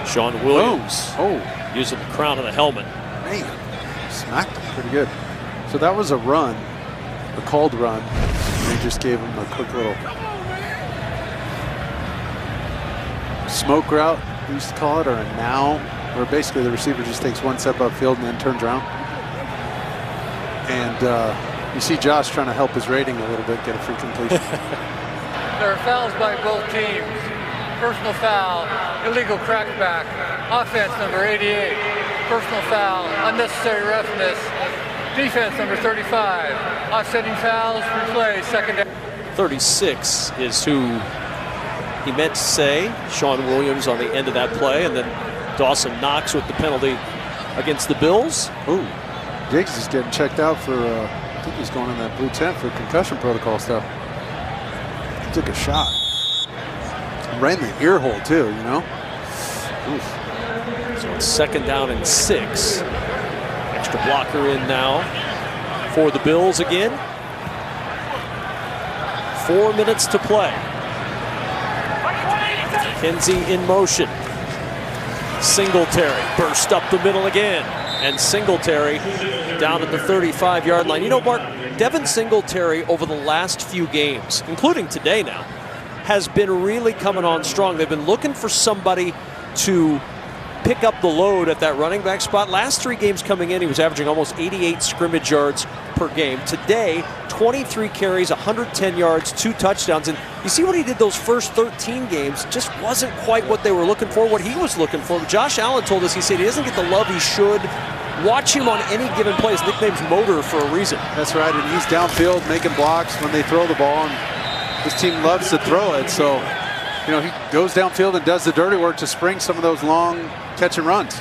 Sean Williams using the crown of the helmet. Man, smacked him pretty good. So that was a run. A called run. They just gave him a quick little smoke route, we used to call it, or a now, where basically the receiver just takes one step upfield and then turns around. And you see Josh trying to help his rating a little bit, get a free completion. There are fouls by both teams. Personal foul, illegal crackback, offense number 88, personal foul, unnecessary roughness, defense number 35, offsetting fouls, replay, second down. 36 is who he meant to say. Sean Williams on the end of that play, and then Dawson Knox with the penalty against the Bills. Ooh, Diggs is getting checked out for, I think he's going in that blue tent for concussion protocol stuff. He took a shot. Right in the ear hole too, you know. Oof. So it's 2nd down and 6. Extra blocker in now for the Bills again. 4 minutes to play. Kinsey in motion. Singletary burst up the middle again. And Singletary down at the 35-yard line. You know, Mark, Devin Singletary over the last few games, including today now, has been really coming on strong. They've been looking for somebody to pick up the load at that running back spot. Last 3 games coming in, he was averaging almost 88 scrimmage yards per game. Today, 23 carries, 110 yards, 2 touchdowns. And you see what he did those first 13 games, just wasn't quite what they were looking for, what he was looking for. Josh Allen told us, he said he doesn't get the love he should. Watch him on any given play. His nickname's Motor for a reason. That's right, and he's downfield making blocks when they throw the ball, and his team loves to throw it. So, you know, he goes downfield and does the dirty work to spring some of those long catch and runs.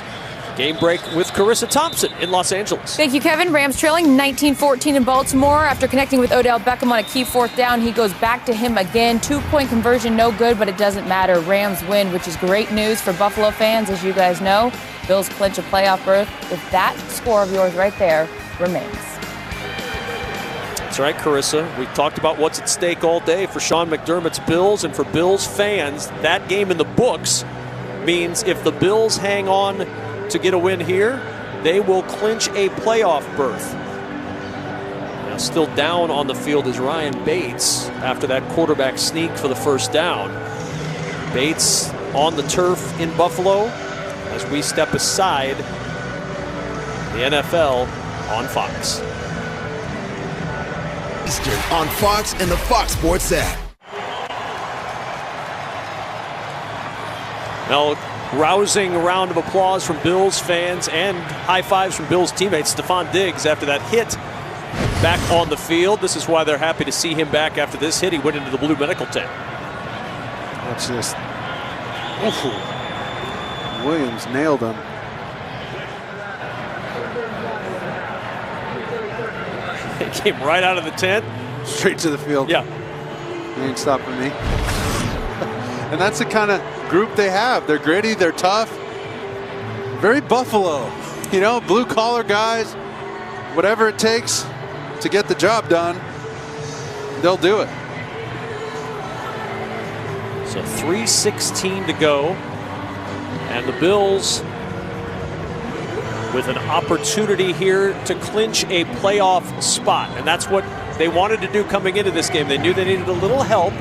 Game break with Carissa Thompson in Los Angeles. Thank you, Kevin. Rams trailing 19-14 in Baltimore. After connecting with Odell Beckham on a key 4th down, he goes back to him again. 2-point conversion, no good, but it doesn't matter. Rams win, which is great news for Buffalo fans, as you guys know. Bills clinch a playoff berth if that score of yours right there remains. That's right, Carissa. We talked about what's at stake all day for Sean McDermott's Bills, and for Bills fans, that game in the books means if the Bills hang on to get a win here, they will clinch a playoff berth. Now still down on the field is Ryan Bates after that quarterback sneak for the first down. Bates on the turf in Buffalo as we step aside the NFL on Fox. Eastern on Fox and the Fox Sports app. Now, rousing round of applause from Bills fans and high fives from Bills teammates. Stephon Diggs after that hit back on the field. This is why they're happy to see him back after this hit. He went into the blue medical tent. Watch this. Ooh. Williams nailed him. He came right out of the tent. Straight to the field. Yeah. He ain't stopping me. And that's the kind of group they have. They're gritty, they're tough. Very Buffalo. You know, blue-collar guys, whatever it takes to get the job done, they'll do it. So 3:16 to go. And the Bills with an opportunity here to clinch a playoff spot. And that's what they wanted to do coming into this game. They knew they needed a little help,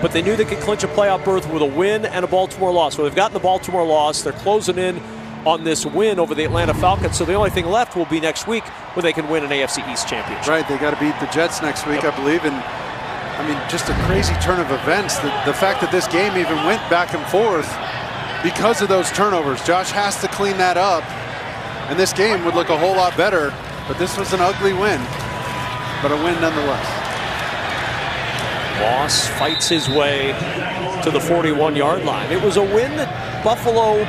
but they knew they could clinch a playoff berth with a win and a Baltimore loss. Well, they've gotten the Baltimore loss. They're closing in on this win over the Atlanta Falcons. So the only thing left will be next week when they can win an AFC East championship. Right, they got to beat the Jets next week, I believe. And, I mean, just a crazy turn of events. The fact that this game even went back and forth because of those turnovers. Josh has to clean that up, and this game would look a whole lot better. But this was an ugly win, but a win nonetheless. Moss fights his way to the 41-yard line. It was a win that Buffalo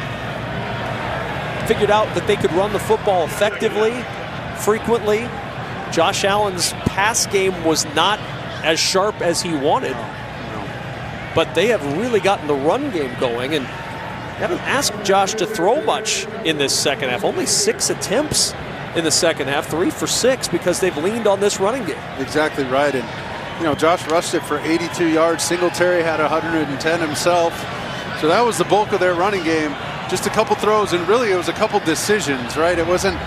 figured out that they could run the football effectively, frequently. Josh Allen's pass game was not as sharp as he wanted, but they have really gotten the run game going, and haven't asked Josh to throw much in this second half. Only 6 attempts in the second half, 3 for 6, because they've leaned on this running game. Exactly right. And, you know, Josh rushed it for 82 yards. Singletary had 110 himself. So that was the bulk of their running game. Just a couple throws, and really it was a couple decisions, right? It wasn't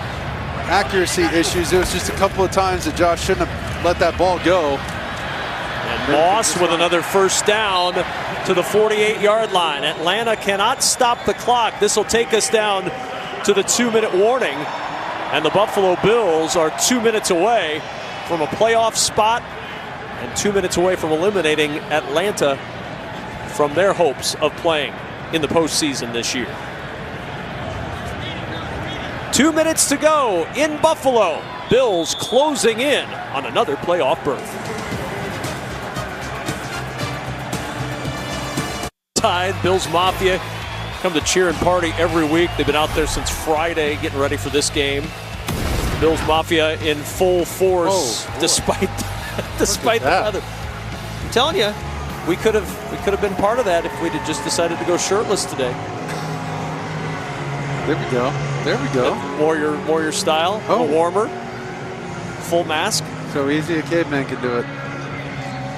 accuracy issues. It was just a couple of times that Josh shouldn't have let that ball go. And Moss with another first down to the 48-yard line. Atlanta cannot stop the clock. This will take us down to the 2-minute warning. And the Buffalo Bills are 2 minutes away from a playoff spot and 2 minutes away from eliminating Atlanta from their hopes of playing in the postseason this year. 2 minutes to go in Buffalo. Bills closing in on another playoff berth. Tide, Bills Mafia come to cheer and party every week. They've been out there since Friday getting ready for this game. Bills Mafia in full force despite the weather. I'm telling you, we could have been part of that if we'd have just decided to go shirtless today. There we go. There we go. Warrior style, a warmer, full mask. So easy a caveman can do it.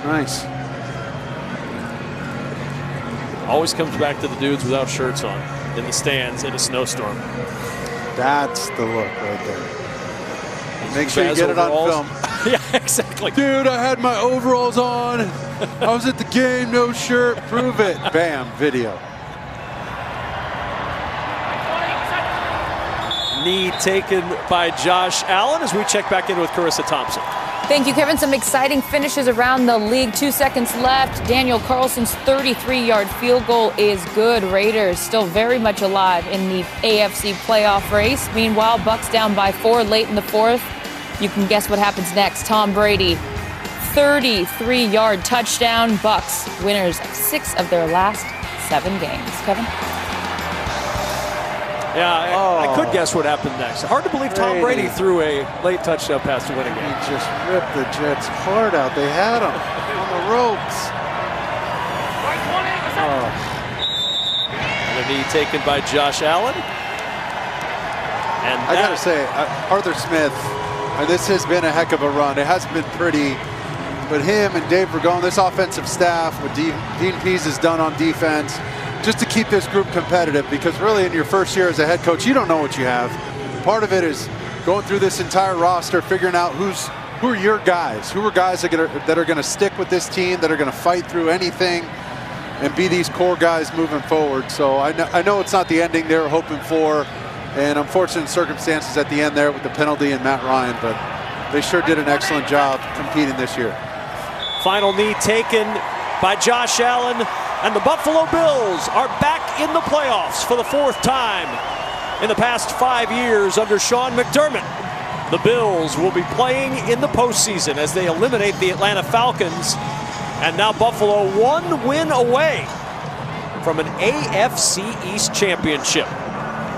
Nice. Always comes back to the dudes without shirts on in the stands in a snowstorm. That's the look right there. Make sure you get it on film. Yeah, exactly. Dude, I had my overalls on. I was at the game, no shirt. Prove it. Bam, video. Knee taken by Josh Allen as we check back in with Carissa Thompson. Thank you, Kevin. Some exciting finishes around the league. 2 seconds left. Daniel Carlson's 33-yard field goal is good. Raiders still very much alive in the AFC playoff race. Meanwhile, Bucks down by 4 late in the fourth. You can guess what happens next. Tom Brady, 33-yard touchdown. Bucks winners of 6 of their last 7 games. Kevin? Yeah, I could guess what happened next. Hard to believe Tom Brady threw a late touchdown pass to win a game. He just ripped the Jets' heart out. They had him on the ropes. And a knee taken by Josh Allen. And I got to say, Arthur Smith, this has been a heck of a run. It hasn't been pretty, but him and Dave Ragone, this offensive staff, what Dean Pease has done on defense, just to keep this group competitive, because really in your first year as a head coach, you don't know what you have. Part of it is going through this entire roster, figuring out who are your guys, who are guys that are going to stick with this team, that are going to fight through anything and be these core guys moving forward. So I know it's not the ending they were hoping for, and unfortunate circumstances at the end there with the penalty and Matt Ryan, but they sure did an excellent job competing this year. Final knee taken by Josh Allen. And the Buffalo Bills are back in the playoffs for the 4th time in the past 5 years under Sean McDermott. The Bills will be playing in the postseason as they eliminate the Atlanta Falcons. And now Buffalo 1 win away from an AFC East championship.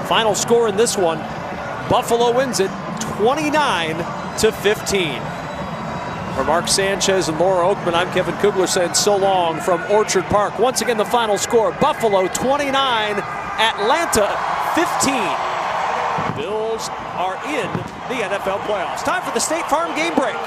Final score in this one, Buffalo wins it 29-15. For Mark Sanchez and Laura Oakman, I'm Kevin Kugler saying so long from Orchard Park. Once again, the final score, Buffalo 29, Atlanta 15. Bills are in the NFL playoffs. Time for the State Farm game break.